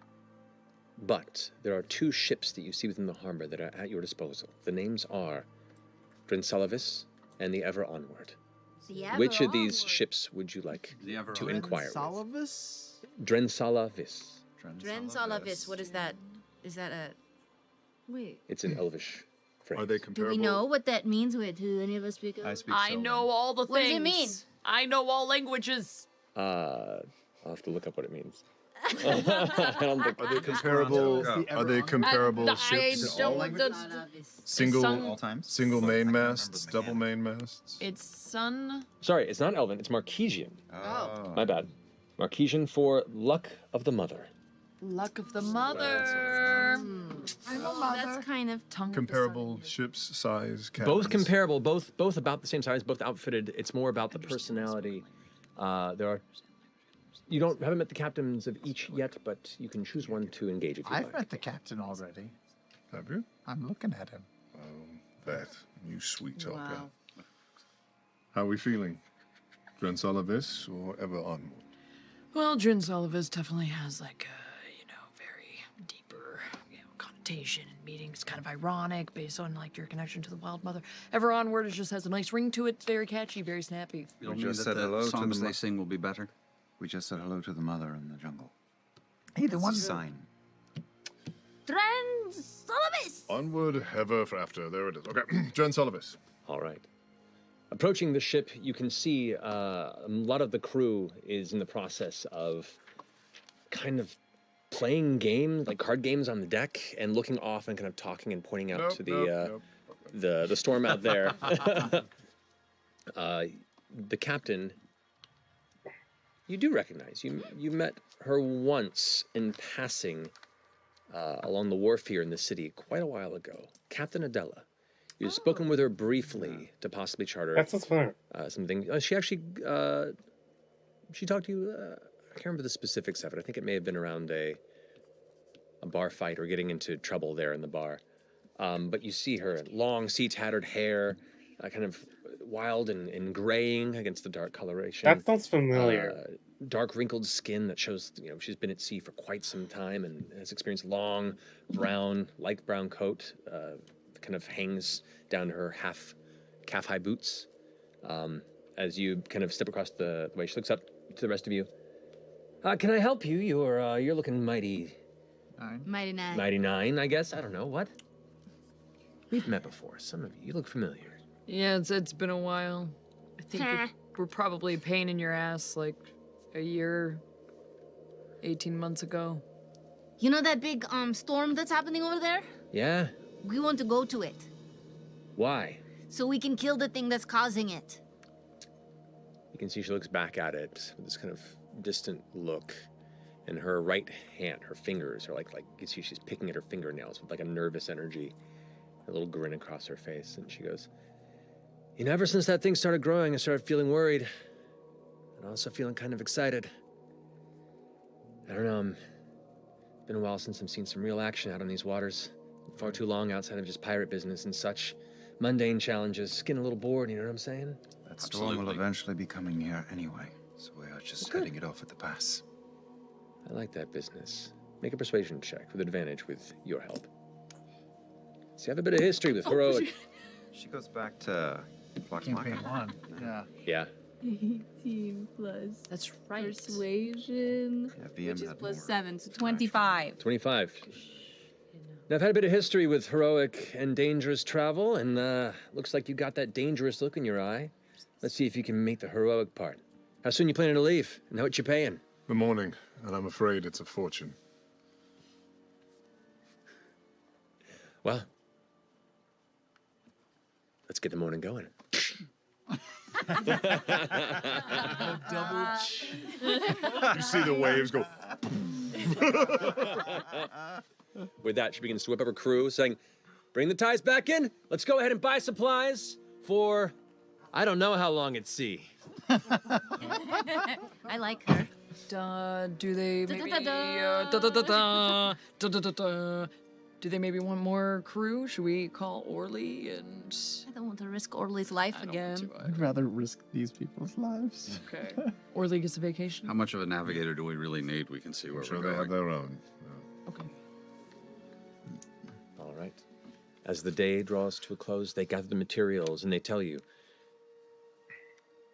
But there are 2 ships that you see within the harbor that are at your disposal. The names are Drinsalavis and the Ever Onward. Which of these ships would you like to inquire with? Salavis? Drinsalavis. Drinsalavis. What is that? Is that a... Wait. It's an Elvish phrase. Are they Do comparable? we know what that means? Do any of us speak it? I speak I know all the things. What does it mean? I know all languages. I'll have to look up what it means. I don't think. Are they comparable? Are they comparable I ships? don't. Single, Sun- single main masts, double main masts. It's sun. Sorry, it's not Elven. It's Marquesian. Oh. My bad. Marquesian for luck of the mother. Luck of the mother. That's kind of Comparable ships, size, cabins. Both comparable. Both about the same size. Both outfitted. It's more about the personality. You haven't met the captains of each yet, but you can choose one to engage if you I've like. met the captain already. Have you? I'm looking at him. That, you sweet talker. Wow. How are we feeling? Drinsalavis or Ever Onward? Well, Drinsalavis definitely has like a, very deeper, connotation and meaning. It's kind of ironic based on like your connection to the Wild Mother. Ever Onward just has a nice ring to it. It's very catchy, very snappy. We Don't just mean said that hello the to songs the they sing will be better. We just said hello to the mother in the jungle. Either one. Sign. Drinsalavis. Onward, ever after. There it is. Okay, Drinsalavis. All right. Approaching the ship, you can see a lot of the crew is in the process of kind of playing games, like card games on the deck, and looking off and kind of talking and pointing out to the storm out there. The captain, you do recognize. You met her once in passing along the wharf here in the city quite a while ago. Captain Adela. You've spoken with her briefly to possibly charter That's what's fun. something. She actually, she talked to you, I can't remember the specifics of it. I think it may have been around a bar fight or getting into trouble there in the bar. But you see her long, sea-tattered hair, kind of wild and graying against the dark coloration. That sounds familiar. Dark wrinkled skin that shows, she's been at sea for quite some time and has experienced long, brown, light brown coat, kind of hangs down to her calf-high boots. As you kind of step across the way, she looks up to the rest of you. Can I help you? You're looking mighty Mighty Nien. 99, I guess. I don't know what. We've met before. Some of you look familiar. Yeah, it's been a while. I think we're probably a pain in your ass like a year, 18 months ago. You know that big storm that's happening over there? Yeah. We want to go to it Why? so we can kill the thing that's causing it. You can see she looks back at it with this kind of distant look. And her right hand, her fingers are like you can see she's picking at her fingernails with like a nervous energy. A little grin across her face. And she goes, ever since that thing started growing, I started feeling worried. And also feeling kind of excited. I don't know, it's been a while since I've seen some real action out on these waters. Far too long outside of just pirate business and such mundane challenges. Getting a little bored, you know what I'm saying? That storm will eventually be coming here anyway, so we are just heading it off at the pass. I like that business. Make a persuasion check with advantage with your help. So you have a bit of history with heroic. She goes back to Vox Campaign Machina. 1. Yeah. Yeah. 18 plus. That's right. Persuasion. Yeah, VM Which is had plus more. 7, so 25. 25. Now, I've had a bit of history with heroic and dangerous travel, and looks like you got that dangerous look in your eye. Let's see if you can make the heroic part. How soon you planning to leave? And how much you paying? The morning, and I'm afraid it's a fortune. Well, let's get the morning going. Double. You see the waves go. With that, she begins to whip up her crew, saying, "Bring the ties back in. Let's go ahead and buy supplies for I don't know how long at sea." I like her. Do they maybe do they maybe want more crew? Should we call Orly and I don't want to risk Orly's life again. I'd rather risk these people's lives. Okay. Orly gets a vacation. How much of a navigator do we really need? We can see where I'm sure we're they going. have their own. Okay. All right. As the day draws to a close, they gather the materials and they tell you,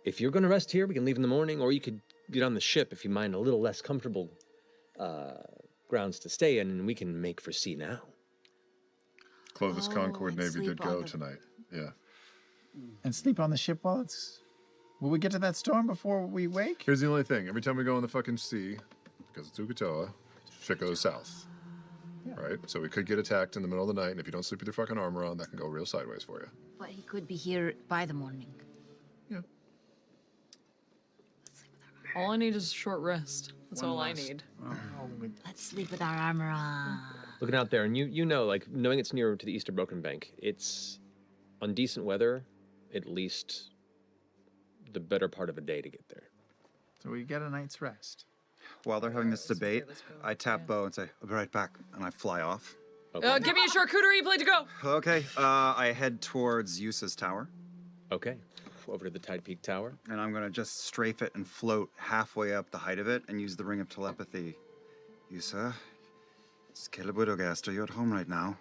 if you're going to rest here, we can leave in the morning, or you could get on the ship if you mind a little less comfortable grounds to stay in, and we can make for sea now. Clovis Concord and Navy sleep did on go the- tonight. Yeah. And sleep on the ship while it's. Will we get to that storm before we wake? Here's the only thing. Every time we go in the fucking sea, because it's Ukatoa, shit goes south. Right? So we could get attacked in the middle of the night, and if you don't sleep with your fucking armor on, that can go real sideways for you. But he could be here by the morning. All I need is a short rest. That's all I need. Let's sleep with our armor on. Looking out there, and you know, like, knowing it's near to the east of Broken Bank, it's on decent weather, at least the better part of a day to get there. So we get a night's rest. While they're having this debate, I tap Bo and say, "I'll be right back," and I fly off. Okay. Give me a charcuterie plate to go. Okay, I head towards Yusa's tower. Okay. Over to the Tide Peak Tower. And I'm gonna just strafe it and float halfway up the height of it and use the ring of telepathy. Yusa, it's Caleb Widogast. Are you at home right now?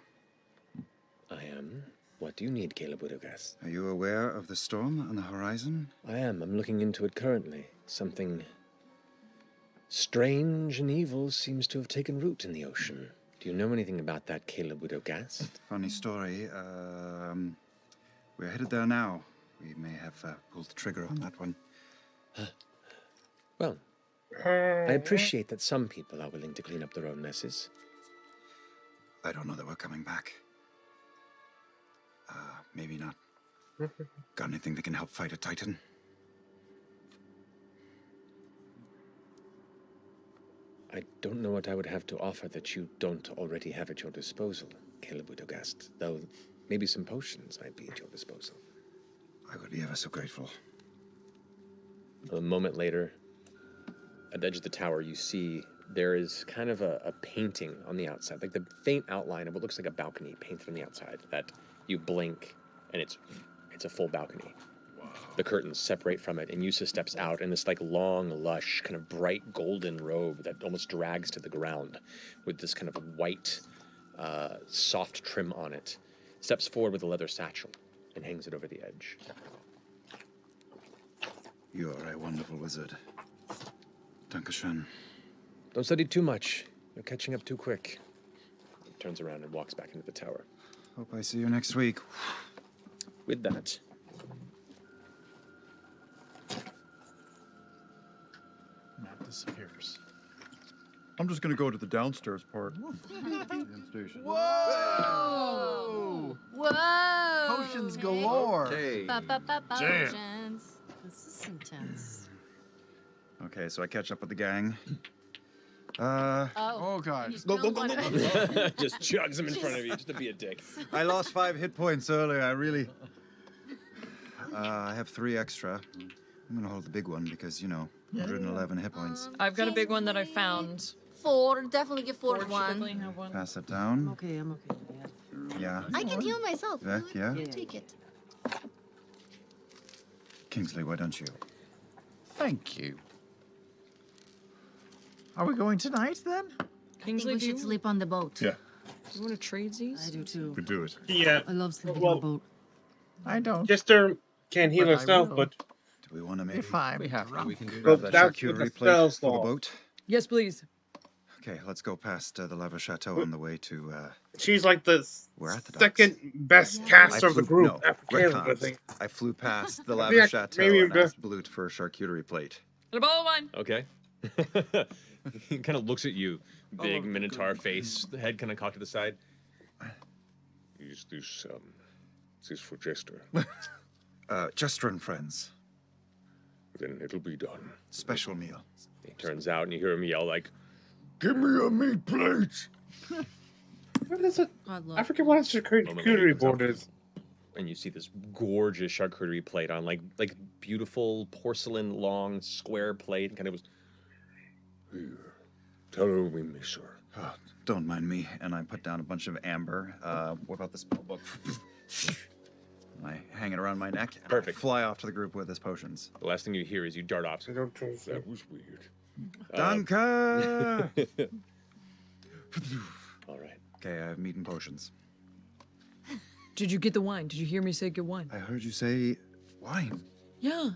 I am. What do you need, Caleb Widogast? Are you aware of the storm on the horizon? I am. I'm looking into it currently. Something strange and evil seems to have taken root in the ocean. Do you know anything about that, Caleb Widogast? Funny story. We're headed there now. We may have pulled the trigger on that one. Well, I appreciate that some people are willing to clean up their own messes. I don't know that we're coming back. Maybe not. Got anything that can help fight a Titan? I don't know what I would have to offer that you don't already have at your disposal, Caleb Widogast, though maybe some potions might be at your disposal. I would be ever so grateful. A moment later, at the edge of the tower, you see there is kind of a painting on the outside, like the faint outline of what looks like a balcony painted on the outside, that you blink and it's a full balcony. Wow. The curtains separate from it, and Yusa steps out in this like long, lush, kind of bright golden robe that almost drags to the ground with this kind of white, soft trim on it. Steps forward with a leather satchel and hangs it over the edge. You are a wonderful wizard. Dankeschön. Don't study too much. You're catching up too quick. He turns around and walks back into the tower. Hope I see you next week. With that, Map disappears. I'm just gonna go to the downstairs part. Whoa! Whoa! Potions galore. Okay. Potions. This is intense. Okay, so I catch up with the gang. Oh God. You spilled one. just chugs him in front of you just to be a dick. I lost 5 hit points earlier. I really. I have 3 extra. I'm gonna hold the big one because, 111 hit points. I've got a big one that I found. 4. Definitely give 4 Should one. definitely have one. Pass it down. Okay, I'm okay. Yeah. I can heal myself. Heck yeah. Take it. Kingsley, why don't you? Thank you. Are we going tonight then? I think Kingsley, we do should you- sleep on the boat. Yeah. You want to trade these? I do too. Could do it. Yeah. I love sleeping on a boat. I don't. Jester can't heal But I herself, will. but Do we want to make If I'm We have to. We drunk. can do grab that. that that's what the charcuterie plate spell's for the for. boat? Yes, please. Okay, let's go past the Lava Chateau on the way to. She's like the We're at the docks. second best Yeah. caster of the group No, after Caleb, I retcons. think. I flew past the I Lava think Chateau maybe and the- asked Blute for a charcuterie plate. And a bottle of wine. Okay. He kind of looks at you, big minotaur face, the head kind of cocked to the side. Is this for Jester? Jester and friends. Then it'll be done. Special meal. He turns out and you hear him yell like, "Give me a meat plate!" What is it? I love I forget what its charcuterie board is. And you see this gorgeous charcuterie plate on like beautiful porcelain long square plate and kind of was. Here, tell her we miss her. Oh, don't mind me. And I put down a bunch of amber. Whip out the spell book. And I hang it around my neck. And Perfect. I fly off to the group with his potions. The last thing you hear is you dart off. I don't trust That it. was weird. Danke! All right. Okay, I have meat and potions. Did you get the wine? Did you hear me say get wine? I heard you say wine. Yeah.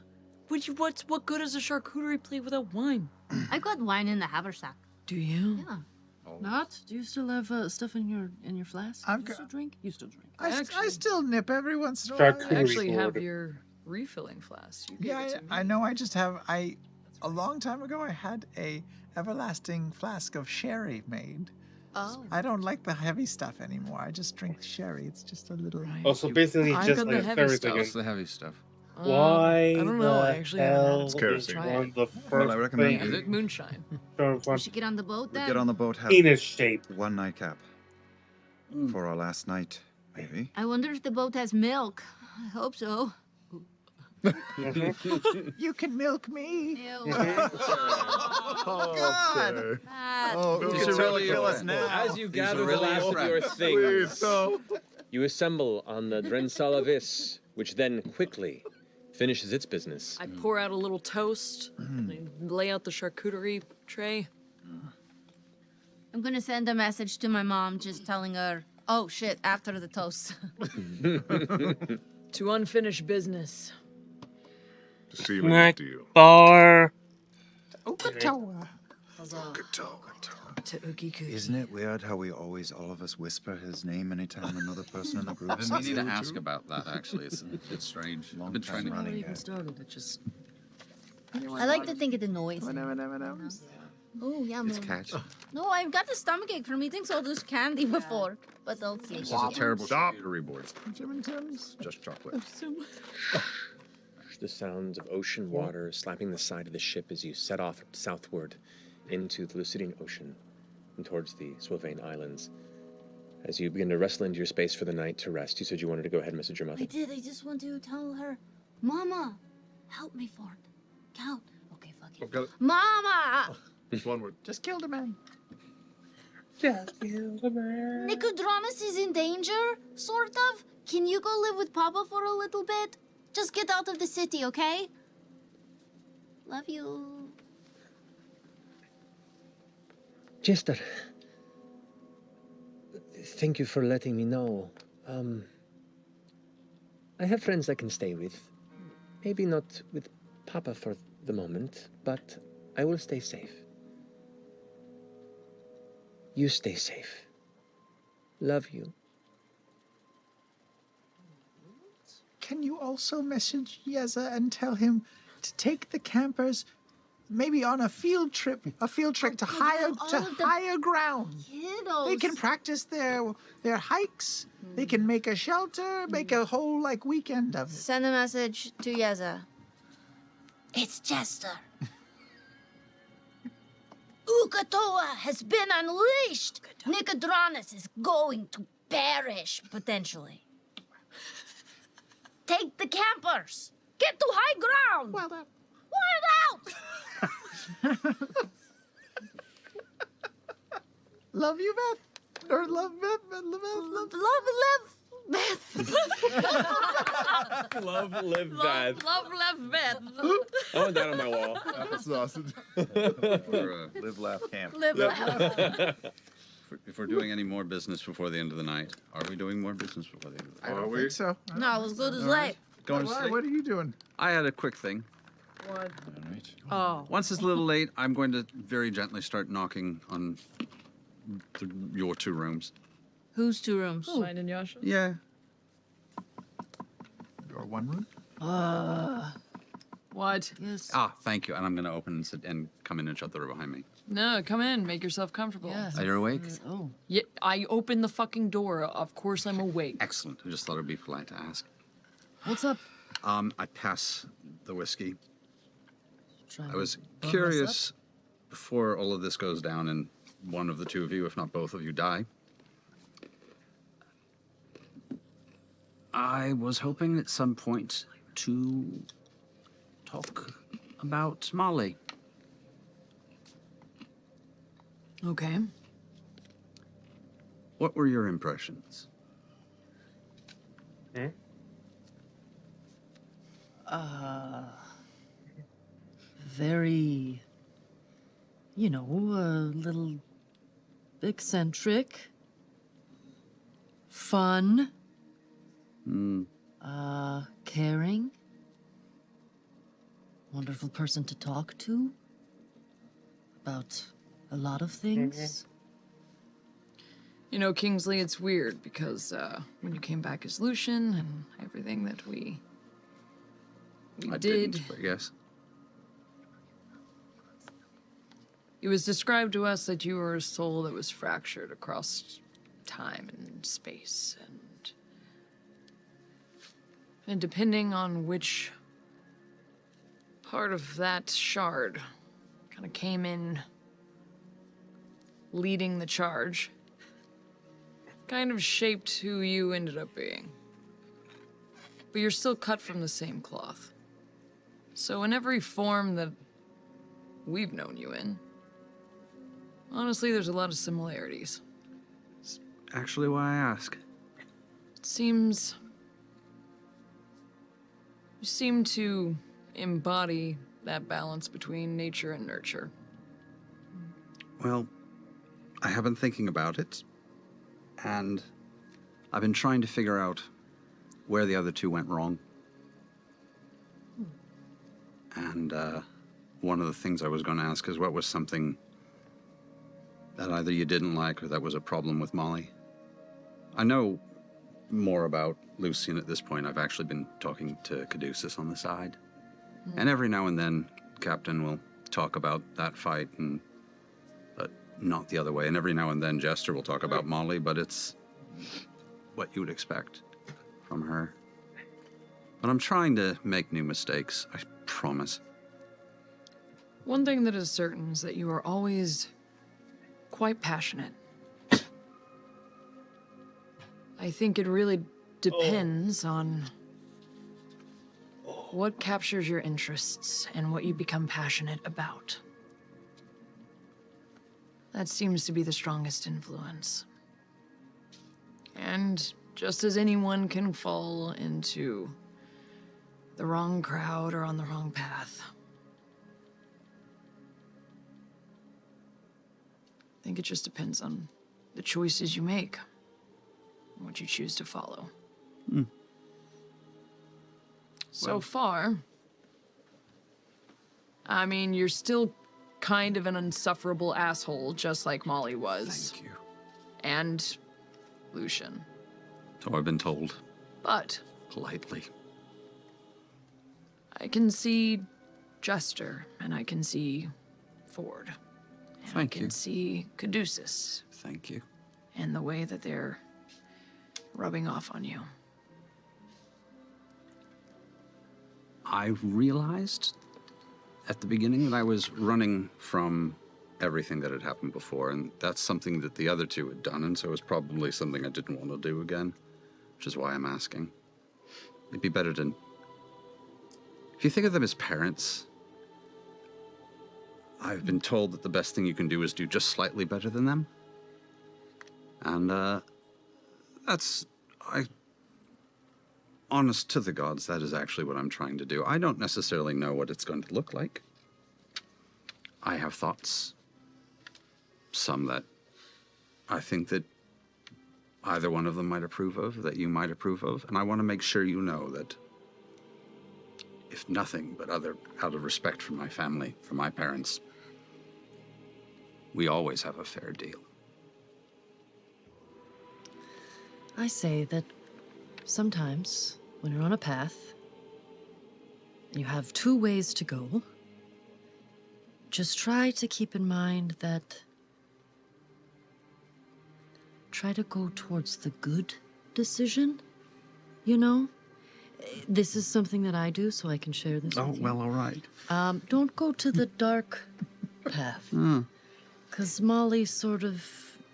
What good is a charcuterie plate without wine? I got wine in the haversack. Do you? Yeah. Not? Do you still have stuff in your flask? I've You got- still drink? You still drink. I still nip every once in a while. I actually have board. your refilling flask. You gave Yeah, it to me. I know. I just have. A long time ago, I had a everlasting flask of sherry made. Oh. I don't like the heavy stuff anymore. I just drink sherry. It's just a little. Right. Oh, so basically I just got the like heavy everything. stuff. What's the heavy stuff? Why I don't know. I the actually haven't had hell it. It's is kerosene. one the Well, first I recommend thing Is it? Moonshine. so We fun? should get on the boat We then. get on the boat, have Penis shape. one nightcap. For our last night, maybe. I wonder if the boat has milk. I hope so. You can milk me. Ew. God! Ah, Oh, who These can are tell really kill us fun. now? As you gather the really last your of your friends. things, you assemble on the Drensalavis, which then quickly finishes its business. I pour out a little toast. And I lay out the charcuterie tray. I'm gonna send a message to my mom just telling her, oh shit, after the toast. To unfinished business. To seal a deal. Bar. Okatoa. To Oogie Coogie. Isn't it weird how we always, all of us, whisper his name anytime another person in the group I've been says meaning to it? ask about that, actually. It's strange. Long I've been time trying to. Before running. it even started, it just. I like to think it annoys me. Oh, yeah, It's man. catchy. No, I've got a stomachache from eating all this candy before. But okay. This is a terrible Stop. charcuterie board. Just chocolate. The sounds of ocean water slapping the side of the ship as you set off southward into the Lucidian Ocean and towards the Swilvain Islands. As you begin to wrestle into your space for the night to rest, you said you wanted to go ahead and message your mother. I did. I just want to tell her, Mama, help me, Ford. Count. Okay, fuck it. Okay. Mama! Just one word. Just killed a man. Nicodranus is in danger, sort of. Can you go live with Papa for a little bit? Just get out of the city, okay? Love you. Jester, thank you for letting me know. I have friends I can stay with. Maybe not with Papa for the moment, but I will stay safe. You stay safe. Love you. Can you also message Yeza and tell him to take the campers maybe on a field trip to higher ground? Kiddos. They can practice their hikes. They can make a shelter, make a whole weekend of it. Send a message to Yeza. It's Jester. Ukatoa has been unleashed. Nicodranus is going to perish, potentially. Take the campers. Get to high ground. Well done. Word out. Love you, Beth. Or love Beth. Love. Love, live, bad. Love, Beth. I want that on my wall. Apple sausage. For live, laugh, camp. Live loud. if we're doing any more business before the end of the night, are we doing more business before the end of the night? I don't think so. No, let's go to All right. sleep. Going to Why? sleep. What are you doing? I had a quick thing. What? All right. Oh. Once it's a little late, I'm going to very gently start knocking on your 2 rooms. Whose 2 rooms? Mine and Yasha? Yeah. Your 1 room? What? Yes. Ah, thank you. And I'm going to open and, sit and come in and shut the door behind me. No, come in. Make yourself comfortable. Yes. Are you awake? Oh. Yeah, I opened the fucking door. Of course I'm awake. Excellent. I just thought it'd be polite to ask. What's up? I pass the whiskey. Trying I was to bum us curious before all of this goes down and one of the 2 of you, if not both of you, die. I was hoping at some point to talk about Molly. Okay. What were your impressions? Very, you know, a little eccentric, fun, caring, wonderful person to talk to about a lot of things. You know, Kingsley, it's weird because when you came back as Lucian and everything that we I did, didn't, but yes. it was described to us that you were a soul that was fractured across time and space, and depending on which part of that shard kind of came in leading the charge, kind of shaped who you ended up being. But you're still cut from the same cloth. So in every form that we've known you in, honestly, there's a lot of similarities. Actually, why I ask. It seems you seem to embody that balance between nature and nurture. Well, I have been thinking about it, and I've been trying to figure out where the other 2 went wrong. And one of the things I was going to ask is what was something that either you didn't like or that was a problem with Molly? I know more about Lucian at this point. I've actually been talking to Caduceus on the side. And every now and then, Captain will talk about that fight, but not the other way. And every now and then, Jester will talk about Molly, but it's what you would expect from her. But I'm trying to make new mistakes, I promise. One thing that is certain is that you are always quite passionate. I think it really depends on what captures your interests and what you become passionate about. That seems to be the strongest influence. And just as anyone can fall into the wrong crowd or on the wrong path, I think it just depends on the choices you make and what you choose to follow. So far, I mean, you're still kind of an insufferable asshole, just like Molly was. Thank you. And Lucian. So I've been told. But Politely. I can see Jester, and I can see Ford. And Thank I you. can see Caduceus. Thank you. And the way that they're rubbing off on you. I realized at the beginning that I was running from everything that had happened before, and that's something that the other 2 had done, and so it was probably something I didn't want to do again, which is why I'm asking. It'd be better to... If you think of them as parents, I've been told that the best thing you can do is do just slightly better than them. And, that's... Honest to the gods, that is actually what I'm trying to do. I don't necessarily know what it's going to look like. I have thoughts. Some that I think that either one of them might approve of, that you might approve of, and I want to make sure you know that if nothing but out of respect for my family, for my parents, we always have a fair deal. I say that sometimes when you're on a path and you have two ways to go, just try to keep in mind that try to go towards the good decision, you know? This is something that I do, so I can share this with you. Well, all right. Don't go to the dark path. Because Molly sort of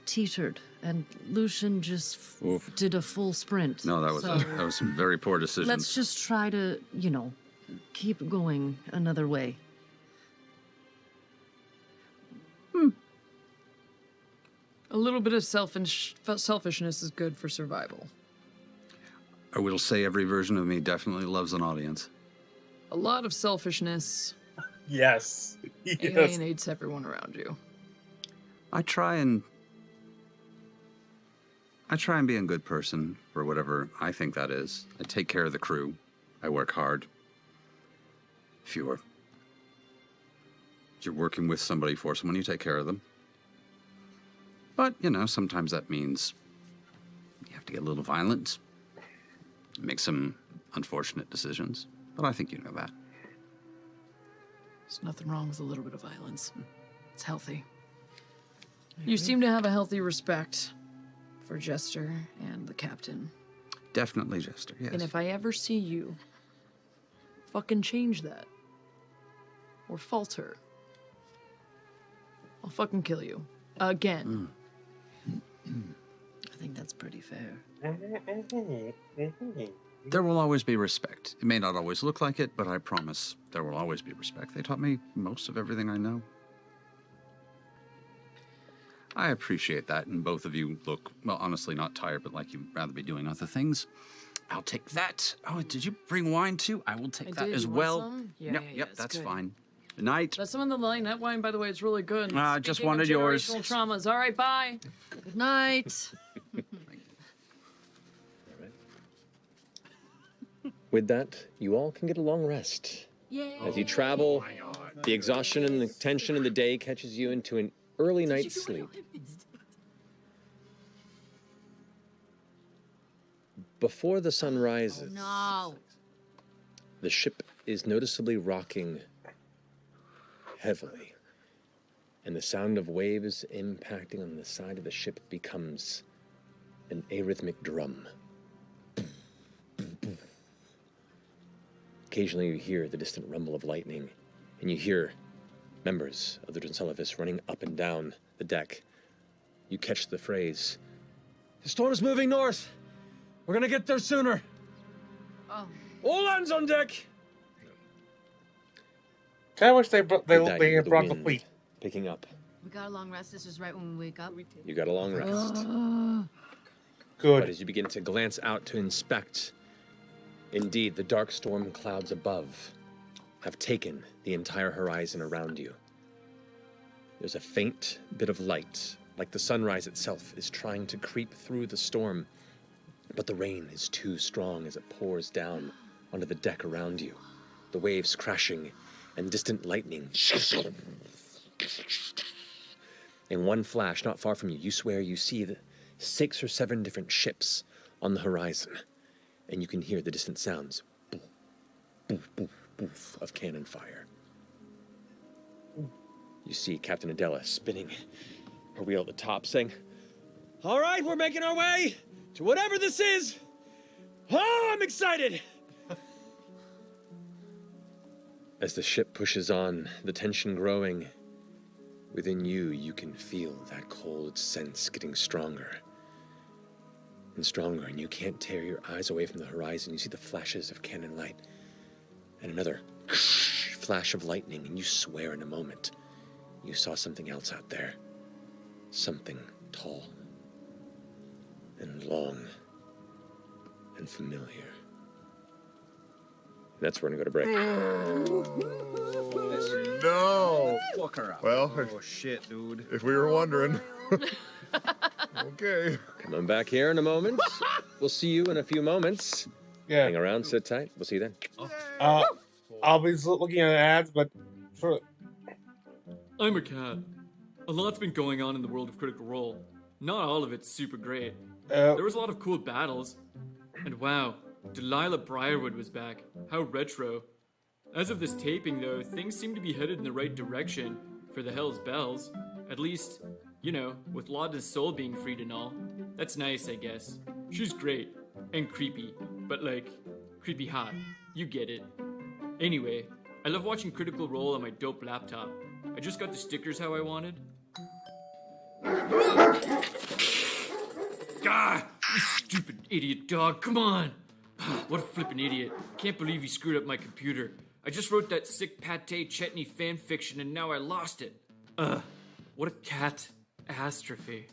teetered, and Lucian just did a full sprint. No, that was some very poor decisions. Let's just try to, you know, keep going another way. A little bit of selfishness is good for survival. I will say every version of me definitely loves an audience. A lot of selfishness Yes. alienates everyone around you. I try and be a good person for whatever I think that is. I take care of the crew. I work hard. If you're working with somebody for someone, you take care of them. But, you know, sometimes that means you have to get a little violent, make some unfortunate decisions. But I think you know that. There's nothing wrong with a little bit of violence. It's healthy. You seem to have a healthy respect for Jester and the captain. Definitely Jester, yes. And if I ever see you fucking change that or falter, I'll fucking kill you. Again. I think that's pretty fair. There will always be respect. It may not always look like it, but I promise there will always be respect. They taught me most of everything I know. I appreciate that, and both of you look, well, honestly, not tired, but like you'd rather be doing other things. I'll take that. Oh, did you bring wine too? I will take that as well. Yeah, Yep, it's that's good. fine. Good night. That's some of the line. That wine, by the way, it's really good. Just Speaking wanted of yours. generational traumas. All right, bye. Good night. With that, you all can get a long rest. Yay. As you travel, the exhaustion and the tension of the day catches you into an early night's sleep. Before the sun rises, No. the ship is noticeably rocking heavily, and the sound of waves impacting on the side of the ship becomes an arrhythmic drum. Occasionally you hear the distant rumble of lightning, and you hear members of the Drenselevis running up and down the deck. You catch the phrase, "The storm's moving north! We're gonna get there sooner! Oh. All hands on deck!" I wish they With that, you had hear brought the wind fleet. picking up. We got a long rest. This is right when we wake up. You got a long rest. Good. But as you begin to glance out to inspect, indeed, the dark storm clouds above have taken the entire horizon around you. There's a faint bit of light, like the sunrise itself is trying to creep through the storm, but the rain is too strong as it pours down onto the deck around you, the waves crashing and distant lightning. In one flash, not far from you, you swear you see the 6 or 7 different ships on the horizon, and you can hear the distant sounds, boof, boof, boof, boof, of cannon fire. You see Captain Adela spinning her wheel at the top, saying, "All right, we're making our way to whatever this is. Oh, I'm excited!" As the ship pushes on, the tension growing, within you, you can feel that cold sense getting stronger and stronger, and you can't tear your eyes away from the horizon. You see the flashes of cannon light and another flash of lightning, and you swear in a moment you saw something else out there. Something tall and long and familiar. That's where we're going to go to break. No. Fuck her up. Well, Oh shit, dude. if we were wondering. Okay. Come on back here in a moment. We'll see you in a few moments. Yeah. Hang around, sit tight. We'll see you then. I'll be looking at ads, but for I'm a cat. A lot's been going on in the world of Critical Role. Not all of it's super great. There was a lot of cool battles. And wow, Delilah Briarwood was back. How retro. As of this taping, though, things seem to be headed in the right direction for the Hell's Bells. At least, you know, with Lauda's soul being freed and all. That's nice, I guess. She's great. And creepy. But like, creepy hot. You get it. Anyway, I love watching Critical Role on my dope laptop. I just got the stickers how I wanted. Ah, you stupid idiot dog, come on! What a flippin' idiot. Can't believe you screwed up my computer. I just wrote that sick pate chutney fanfiction and now I lost it. What a catastrophe.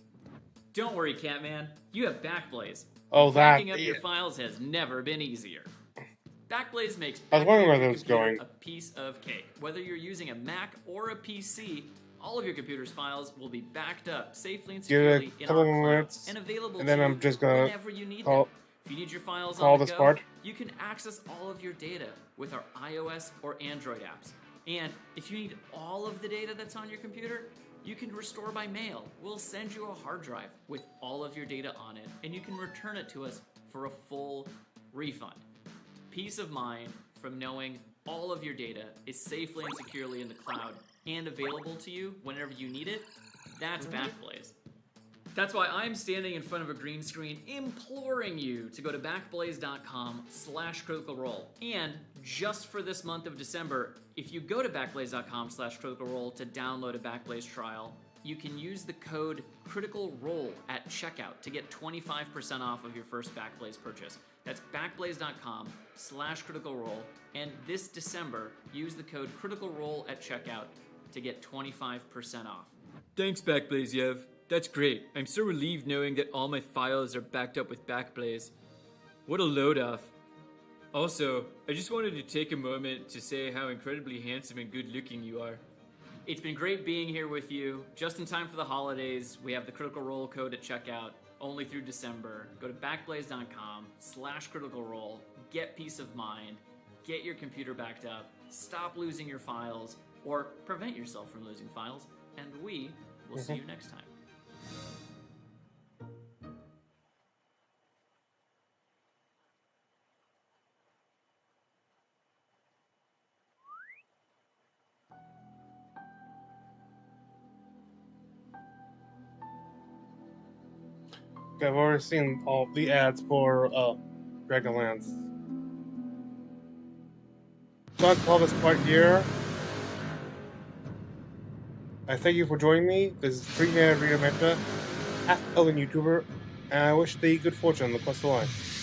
Don't worry, Catman. You have Backblaze. Oh, that. Backing up your files has never been easier. Backblaze makes I was wondering backing where up your that was computer going. a piece of cake. Whether you're using a Mac or a PC, all of your computer's files will be backed up safely and Give it securely a in couple our more cloud minutes, and available and then to I'm you just gonna whenever you need call- them. If you need your files call on the this go, part. you can access all of your data with our iOS or Android apps. And if you need all of the data that's on your computer, you can restore by mail. We'll send you a hard drive with all of your data on it, and you can return it to us for a full refund. Peace of mind from knowing all of your data is safely and securely in the cloud and available to you whenever you need it. That's Backblaze. That's why I'm standing in front of a green screen imploring you to go to backblaze.com/criticalrole. And just for this month of December, if you go to backblaze.com/criticalrole to download a Backblaze trial, you can use the code CriticalRole at checkout to get 25% off of your first Backblaze purchase. That's backblaze.com/criticalrole. And this December, use the code CriticalRole at checkout to get 25% off. Thanks, Backblaze, Yev. That's great. I'm so relieved knowing that all my files are backed up with Backblaze. What a load off. Also, I just wanted to take a moment to say how incredibly handsome and good looking you are. It's been great being here with you. Just in time for the holidays, we have the Critical Role code at checkout, only through December. Go to backblaze.com/criticalrole, get peace of mind, get your computer backed up, stop losing your files, or prevent yourself from losing files, and we will see you next time. I've already seen all the ads for Dragonlance. So I'll call this part here. I thank you for joining me. This is Reunited, half-elven YouTuber, and I wish thee good fortune on the quest of life.